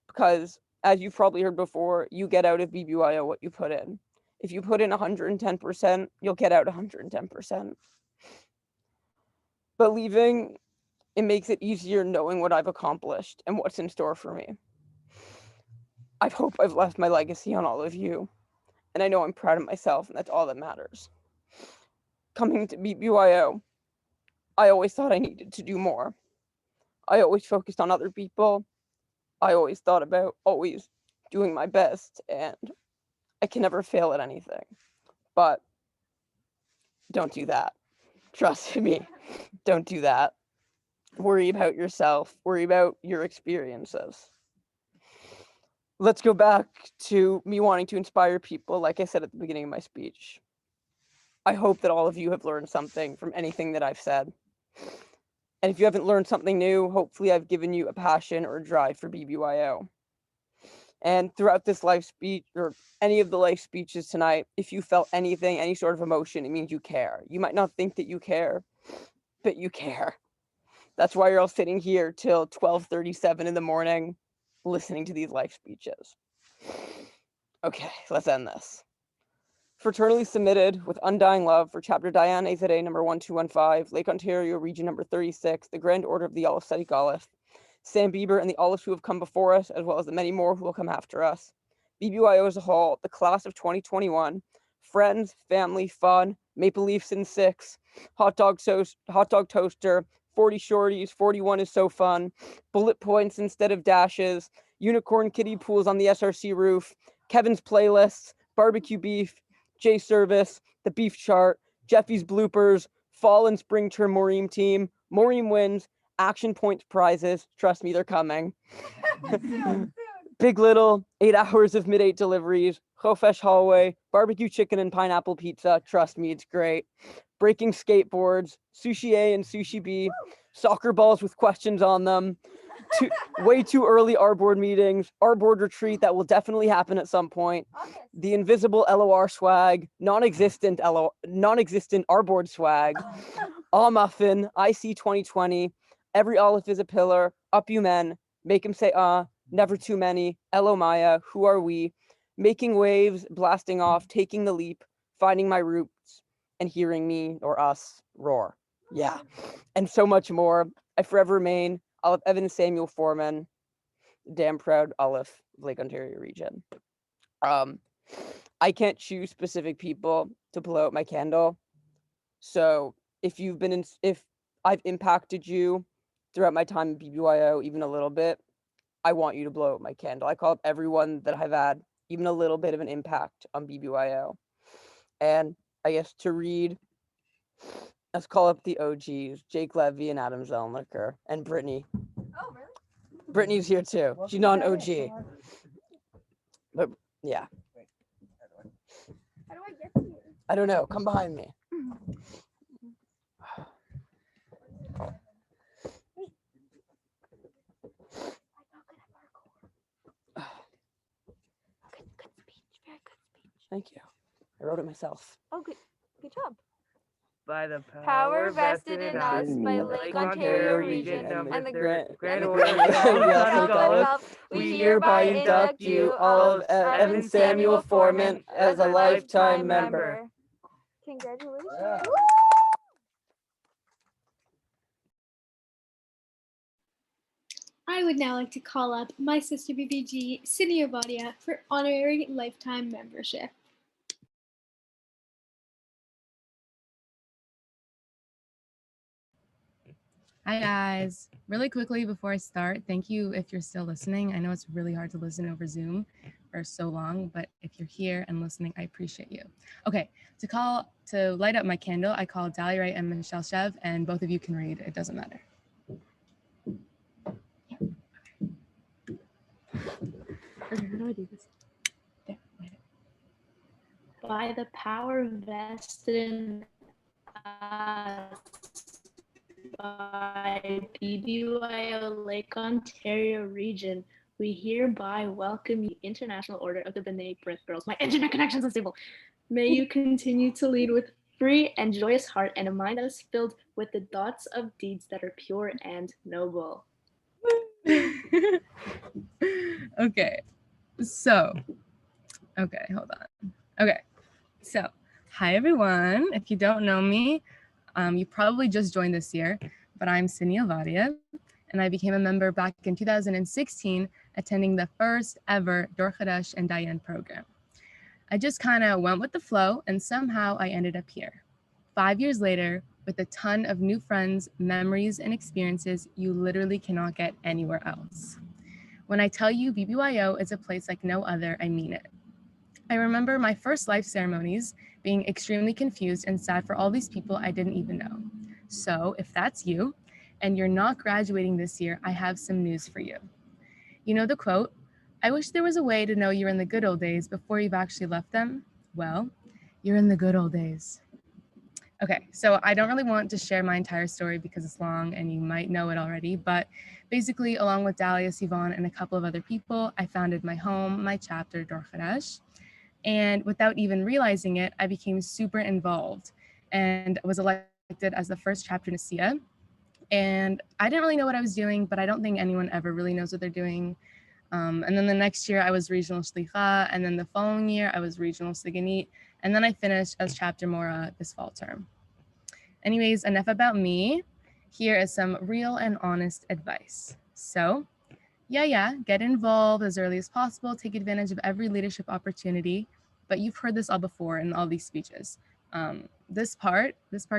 Because as you've probably heard before, you get out of BBYO what you put in. If you put in 110%, you'll get out 110%. But leaving, it makes it easier knowing what I've accomplished and what's in store for me. I hope I've left my legacy on all of you, and I know I'm proud of myself, and that's all that matters. Coming to BBYO, I always thought I needed to do more. I always focused on other people. I always thought about always doing my best, and I can never fail at anything. But Don't do that. Trust me. Don't do that. Worry about yourself. Worry about your experiences. Let's go back to me wanting to inspire people, like I said at the beginning of my speech. I hope that all of you have learned something from anything that I've said. And if you haven't learned something new, hopefully I've given you a passion or a drive for BBYO. And throughout this life speech, or any of the life speeches tonight, if you felt anything, any sort of emotion, it means you care. You might not think that you care, but you care. That's why you're all sitting here till 12:37 in the morning, listening to these life speeches. Okay, let's end this. Fraternally submitted with undying love for Chapter Diane AZA number 1215, Lake Ontario Region number 36, the Grand Order of the Aleph Tzadik Aleph, Sam Bieber and the Alephs who have come before us, as well as the many more who will come after us. BBYO as a whole, the class of 2021, friends, family, fun, Maple Leafs in 6, hot dog toaster, 40 shorties, 41 is so fun, bullet points instead of dashes, unicorn kiddie pools on the SRC roof, Kevin's playlists, barbecue beef, J Service, the beef chart, Jeffy's bloopers, fall and spring term Maureen team, Maureen wins, action points prizes, trust me, they're coming. Big Little, 8 hours of mid-8 deliveries, Chofesh hallway, barbecue chicken and pineapple pizza, trust me, it's great. Breaking skateboards, sushi A and sushi B, soccer balls with questions on them, way too early our board meetings, our board retreat that will definitely happen at some point, the invisible LOR swag, non-existent our board swag, all muffin, IC 2020, every Aleph is a pillar, up you men, make him say never too many, Elo Maya, who are we, making waves, blasting off, taking the leap, finding my roots, and hearing me or us roar. Yeah, and so much more. I forever remain Aleph Evan Samuel Foreman, damn proud Aleph Lake Ontario region. I can't choose specific people to blow out my candle. So if I've impacted you throughout my time in BBYO even a little bit, I want you to blow out my candle. I call up everyone that I've had even a little bit of an impact on BBYO. And I guess to read, let's call up the OGs, Jake Levy and Adam Zelniker, and Brittany. Oh, really? Brittany's here too. She's not an OG. But yeah.
How do I get to you?
I don't know. Come behind me. Thank you. I wrote it myself.
Oh, good job.
By the
Power vested in us by Lake Ontario Region and the Grand Order of the Aleph, we hereby induct you, Aleph Evan Samuel Foreman, as a lifetime member. Congratulations. Yeah.
I would now like to call up my sister BBG, Sydney Ovadia, for honorary lifetime membership.
Hi guys, really quickly before I start, thank you if you're still listening. I know it's really hard to listen over Zoom for so long, but if you're here and listening, I appreciate you. Okay, to light up my candle, I call Dali Wright and Michelle Chev, and both of you can read, it doesn't matter.
Okay, how do I do this?
There, wait.
By the power vested in us by BBYO Lake Ontario Region, we hereby welcome you, International Order of the B'nai B'rith Girls. My internet connection's unstable. May you continue to lead with free and joyous heart and a mind that is filled with the thoughts of deeds that are pure and noble.
Okay, hold on. Okay, so hi everyone. If you don't know me, you probably just joined this year, but I'm Sydney Ovadia, and I became a member back in 2016, attending the first ever Dor Chadash and Dayan program. I just kind of went with the flow, and somehow I ended up here. 5 years later, with a ton of new friends, memories, and experiences you literally cannot get anywhere else. When I tell you BBYO is a place like no other, I mean it. I remember my first life ceremonies being extremely confused and sad for all these people I didn't even know. So if that's you and you're not graduating this year, I have some news for you. You know the quote, "I wish there was a way to know you're in the good old days before you've actually left them." Well, you're in the good old days. Okay, so I don't really want to share my entire story because it's long and you might know it already, but basically, along with Dalia, Sivan, and a couple of other people, I founded my home, my chapter, Dor Khadash. And without even realizing it, I became super involved and was elected as the first chapter Nasia. And I didn't really know what I was doing, but I don't think anyone ever really knows what they're doing. And then the next year I was regional shlicha, and then the following year I was regional siganit, and then I finished as chapter mora this fall term. Anyways, enough about me. Here is some real and honest advice. So, get involved as early as possible, take advantage of every leadership opportunity, but you've heard this all before in all these speeches. This part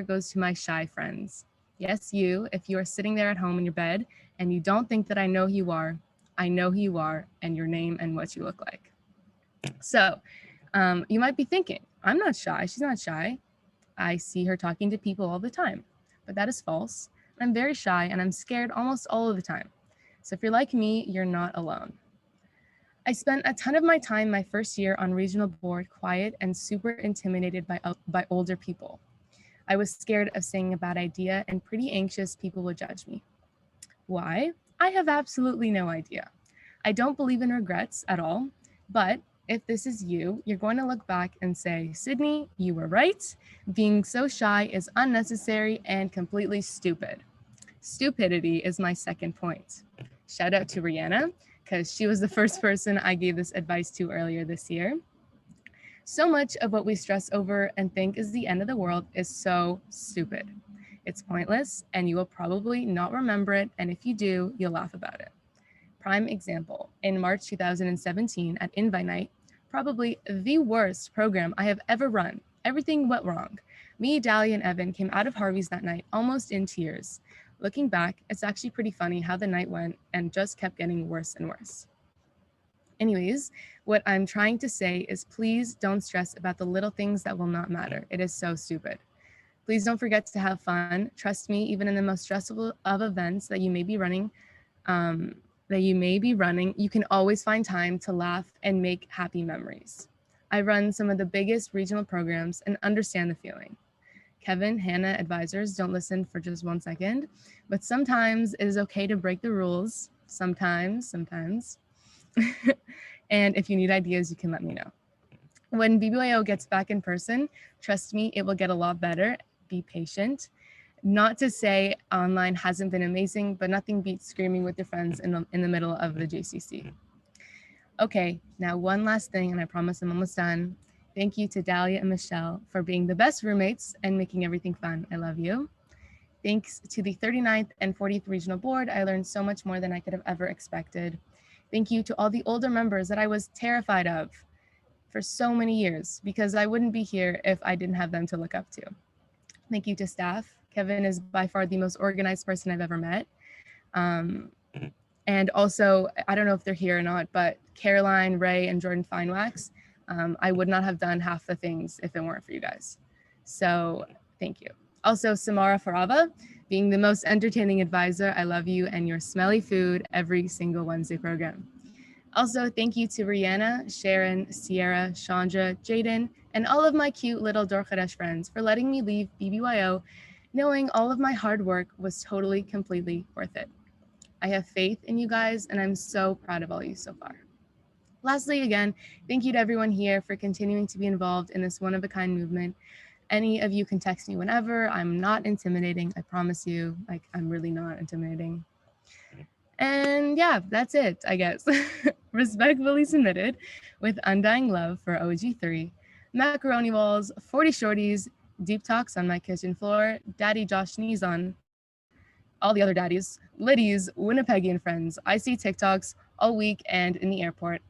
goes to my shy friends. Yes, you, if you are sitting there at home in your bed and you don't think that I know who you are, I know who you are and your name and what you look like. So you might be thinking, I'm not shy, she's not shy. I see her talking to people all the time, but that is false. I'm very shy and I'm scared almost all of the time. So if you're like me, you're not alone. I spent a ton of my time my first year on regional board, quiet and super intimidated by older people. I was scared of saying a bad idea and pretty anxious people would judge me. Why? I have absolutely no idea. I don't believe in regrets at all, but if this is you, you're going to look back and say, Sydney, you were right. Being so shy is unnecessary and completely stupid. Stupidity is my second point. Shout out to Rihanna, because she was the first person I gave this advice to earlier this year. So much of what we stress over and think is the end of the world is so stupid. It's pointless and you will probably not remember it, and if you do, you'll laugh about it. Prime example, in March 2017 at Invite Night, probably the worst program I have ever run. Everything went wrong. Me, Dalia, and Evan came out of Harvey's that night almost in tears. Looking back, it's actually pretty funny how the night went and just kept getting worse and worse. Anyways, what I'm trying to say is please don't stress about the little things that will not matter. It is so stupid. Please don't forget to have fun. Trust me, even in the most stressful of events that you may be running, you can always find time to laugh and make happy memories. I run some of the biggest regional programs and understand the feeling. Kevin, Hannah, advisors, don't listen for just 1 second, but sometimes it is okay to break the rules. Sometimes. And if you need ideas, you can let me know. When BBYO gets back in person, trust me, it will get a lot better. Be patient. Not to say online hasn't been amazing, but nothing beats screaming with your friends in the middle of the JCC. Okay, now one last thing, and I promise I'm almost done. Thank you to Dalia and Michelle for being the best roommates and making everything fun. I love you. Thanks to the 39th and 40th Regional Board, I learned so much more than I could have ever expected. Thank you to all the older members that I was terrified of for so many years, because I wouldn't be here if I didn't have them to look up to. Thank you to staff. Kevin is by far the most organized person I've ever met. And also, I don't know if they're here or not, but Caroline, Ray, and Jordan Finewax, I would not have done half the things if it weren't for you guys. So thank you. Also, Samara Farava, being the most entertaining advisor. I love you and your smelly food every single Wednesday program. Also, thank you to Rihanna, Sharon, Sierra, Chandra, Jaden, and all of my cute little Dor Khadash friends for letting me leave BBYO, knowing all of my hard work was totally, completely worth it. I have faith in you guys, and I'm so proud of all you so far. Lastly, again, thank you to everyone here for continuing to be involved in this one-of-a-kind movement. Any of you can text me whenever. I'm not intimidating, I promise you. Like, I'm really not intimidating. And yeah, that's it, I guess. Respectfully submitted with undying love for OG3, macaroni walls, 40 shorties, deep talks on my kitchen floor, Daddy Josh Neeson, all the other daddies, Liddies, Winnipegian friends. I see TikToks all week and in the airport.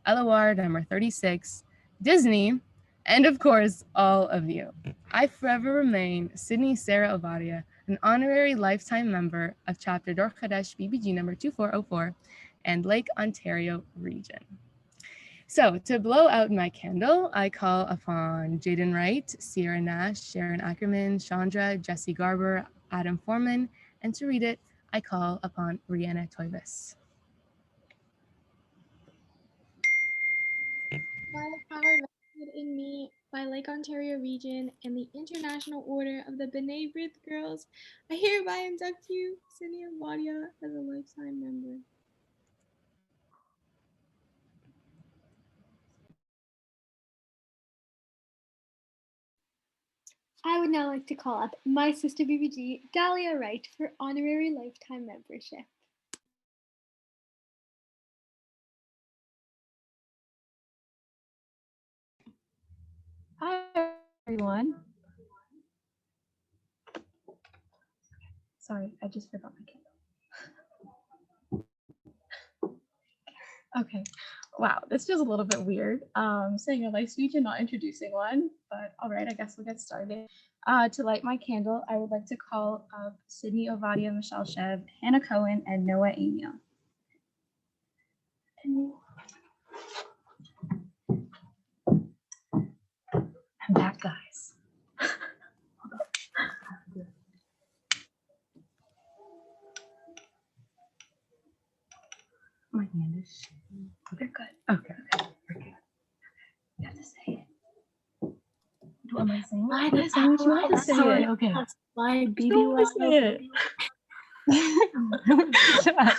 LOR number 36, Disney, and of course, all of you. I forever remain Sydney Sarah Ovadia, an honorary lifetime member of Chapter Dor Khadash BBG number 2404 and Lake Ontario region. So to blow out my candle, I call upon Jaden Wright, Sierra Nash, Sharon Ackerman, Chandra, Jesse Garber, Adam Foreman, and to read it, I call upon Rihanna Toivas.
By the power vested in me by Lake Ontario Region and the International Order of the B'nai B'rith Girls, I hereby induct you, Sydney Vadia, as a lifetime member.
I would now like to call up my sister BBG, Dahlia Wright, for honorary lifetime membership.
Hi, everyone. Sorry, I just forgot my candle. Okay. Wow, this feels a little bit weird. Saying a life speech and not introducing one, but all right, I guess we'll get started. To light my candle, I would like to call up Sydney Ovadia, Michelle Chev, Hannah Cohen, and Noah Amiel. I'm back, guys. My hand is shaking. Okay, good. Okay, we're good. You have to say it. What am I saying?
By
I'm
the
not saying what you have to say
power
it. Okay.
By BBY.
Don't say it.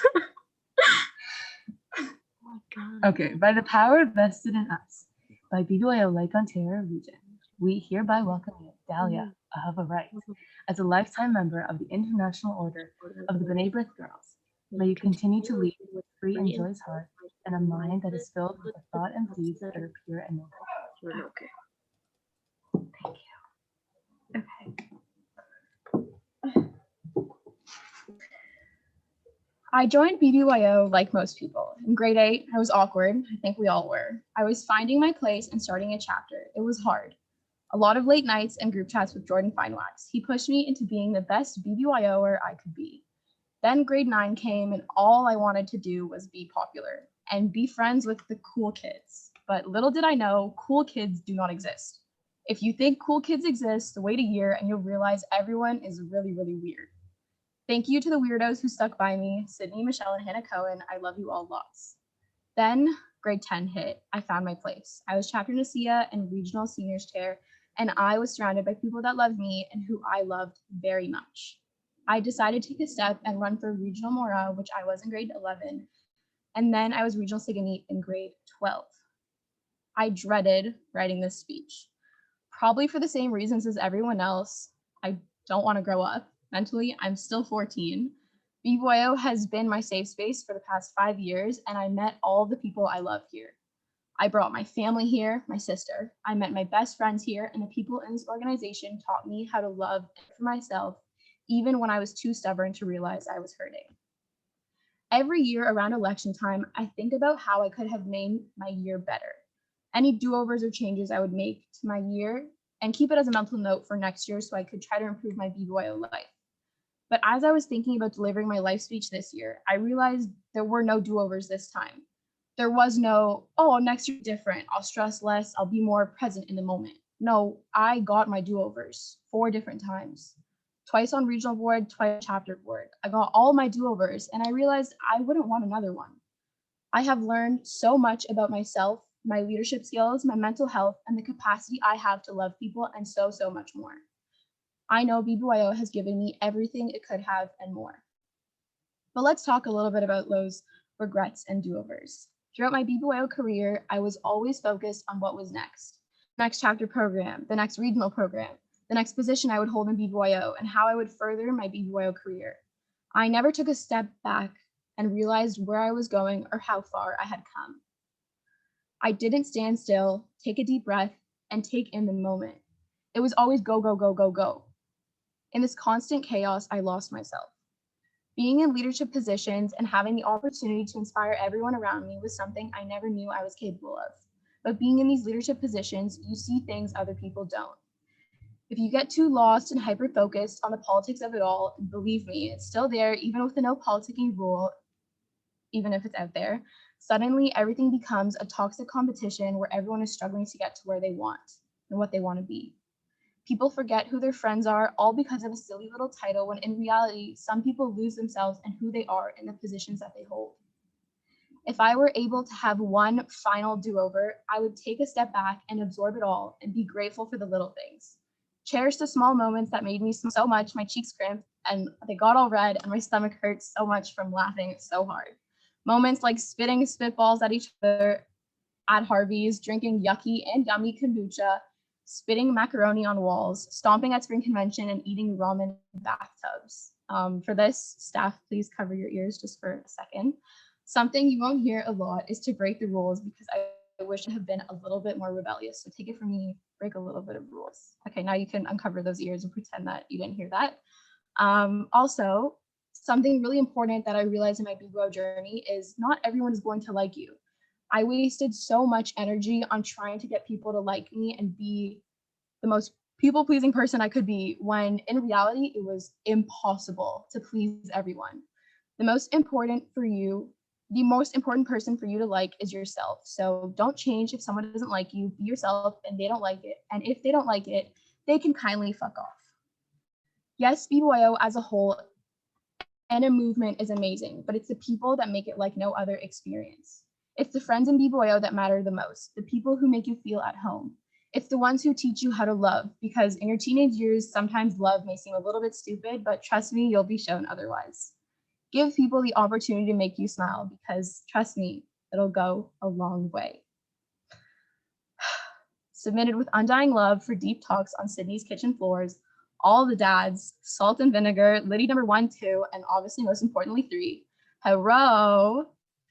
Okay, by the power vested in us, by BBYO Lake Ontario Region, we hereby welcome you, Dahlia Ahava Wright, as a lifetime member of the International Order of the B'nai B'rith Girls. May you continue to lead with free and joyous heart and a mind that is filled with a thought and deeds that are pure and noble. Okay. Thank you. Okay. I joined BBYO like most people. In grade 8, I was awkward. I think we all were. I was finding my place and starting a chapter. It was hard. A lot of late nights and group chats with Jordan Finewax. He pushed me into being the best BBYOer I could be. Then grade 9 came and all I wanted to do was be popular and be friends with the cool kids. But little did I know, cool kids do not exist. If you think cool kids exist, wait a year and you'll realize everyone is really, really weird. Thank you to the weirdos who stuck by me, Sydney, Michelle, and Hannah Cohen. I love you all lots. Then grade 10 hit. I found my place. I was chapter Nasia and regional seniors chair, and I was surrounded by people that loved me and who I loved very much. I decided to take a step and run for regional Mora, which I was in grade 11, and then I was regional Siganit in grade 12. I dreaded writing this speech, probably for the same reasons as everyone else. I don't want to grow up. Mentally, I'm still 14. BBYO has been my safe space for the past 5 years, and I met all the people I love here. I brought my family here, my sister. I met my best friends here, and the people in this organization taught me how to love for myself, even when I was too stubborn to realize I was hurting. Every year around election time, I think about how I could have made my year better. Any do-overs or changes I would make to my year and keep it as a mental note for next year so I could try to improve my BBYO life. But as I was thinking about delivering my life speech this year, I realized there were no do-overs this time. There was no, oh, next year different, I'll stress less, I'll be more present in the moment. No, I got my do-overs 4 different times. Twice on regional board, twice chapter board. I got all my do-overs and I realized I wouldn't want another one. I have learned so much about myself, my leadership skills, my mental health, and the capacity I have to love people and so much more. I know BBYO has given me everything it could have and more. But let's talk a little bit about those regrets and do-overs. Throughout my BBYO career, I was always focused on what was next. Next chapter program, the next regional program, the next position I would hold in BBYO, and how I would further my BBYO career. I never took a step back and realized where I was going or how far I had come. I didn't stand still, take a deep breath, and take in the moment. It was always go, go, go, go, go. In this constant chaos, I lost myself. Being in leadership positions and having the opportunity to inspire everyone around me was something I never knew I was capable of. But being in these leadership positions, you see things other people don't. If you get too lost and hyper-focused on the politics of it all, believe me, it's still there, even with the no politicking rule. even if it's out there, suddenly everything becomes a toxic competition where everyone is struggling to get to where they want and what they want to be. People forget who their friends are, all because of a silly little title, when in reality, some people lose themselves and who they are in the positions that they hold. If I were able to have one final do-over, I would take a step back and absorb it all and be grateful for the little things. Cherish the small moments that made me smile so much my cheeks crimped and they got all red and my stomach hurt so much from laughing so hard. Moments like spitting spitballs at each other at Harvey's, drinking yucky and yummy kombucha, spitting macaroni on walls, stomping at spring convention, and eating ramen in bathtubs. For this, staff, please cover your ears just for a second. Something you won't hear a lot is to break the rules, because I wish I had been a little bit more rebellious. So take it from me, break a little bit of rules. Okay, now you can uncover those ears and pretend that you didn't hear that. Also, something really important that I realized in my BBWO journey is not everyone is going to like you. I wasted so much energy on trying to get people to like me and be the most people-pleasing person I could be, when in reality, it was impossible to please everyone. The most important person for you to like is yourself. So don't change if someone doesn't like you. Be yourself and they don't like it. And if they don't like it, they can kindly fuck off. Yes, BBYO as a whole and a movement is amazing, but it's the people that make it like no other experience. It's the friends in BBYO that matter the most, the people who make you feel at home. It's the ones who teach you how to love, because in your teenage years, sometimes love may seem a little bit stupid, but trust me, you'll be shown otherwise. Give people the opportunity to make you smile, because trust me, it'll go a long way. Submitted with undying love for deep talks on Sydney's kitchen floors, all the dads, Salt and Vinegar, Liddy number 1, 2, and obviously most importantly 3. Hello,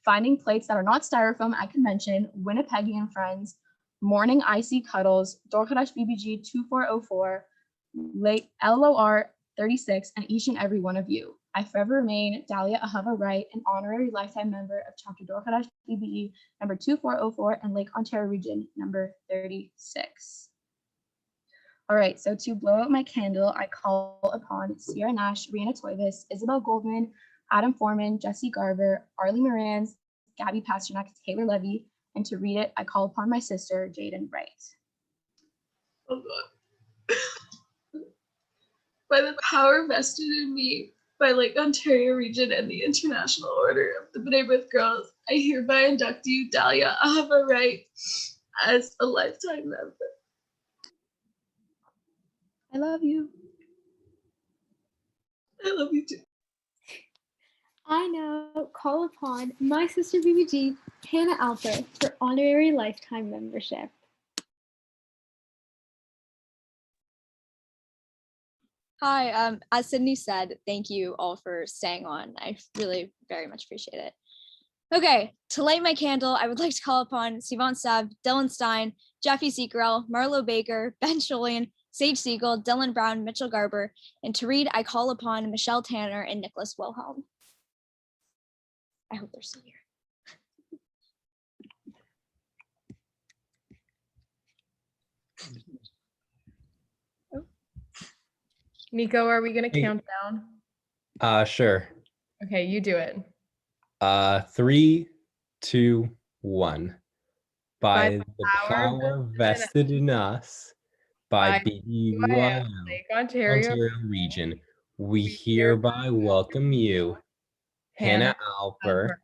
finding plates that are not styrofoam at convention, Winnipeggian friends, morning icy cuddles, Dorkadash BBG 2404, late LOR 36, and each and every one of you. I forever remain Dahlia Ahava Wright, an honorary lifetime member of Chapter Dorkadash BBE number 2404 and Lake Ontario Region number 36. All right, so to blow out my candle, I call upon Sierra Nash, Rihanna Toivis, Isabel Goldman, Adam Foreman, Jesse Garber, Arlie Morans, Gabby Pasternak, Taylor Levy, and to read it, I call upon my sister, Jaden Wright.
Oh God. By the power vested in me by Lake Ontario Region and the International Order of the B'nai B'rith Girls, I hereby induct you, Dahlia Ahava Wright, as a lifetime member.
I love you.
I love you too.
I now call upon my sister BBG, Hannah Alper, for honorary lifetime membership.
Hi, as Sydney said, thank you all for staying on. I really very much appreciate it. Okay, to light my candle, I would like to call upon Sivan Sav, Dylan Stein, Jeffy Seacrell, Marlo Baker, Ben Schulian, Sage Siegel, Dylan Brown, Mitchell Garber, and to read, I call upon Michelle Tanner and Nicholas Wilhelm. I hope they're still here.
Nico, are we gonna count down?
Sure.
Okay, you do it.
3, 2, 1. By the power vested in us by BBYO
Lake Ontario
Region, we hereby welcome you, Hannah Alper,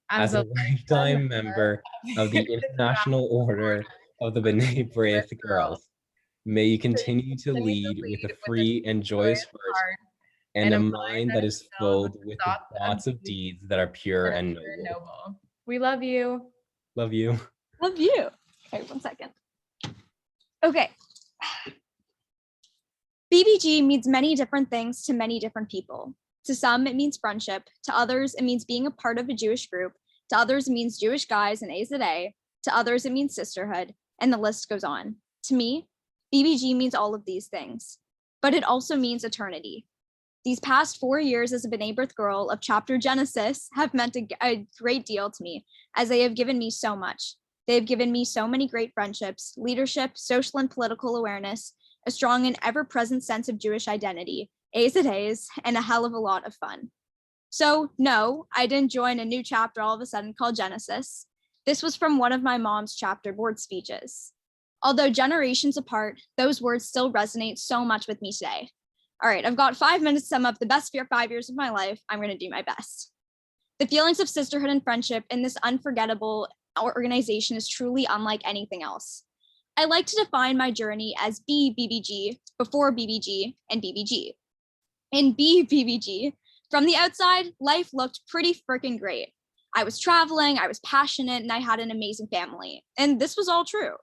as a lifetime member of the International Order of the B'nai B'rith Girls. May you continue to lead with a free and joyous heart and a mind that is filled with the thoughts of deeds that are pure and noble.
We love you.
Love you.
Love you. Okay, 1 second. Okay. BBG means many different things to many different people. To some, it means friendship. To others, it means being a part of a Jewish group. To others, it means Jewish guys and A's a day. To others, it means sisterhood. And the list goes on. To me, BBG means all of these things, but it also means eternity. These past 4 years as a B'nai B'rith girl of Chapter Genesis have meant a great deal to me, as they have given me so much. They have given me so many great friendships, leadership, social and political awareness, a strong and ever-present sense of Jewish identity, A's at A's, and a hell of a lot of fun. So no, I didn't join a new chapter all of a sudden called Genesis. This was from one of my mom's chapter board speeches. Although generations apart, those words still resonate so much with me today. All right, I've got 5 minutes to sum up the best 5 years of my life. I'm going to do my best. The feelings of sisterhood and friendship in this unforgettable organization is truly unlike anything else. I like to define my journey as BBG, before BBG, and BBG. In BBG, from the outside, life looked pretty freaking great. I was traveling, I was passionate, and I had an amazing family. And this was all true.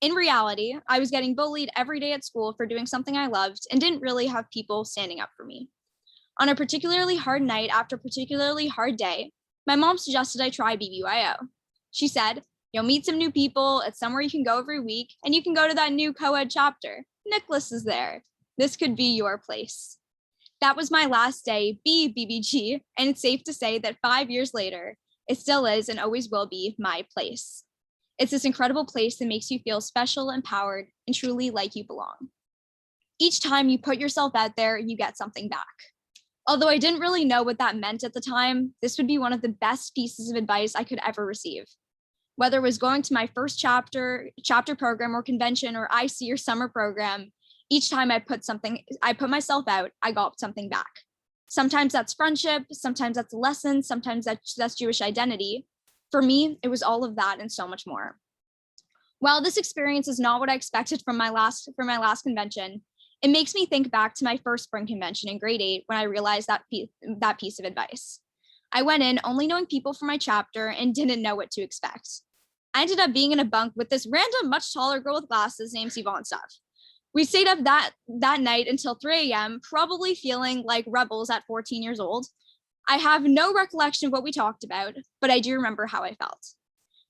In reality, I was getting bullied every day at school for doing something I loved and didn't really have people standing up for me. On a particularly hard night after a particularly hard day, my mom suggested I try BBYO. She said, "You'll meet some new people, it's somewhere you can go every week, and you can go to that new co-ed chapter. Nicholas is there. This could be your place." That was my last day BBG, and it's safe to say that 5 years later, it still is and always will be my place. It's this incredible place that makes you feel special, empowered, and truly like you belong. Each time you put yourself out there, you get something back. Although I didn't really know what that meant at the time, this would be one of the best pieces of advice I could ever receive. Whether it was going to my first chapter program or convention or IC or summer program, each time I put myself out, I got something back. Sometimes that's friendship, sometimes that's lessons, sometimes that's Jewish identity. For me, it was all of that and so much more. While this experience is not what I expected from my last convention, it makes me think back to my first spring convention in grade 8 when I realized that piece of advice. I went in only knowing people from my chapter and didn't know what to expect. I ended up being in a bunk with this random, much taller girl with glasses named Sivan Stav. We stayed up that night until 3 a.m., probably feeling like rebels at 14 years old. I have no recollection of what we talked about, but I do remember how I felt.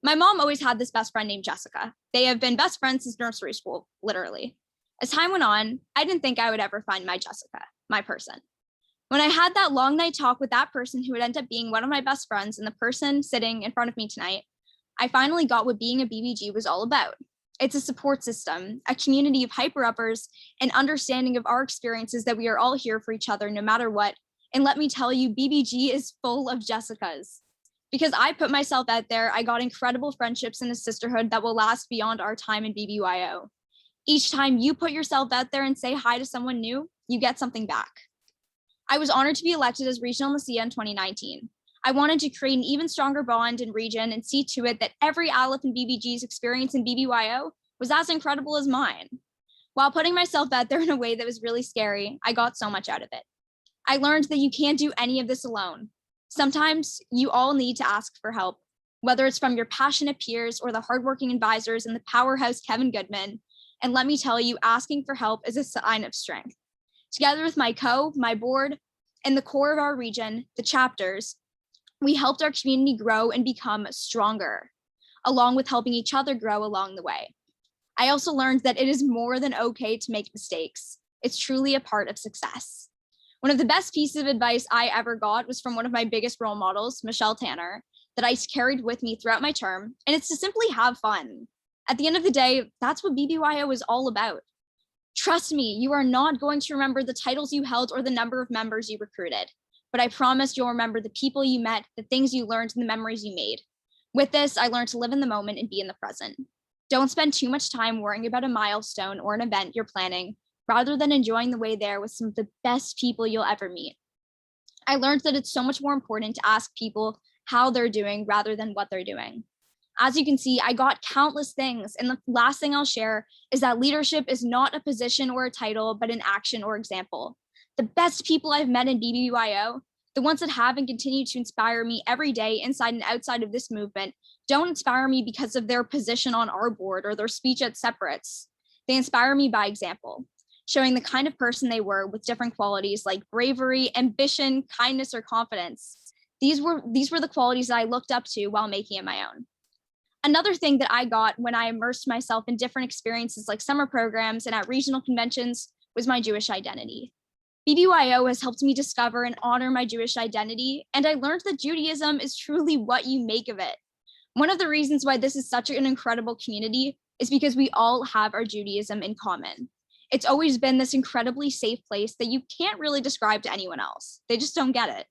My mom always had this best friend named Jessica. They have been best friends since nursery school, literally. As time went on, I didn't think I would ever find my Jessica, my person. When I had that long night talk with that person who would end up being one of my best friends and the person sitting in front of me tonight, I finally got what being a BBG was all about. It's a support system, a community of hyper-uppers, and understanding of our experiences that we are all here for each other no matter what. And let me tell you, BBG is full of Jessicas. Because I put myself out there, I got incredible friendships in a sisterhood that will last beyond our time in BBYO. Each time you put yourself out there and say hi to someone new, you get something back. I was honored to be elected as Regional Messiah in 2019. I wanted to create an even stronger bond in region and see to it that every Aleph and BBG's experience in BBYO was as incredible as mine. While putting myself out there in a way that was really scary, I got so much out of it. I learned that you can't do any of this alone. Sometimes you all need to ask for help, whether it's from your passionate peers or the hardworking advisors and the powerhouse Kevin Goodman. And let me tell you, asking for help is a sign of strength. Together with my board, and the core of our region, the chapters, we helped our community grow and become stronger, along with helping each other grow along the way. I also learned that it is more than okay to make mistakes. It's truly a part of success. One of the best pieces of advice I ever got was from one of my biggest role models, Michelle Tanner, that I carried with me throughout my term, and it's to simply have fun. At the end of the day, that's what BBYO is all about. Trust me, you are not going to remember the titles you held or the number of members you recruited, but I promise you'll remember the people you met, the things you learned, and the memories you made. With this, I learned to live in the moment and be in the present. Don't spend too much time worrying about a milestone or an event you're planning, rather than enjoying the way there with some of the best people you'll ever meet. I learned that it's so much more important to ask people how they're doing rather than what they're doing. As you can see, I got countless things, and the last thing I'll share is that leadership is not a position or a title, but an action or example. The best people I've met in BBYO, the ones that have and continue to inspire me every day inside and outside of this movement, don't inspire me because of their position on our board or their speech at separates. They inspire me by example, showing the kind of person they were with different qualities like bravery, ambition, kindness, or confidence. These were the qualities that I looked up to while making it my own. Another thing that I got when I immersed myself in different experiences like summer programs and at regional conventions was my Jewish identity. BBYO has helped me discover and honor my Jewish identity, and I learned that Judaism is truly what you make of it. One of the reasons why this is such an incredible community is because we all have our Judaism in common. It's always been this incredibly safe place that you can't really describe to anyone else. They just don't get it.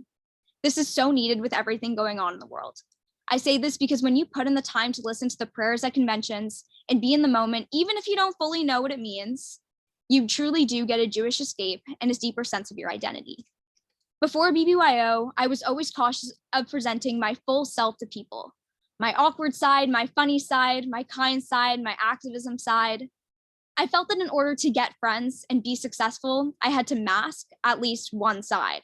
This is so needed with everything going on in the world. I say this because when you put in the time to listen to the prayers at conventions and be in the moment, even if you don't fully know what it means, you truly do get a Jewish escape and a deeper sense of your identity. Before BBYO, I was always cautious of presenting my full self to people. My awkward side, my funny side, my kind side, my activism side. I felt that in order to get friends and be successful, I had to mask at least one side.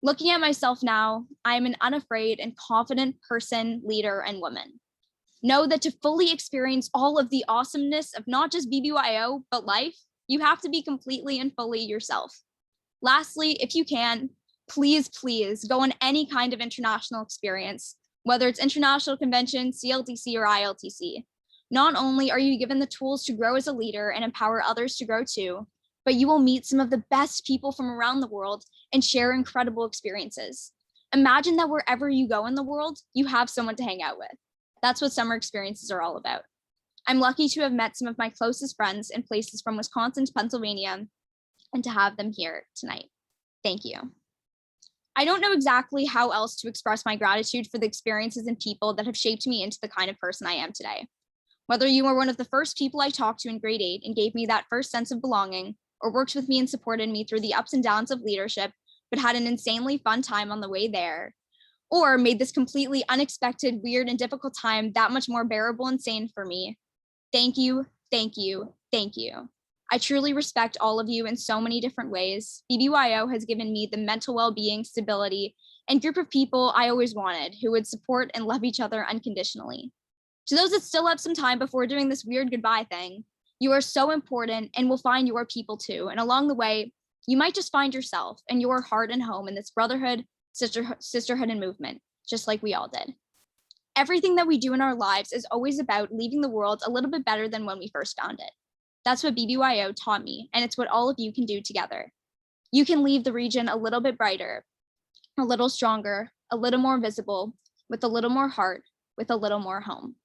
Looking at myself now, I am an unafraid and confident person, leader, and woman. Know that to fully experience all of the awesomeness of not just BBYO, but life, you have to be completely and fully yourself. Lastly, if you can, please go on any kind of international experience, whether it's international convention, CLTC, or ILTC. Not only are you given the tools to grow as a leader and empower others to grow too, but you will meet some of the best people from around the world and share incredible experiences. Imagine that wherever you go in the world, you have someone to hang out with. That's what summer experiences are all about. I'm lucky to have met some of my closest friends in places from Wisconsin to Pennsylvania and to have them here tonight. Thank you. I don't know exactly how else to express my gratitude for the experiences and people that have shaped me into the kind of person I am today. Whether you were one of the first people I talked to in grade 8 and gave me that first sense of belonging, or worked with me and supported me through the ups and downs of leadership, but had an insanely fun time on the way there, or made this completely unexpected, weird, and difficult time that much more bearable and sane for me. Thank you, thank you, thank you. I truly respect all of you in so many different ways. BBYO has given me the mental well-being, stability, and group of people I always wanted who would support and love each other unconditionally. To those that still have some time before doing this weird goodbye thing, you are so important and will find your people too. And along the way, you might just find yourself and your heart and home in this brotherhood, sisterhood, and movement, just like we all did. Everything that we do in our lives is always about leaving the world a little bit better than when we first found it. That's what BBYO taught me, and it's what all of you can do together. You can leave the region a little bit brighter, a little stronger, a little more visible, with a little more heart, with a little more home.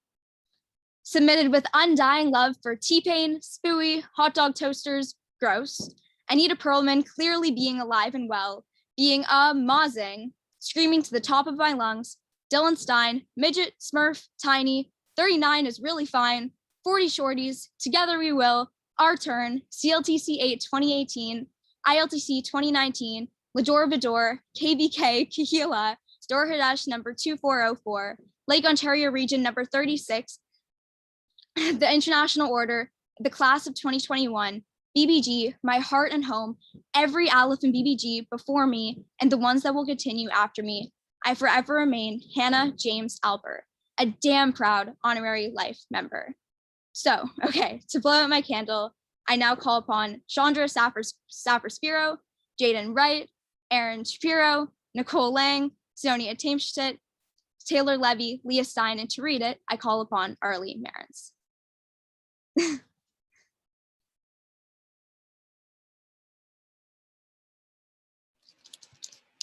Submitted with undying love for T-Pain, Spooey, Hot Dog Toasters, gross, Anita Perlman clearly being alive and well, being amazing, screaming to the top of my lungs, Dylan Stein, Midget, Smurf, Tiny, 39 is really fine, 40 Shorties, Together We Will, Our Turn, CLTC 8 2018, ILTC 2019, Lador Vidor, KBK, Kahila, Dor Hadesh number 2404, Lake Ontario region number 36, the International Order, the class of 2021, BBG, my heart and home, every Aleph in BBG before me, and the ones that will continue after me, I forever remain Hannah James Albert, a damn proud honorary life member. So, okay, to blow out my candle, I now call upon Chandra Saffer-Spiro, Jaden Wright, Aaron Shapiro, Nicole Lang, Sonia Tameshtit, Taylor Levy, Leah Stein, and to read it, I call upon Arlie Marins.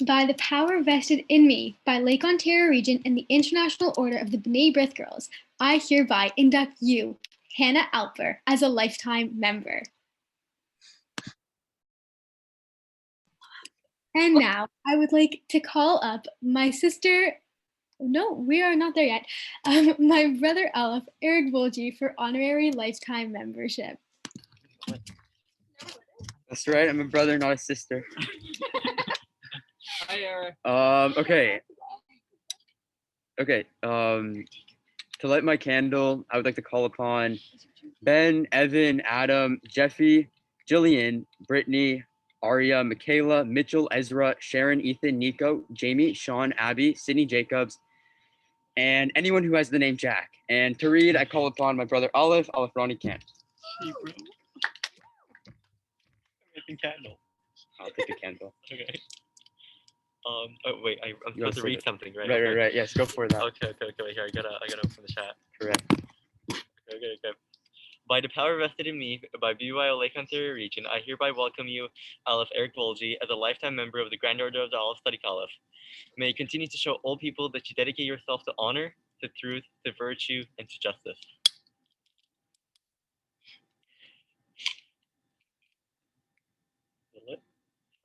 By the power vested in me by Lake Ontario Region and the International Order of the B'nai B'rith Girls, I hereby induct you, Hannah Alper, as a lifetime member. And now I would like to call up my sister, no, we are not there yet, my brother Aleph, Eric Wolge, for honorary lifetime membership.
That's right, I'm a brother, not a sister.
Hi, Eric.
Okay. To light my candle, I would like to call upon Ben, Evan, Adam, Jeffy, Jillian, Brittany, Aria, Michaela, Mitchell, Ezra, Sharon, Ethan, Nico, Jamie, Sean, Abby, Sydney Jacobs, and anyone who has the name Jack. And to read, I call upon my brother Aleph Ronnie Kent.
Candle.
I'll take a candle.
Okay. Oh wait, I'm supposed to read something, right?
Right. Yes, go for that.
Okay. Wait, here, I gotta open the chat.
Correct.
Okay. By the power vested in me by BYO Lake Ontario Region, I hereby welcome you, Aleph Eric Wolge, as a lifetime member of the Grand Order of the Aleph Study Aleph. May you continue to show all people that you dedicate yourself to honor, to truth, to virtue, and to justice.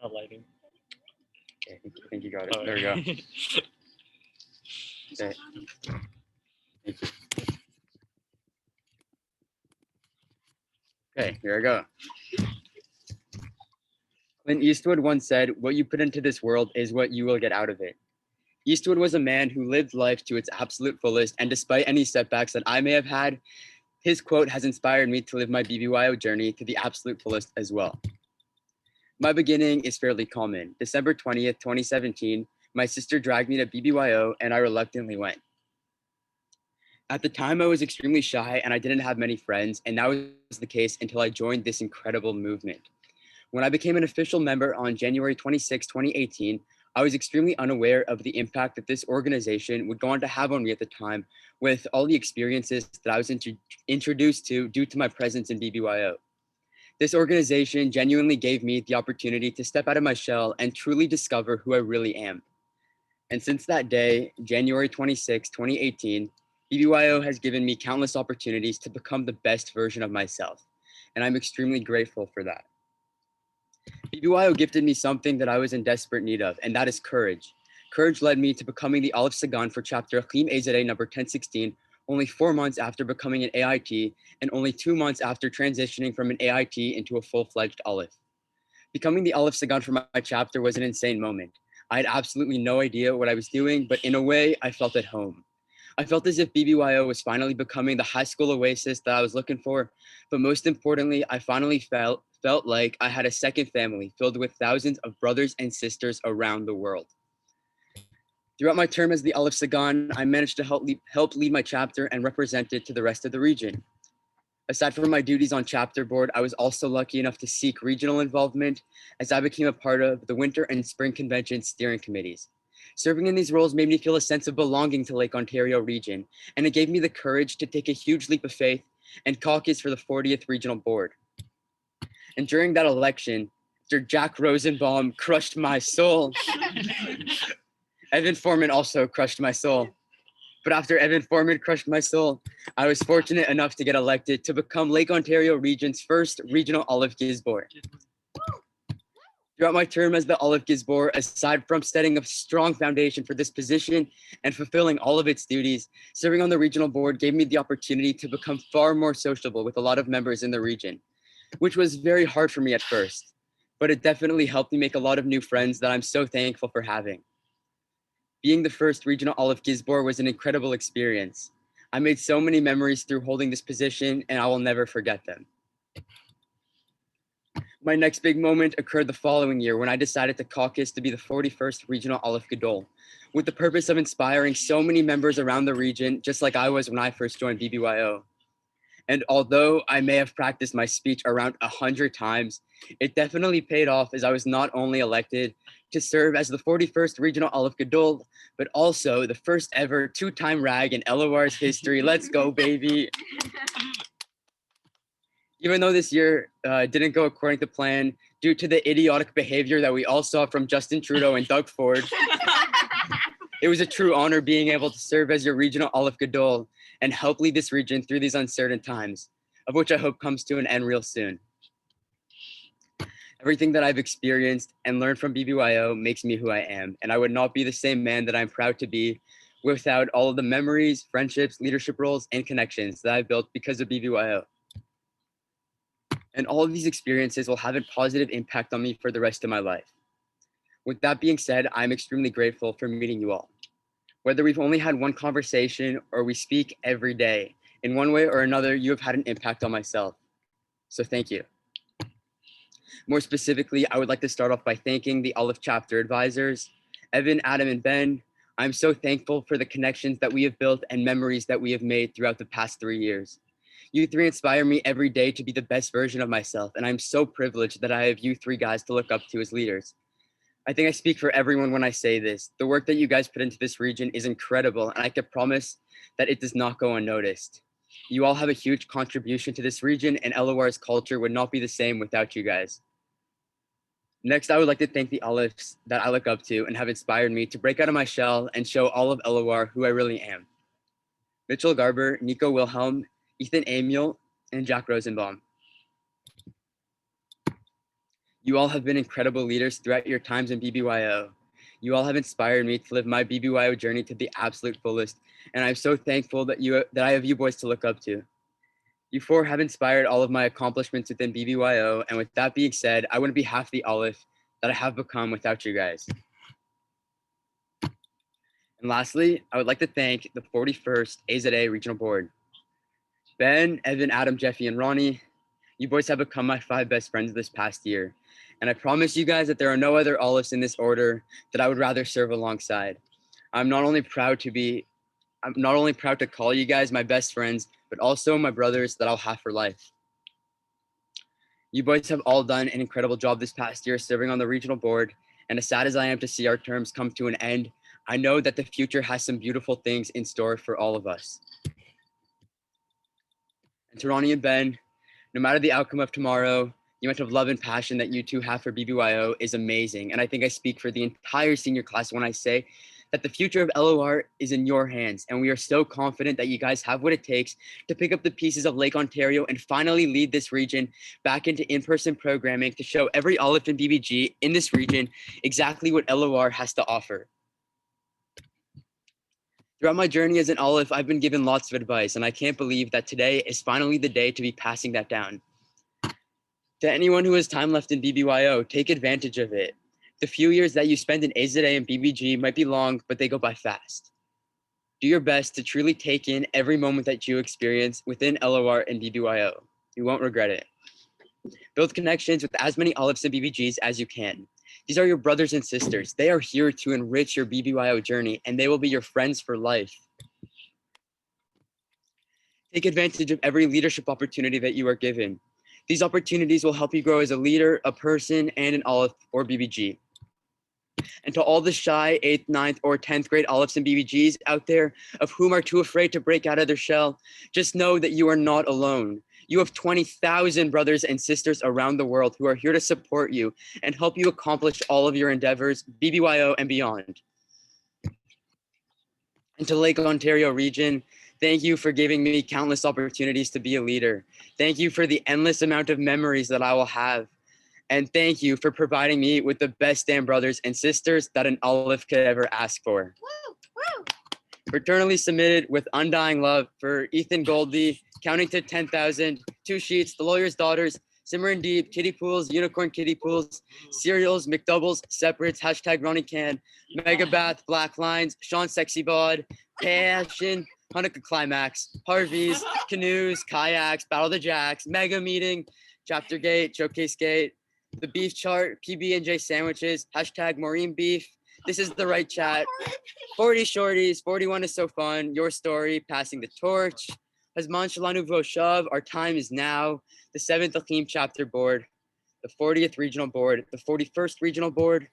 Not lighting.
Okay, I think you got it. There we go. Okay. Thank you. Okay, here I go. Clint Eastwood once said, "What you put into this world is what you will get out of it." Eastwood was a man who lived life to its absolute fullest, and despite any setbacks that I may have had, his quote has inspired me to live my BBYO journey to the absolute fullest as well. My beginning is fairly common. December 20th, 2017, my sister dragged me to BBYO and I reluctantly went. At the time, I was extremely shy and I didn't have many friends, and that was the case until I joined this incredible movement. When I became an official member on January 26, 2018, I was extremely unaware of the impact that this organization would go on to have on me at the time, with all the experiences that I was introduced to due to my presence in BBYO. This organization genuinely gave me the opportunity to step out of my shell and truly discover who I really am. And since that day, January 26, 2018, BBYO has given me countless opportunities to become the best version of myself, and I'm extremely grateful for that. BBYO gifted me something that I was in desperate need of, and that is courage. Courage led me to becoming the Aleph Sagan for chapter Achim Ezadeh number 1016, only 4 months after becoming an AIT, and only 2 months after transitioning from an AIT into a full-fledged Aleph. Becoming the Aleph Sagan for my chapter was an insane moment. I had absolutely no idea what I was doing, but in a way, I felt at home. I felt as if BBYO was finally becoming the high school oasis that I was looking for, but most importantly, I finally felt like I had a second family filled with thousands of brothers and sisters around the world. Throughout my term as the Aleph Sagan, I managed to help lead my chapter and represent it to the rest of the region. Aside from my duties on chapter board, I was also lucky enough to seek regional involvement as I became a part of the winter and spring convention steering committees. Serving in these roles made me feel a sense of belonging to Lake Ontario region, and it gave me the courage to take a huge leap of faith and caucus for the 40th regional board. And during that election, after Jack Rosenbaum crushed my soul, Evan Foreman also crushed my soul. But after Evan Foreman crushed my soul, I was fortunate enough to get elected to become Lake Ontario region's first regional Aleph Gizbor. Throughout my term as the Aleph Gizbor, aside from setting a strong foundation for this position and fulfilling all of its duties, serving on the regional board gave me the opportunity to become far more sociable with a lot of members in the region, which was very hard for me at first, but it definitely helped me make a lot of new friends that I'm so thankful for having. Being the first regional Aleph Gizbor was an incredible experience. I made so many memories through holding this position, and I will never forget them. My next big moment occurred the following year when I decided to caucus to be the 41st Regional Aleph Gadol, with the purpose of inspiring so many members around the region, just like I was when I first joined BBYO. And although I may have practiced my speech around 100 times, it definitely paid off as I was not only elected to serve as the 41st Regional Aleph Gadol, but also the first ever two-time RAG in LOR's history. Let's go, baby. Even though this year didn't go according to plan due to the idiotic behavior that we all saw from Justin Trudeau and Doug Ford, it was a true honor being able to serve as your regional Aleph Gadol and help lead this region through these uncertain times, of which I hope comes to an end real soon. Everything that I've experienced and learned from BBYO makes me who I am, and I would not be the same man that I'm proud to be without all of the memories, friendships, leadership roles, and connections that I've built because of BBYO. And all of these experiences will have a positive impact on me for the rest of my life. With that being said, I'm extremely grateful for meeting you all. Whether we've only had one conversation or we speak every day, in one way or another, you have had an impact on myself. So thank you. More specifically, I would like to start off by thanking the Aleph chapter advisors, Evan, Adam, and Ben. I'm so thankful for the connections that we have built and memories that we have made throughout the past 3 years. You three inspire me every day to be the best version of myself, and I'm so privileged that I have you three guys to look up to as leaders. I think I speak for everyone when I say this. The work that you guys put into this region is incredible, and I can promise that it does not go unnoticed. You all have a huge contribution to this region, and LOR's culture would not be the same without you guys. Next, I would like to thank the Alephs that I look up to and have inspired me to break out of my shell and show all of LOR who I really am. Mitchell Garber, Nico Wilhelm, Ethan Amiel, and Jack Rosenbaum. You all have been incredible leaders throughout your times in BBYO. You all have inspired me to live my BBYO journey to the absolute fullest, and I'm so thankful that I have you boys to look up to. You four have inspired all of my accomplishments within BBYO, and with that being said, I wouldn't be half the Aleph that I have become without you guys. And lastly, I would like to thank the 41st AZA Regional Board. Ben, Evan, Adam, Jeffy, and Ronnie, you boys have become my 5 best friends this past year. And I promise you guys that there are no other Alephs in this order that I would rather serve alongside. I'm not only proud to call you guys my best friends, but also my brothers that I'll have for life. You boys have all done an incredible job this past year serving on the regional board, and as sad as I am to see our terms come to an end, I know that the future has some beautiful things in store for all of us. And to Ronnie and Ben, no matter the outcome of tomorrow, the amount of love and passion that you two have for BBYO is amazing. And I think I speak for the entire senior class when I say that the future of LOR is in your hands. And we are so confident that you guys have what it takes to pick up the pieces of Lake Ontario and finally lead this region back into in-person programming to show every Aleph and BBG in this region exactly what LOR has to offer. Throughout my journey as an Aleph, I've been given lots of advice, and I can't believe that today is finally the day to be passing that down. To anyone who has time left in BBYO, take advantage of it. The few years that you spend in AZA and BBG might be long, but they go by fast. Do your best to truly take in every moment that you experience within LOR and BBYO. You won't regret it. Build connections with as many Alephs and BBGs as you can. These are your brothers and sisters. They are here to enrich your BBYO journey, and they will be your friends for life. Take advantage of every leadership opportunity that you are given. These opportunities will help you grow as a leader, a person, and an Aleph or BBG. And to all the shy 8th, 9th, or 10th grade Alephs and BBGs out there of whom are too afraid to break out of their shell, just know that you are not alone. You have 20,000 brothers and sisters around the world who are here to support you and help you accomplish all of your endeavors, BBYO and beyond. And to Lake Ontario region, thank you for giving me countless opportunities to be a leader. Thank you for the endless amount of memories that I will have. And thank you for providing me with the best damn brothers and sisters that an Aleph could ever ask for. Woo, woo. Fraternally submitted with undying love for Ethan Goldie, counting to 10,000, 2 sheets, the lawyer's daughters, Simran Deep, kiddie pools, unicorn kiddie pools, cereals, McDoubles, separates, hashtag Ronnie Can, Mega Bath, Black Lines, Sean Sexy Bod, Passion, Hanukkah Climax, Harvey's, canoes, kayaks, Battle of the Jacks, Mega Meeting, Chapter Gate, Showcase Gate, the beef chart, PB&J sandwiches, hashtag Maureen Beef. This is the right chat. 40 shorties, 41 is so fun. Your story, passing the torch. Hazman Shalanu Voshav, our time is now. The 7th Achim chapter board, the 40th regional board, the 41st regional board,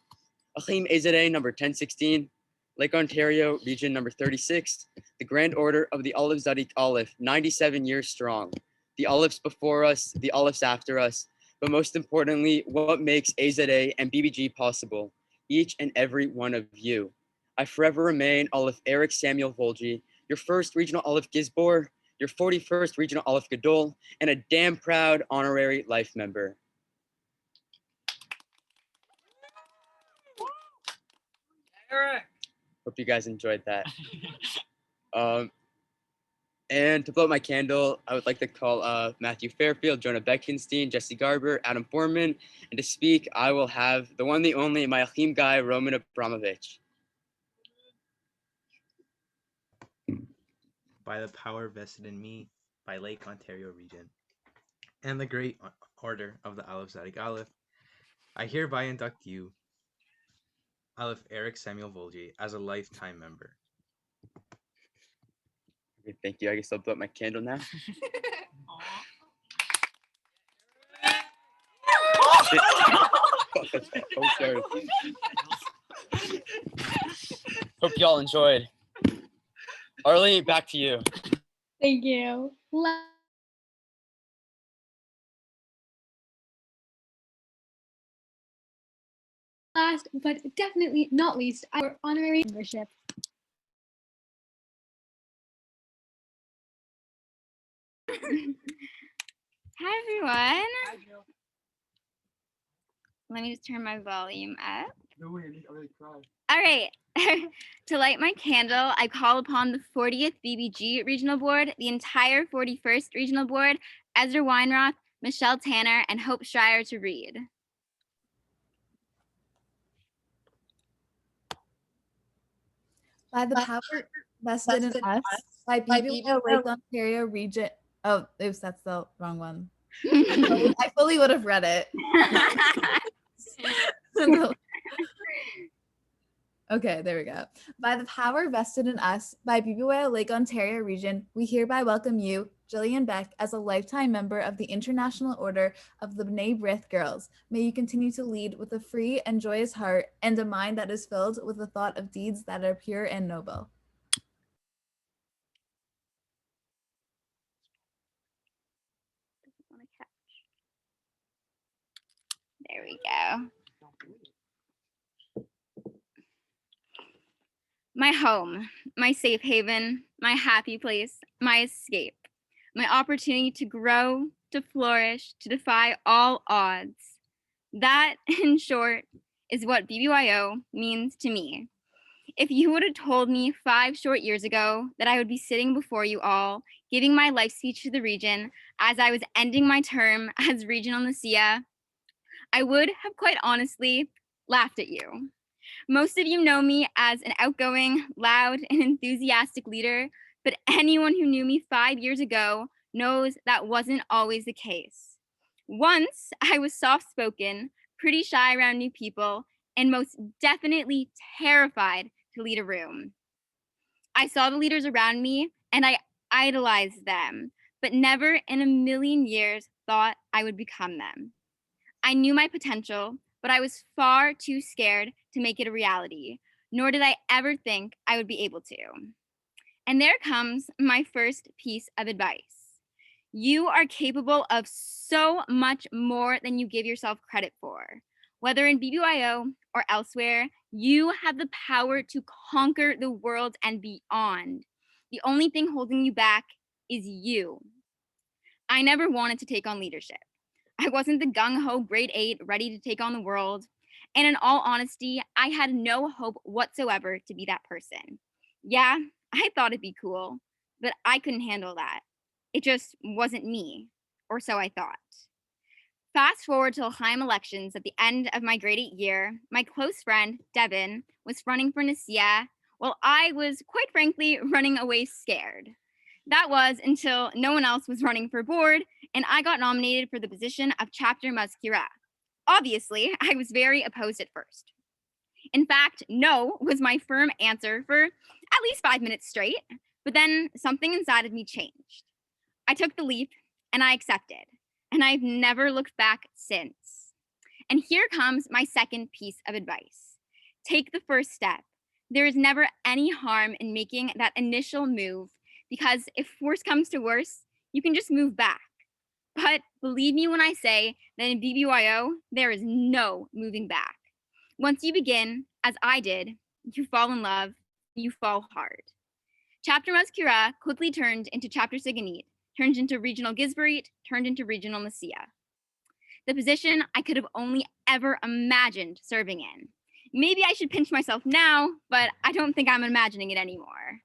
Achim Azadeh number 1016, Lake Ontario region number 36, the Grand Order of the Aleph Zadik Aleph, 97 years strong. The Alephs before us, the Alephs after us, but most importantly, what makes AZA and BBG possible, each and every one of you. I forever remain Aleph Eric Samuel Volji, your first regional Aleph Gizbor, your 41st regional Aleph Gadol, and a damn proud honorary life member. Hope you guys enjoyed that. And to blow out my candle, I would like to call Matthew Fairfield, Jonah Bekenstein, Jesse Garber, Adam Foreman, and to speak, I will have the one, the only, my Achim guy, Roman Abramovich.
By the power vested in me by Lake Ontario region and the great order of the Aleph Zadik Aleph, I hereby induct you, Aleph Eric Samuel Volji, as a lifetime member.
Okay, thank you. I guess I'll blow up my candle now. Oh, sorry. Hope y'all enjoyed. Arlie, back to you.
Thank you. Last, but definitely not least, our honorary membership.
Hi, everyone. Let me just turn my volume up.
No way, I really cried.
All right. To light my candle, I call upon the 40th BBG Regional Board, the entire 41st Regional Board, Ezra Weinroth, Michelle Tanner, and Hope Schreier to read.
By the power vested in us by BBO Lake Ontario Region. Oh, oops, that's the wrong one. I fully would have read it. Okay, there we go. By the power vested in us by BBYO Lake Ontario Region, we hereby welcome you, Jillian Beck, as a lifetime member of the International Order of the B'nai B'rith Girls. May you continue to lead with a free and joyous heart and a mind that is filled with the thought of deeds that are pure and noble.
There we go. My home, my safe haven, my happy place, my escape, my opportunity to grow, to flourish, to defy all odds. That, in short, is what BBYO means to me. If you would have told me 5 short years ago that I would be sitting before you all, giving my life speech to the region as I was ending my term as Regional Nasia, I would have quite honestly laughed at you. Most of you know me as an outgoing, loud, and enthusiastic leader, but anyone who knew me 5 years ago knows that wasn't always the case. Once, I was soft-spoken, pretty shy around new people, and most definitely terrified to lead a room. I saw the leaders around me, and I idolized them, but never in a million years thought I would become them. I knew my potential, but I was far too scared to make it a reality, nor did I ever think I would be able to. And there comes my first piece of advice. You are capable of so much more than you give yourself credit for. Whether in BBYO or elsewhere, you have the power to conquer the world and beyond. The only thing holding you back is you. I never wanted to take on leadership. I wasn't the gung-ho grade 8 ready to take on the world. And in all honesty, I had no hope whatsoever to be that person. Yeah, I thought it'd be cool, but I couldn't handle that. It just wasn't me, or so I thought. Fast forward to L'chaim elections at the end of my grade 8 year, my close friend, Devin, was running for Nasia, while I was, quite frankly, running away scared. That was until no one else was running for board, and I got nominated for the position of chapter mazkira. Obviously, I was very opposed at first. In fact, no was my firm answer for at least 5 minutes straight, but then something inside of me changed. I took the leap and I accepted, and I've never looked back since. And here comes my second piece of advice. Take the first step. There is never any harm in making that initial move, because if worse comes to worse, you can just move back. But believe me when I say that in BBYO, there is no moving back. Once you begin, as I did, you fall in love, you fall hard. Chapter Mazkira quickly turned into Chapter Siganit, turned into Regional Gizbarit, turned into Regional Nasia. The position I could have only ever imagined serving in. Maybe I should pinch myself now, but I don't think I'm imagining it anymore.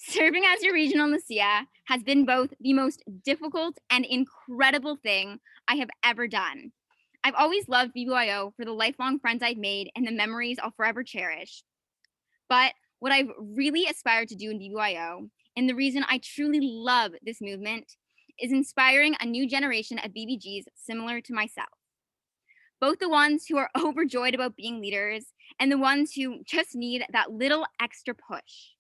Serving as your Regional Nasia has been both the most difficult and incredible thing I have ever done. I've always loved BBYO for the lifelong friends I've made and the memories I'll forever cherish. But what I've really aspired to do in BBYO, and the reason I truly love this movement, is inspiring a new generation of BBGs similar to myself. Both the ones who are overjoyed about being leaders and the ones who just need that little extra push.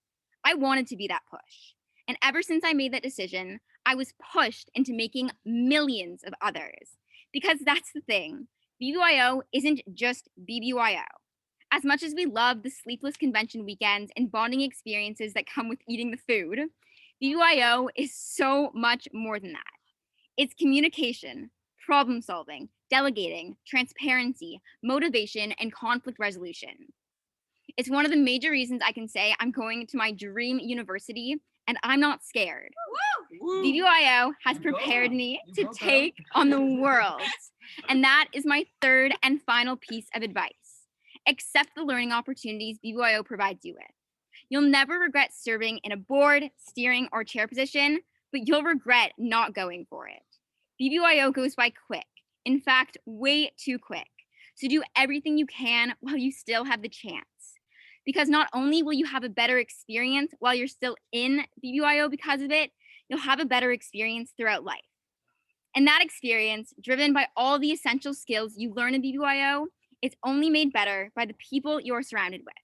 I wanted to be that push. And ever since I made that decision, I was pushed into making millions of others. Because that's the thing, BBYO isn't just BBYO. As much as we love the sleepless convention weekends and bonding experiences that come with eating the food, BBYO is so much more than that. It's communication, problem solving, delegating, transparency, motivation, and conflict resolution. It's one of the major reasons I can say I'm going to my dream university, and I'm not scared. BBYO has prepared me to take on the world. And that is my third and final piece of advice. Accept the learning opportunities BBYO provides you with. You'll never regret serving in a board, steering, or chair position, but you'll regret not going for it. BBYO goes by quick, in fact, way too quick. So do everything you can while you still have the chance. Because not only will you have a better experience while you're still in BBYO because of it, you'll have a better experience throughout life. And that experience, driven by all the essential skills you learn in BBYO, is only made better by the people you're surrounded with.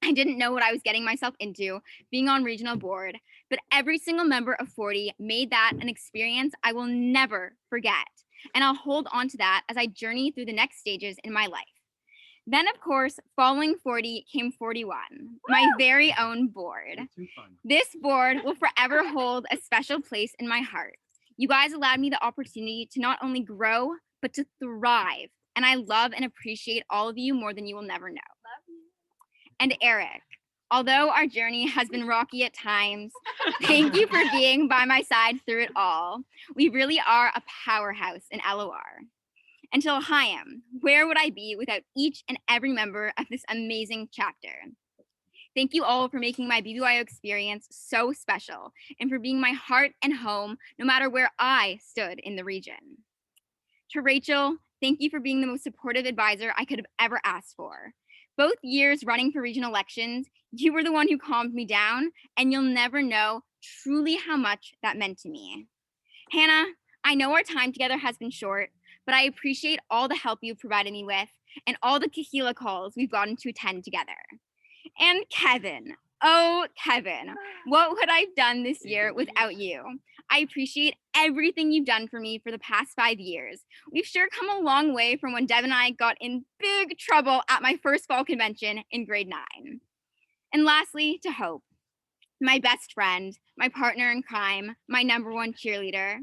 I didn't know what I was getting myself into being on regional board, but every single member of 40 made that an experience I will never forget. And I'll hold on to that as I journey through the next stages in my life. Then, of course, following 40 came 41, my very own board. This board will forever hold a special place in my heart. You guys allowed me the opportunity to not only grow, but to thrive. And I love and appreciate all of you more than you will never know. And Eric, although our journey has been rocky at times, thank you for being by my side through it all. We really are a powerhouse in LOR. And to L'chaim, where would I be without each and every member of this amazing chapter? Thank you all for making my BBYO experience so special and for being my heart and home no matter where I stood in the region. To Rachel, thank you for being the most supportive advisor I could have ever asked for. Both years running for regional elections, you were the one who calmed me down, and you'll never know truly how much that meant to me. Hannah, I know our time together has been short, but I appreciate all the help you've provided me with and all the Kahila calls we've gotten to attend together. And Kevin, oh Kevin, what would I have done this year without you? I appreciate everything you've done for me for the past 5 years. We've sure come a long way from when Dev and I got in big trouble at my first fall convention in grade 9. And lastly, to Hope, my best friend, my partner in crime, my #1 cheerleader.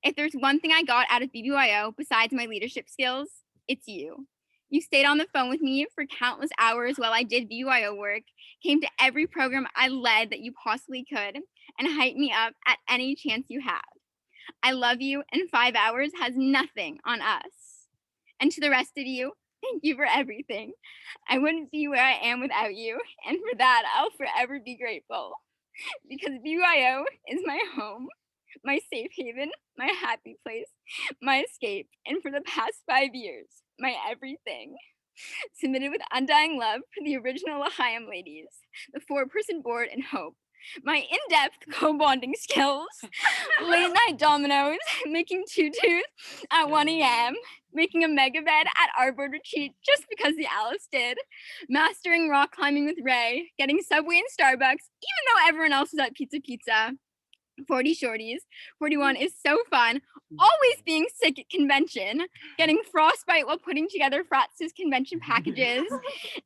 If there's one thing I got out of BBYO besides my leadership skills, it's you. You stayed on the phone with me for countless hours while I did BBYO work, came to every program I led that you possibly could, and hyped me up at any chance you had. I love you, and 5 hours has nothing on us. And to the rest of you, thank you for everything. I wouldn't be where I am without you, and for that, I'll forever be grateful. Because BBYO is my home, my safe haven, my happy place, my escape, and for the past 5 years, my everything. Submitted with undying love for the original L'chaim ladies, the 4-person board and Hope. My in-depth co-bonding skills, late night dominoes, making tutus at 1 a.m., making a mega bed at our board retreat just because the Alice did, mastering rock climbing with Ray, getting Subway and Starbucks, even though everyone else was at Pizza. 40 shorties. 41 is so fun. Always being sick at convention, getting frostbite while putting together Fratz's convention packages,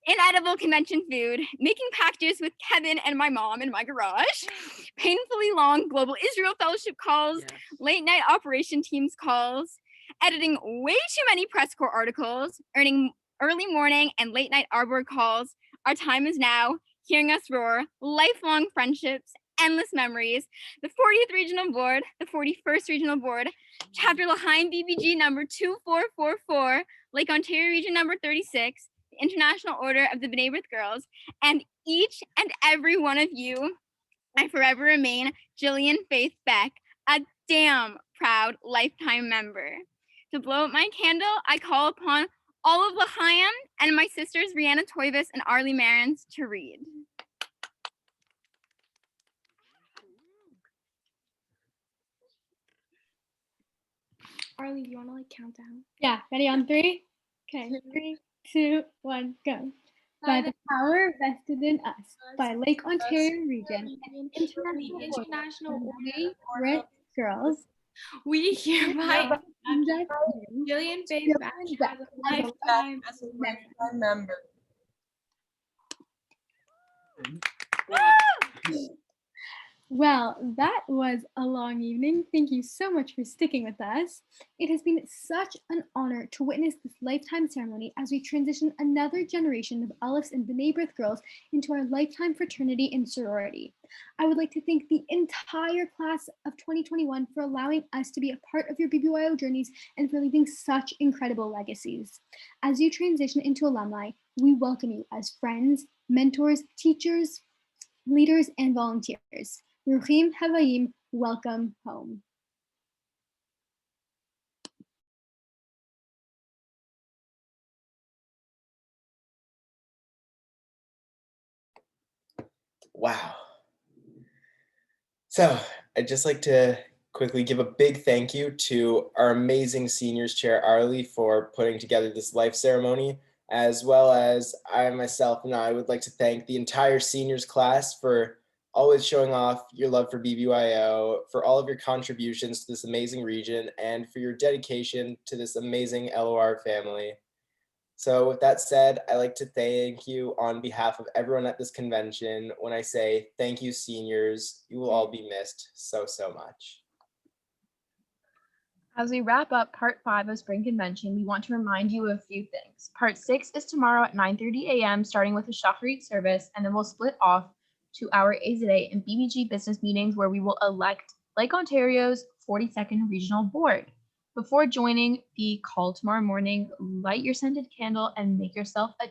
inedible convention food, making packages with Kevin and my mom in my garage, painfully long Global Israel Fellowship calls, late night operation teams calls, editing way too many press corps articles, earning early morning and late night Arbor calls. Our time is now, hearing us roar, lifelong friendships, endless memories, the 40th Regional Board, the 41st Regional Board, Chapter L'chaim BBG number 2444, Lake Ontario Region number 36, the International Order of the B'nai B'rith Girls, and each and every one of you, I forever remain Jillian Faith Beck, a damn proud lifetime member. To blow up my candle, I call upon all of L'chaim and my sisters Rihanna Toivas and Arlie Marins to read.
Arlie, do you want to count down? Yeah, ready on 3? Okay, 3, 2, 1, go. By the power vested in us by Lake Ontario Region and International Order of Brit Girls,
we hereby induct Jillian Faith Beck as a lifetime
member.
Well, that was a long evening. Thank you so much for sticking with us. It has been such an honor to witness this lifetime ceremony as we transition another generation of Aleph and B'nai B'rith girls into our lifetime fraternity and sorority. I would like to thank the entire class of 2021 for allowing us to be a part of your BBYO journeys and for leaving such incredible legacies. As you transition into alumni, we welcome you as friends, mentors, teachers, leaders, and volunteers. Ruchim Havayim, welcome home.
Wow. So I'd just like to quickly give a big thank you to our amazing seniors chair, Arlie, for putting together this life ceremony, as well as I myself and I would like to thank the entire seniors class for always showing off your love for BBYO, for all of your contributions to this amazing region, and for your dedication to this amazing LOR family. So with that said, I'd like to thank you on behalf of everyone at this convention when I say thank you, seniors. You will all be missed so, so much.
As we wrap up part 5 of Spring Convention, we want to remind you of a few things. Part 6 is tomorrow at 9:30 a.m., starting with a Shacharit service, and then we'll split off to our AZA and BBG business meetings where we will elect Lake Ontario's 42nd Regional Board. Before joining the call tomorrow morning, light your scented candle and make yourself a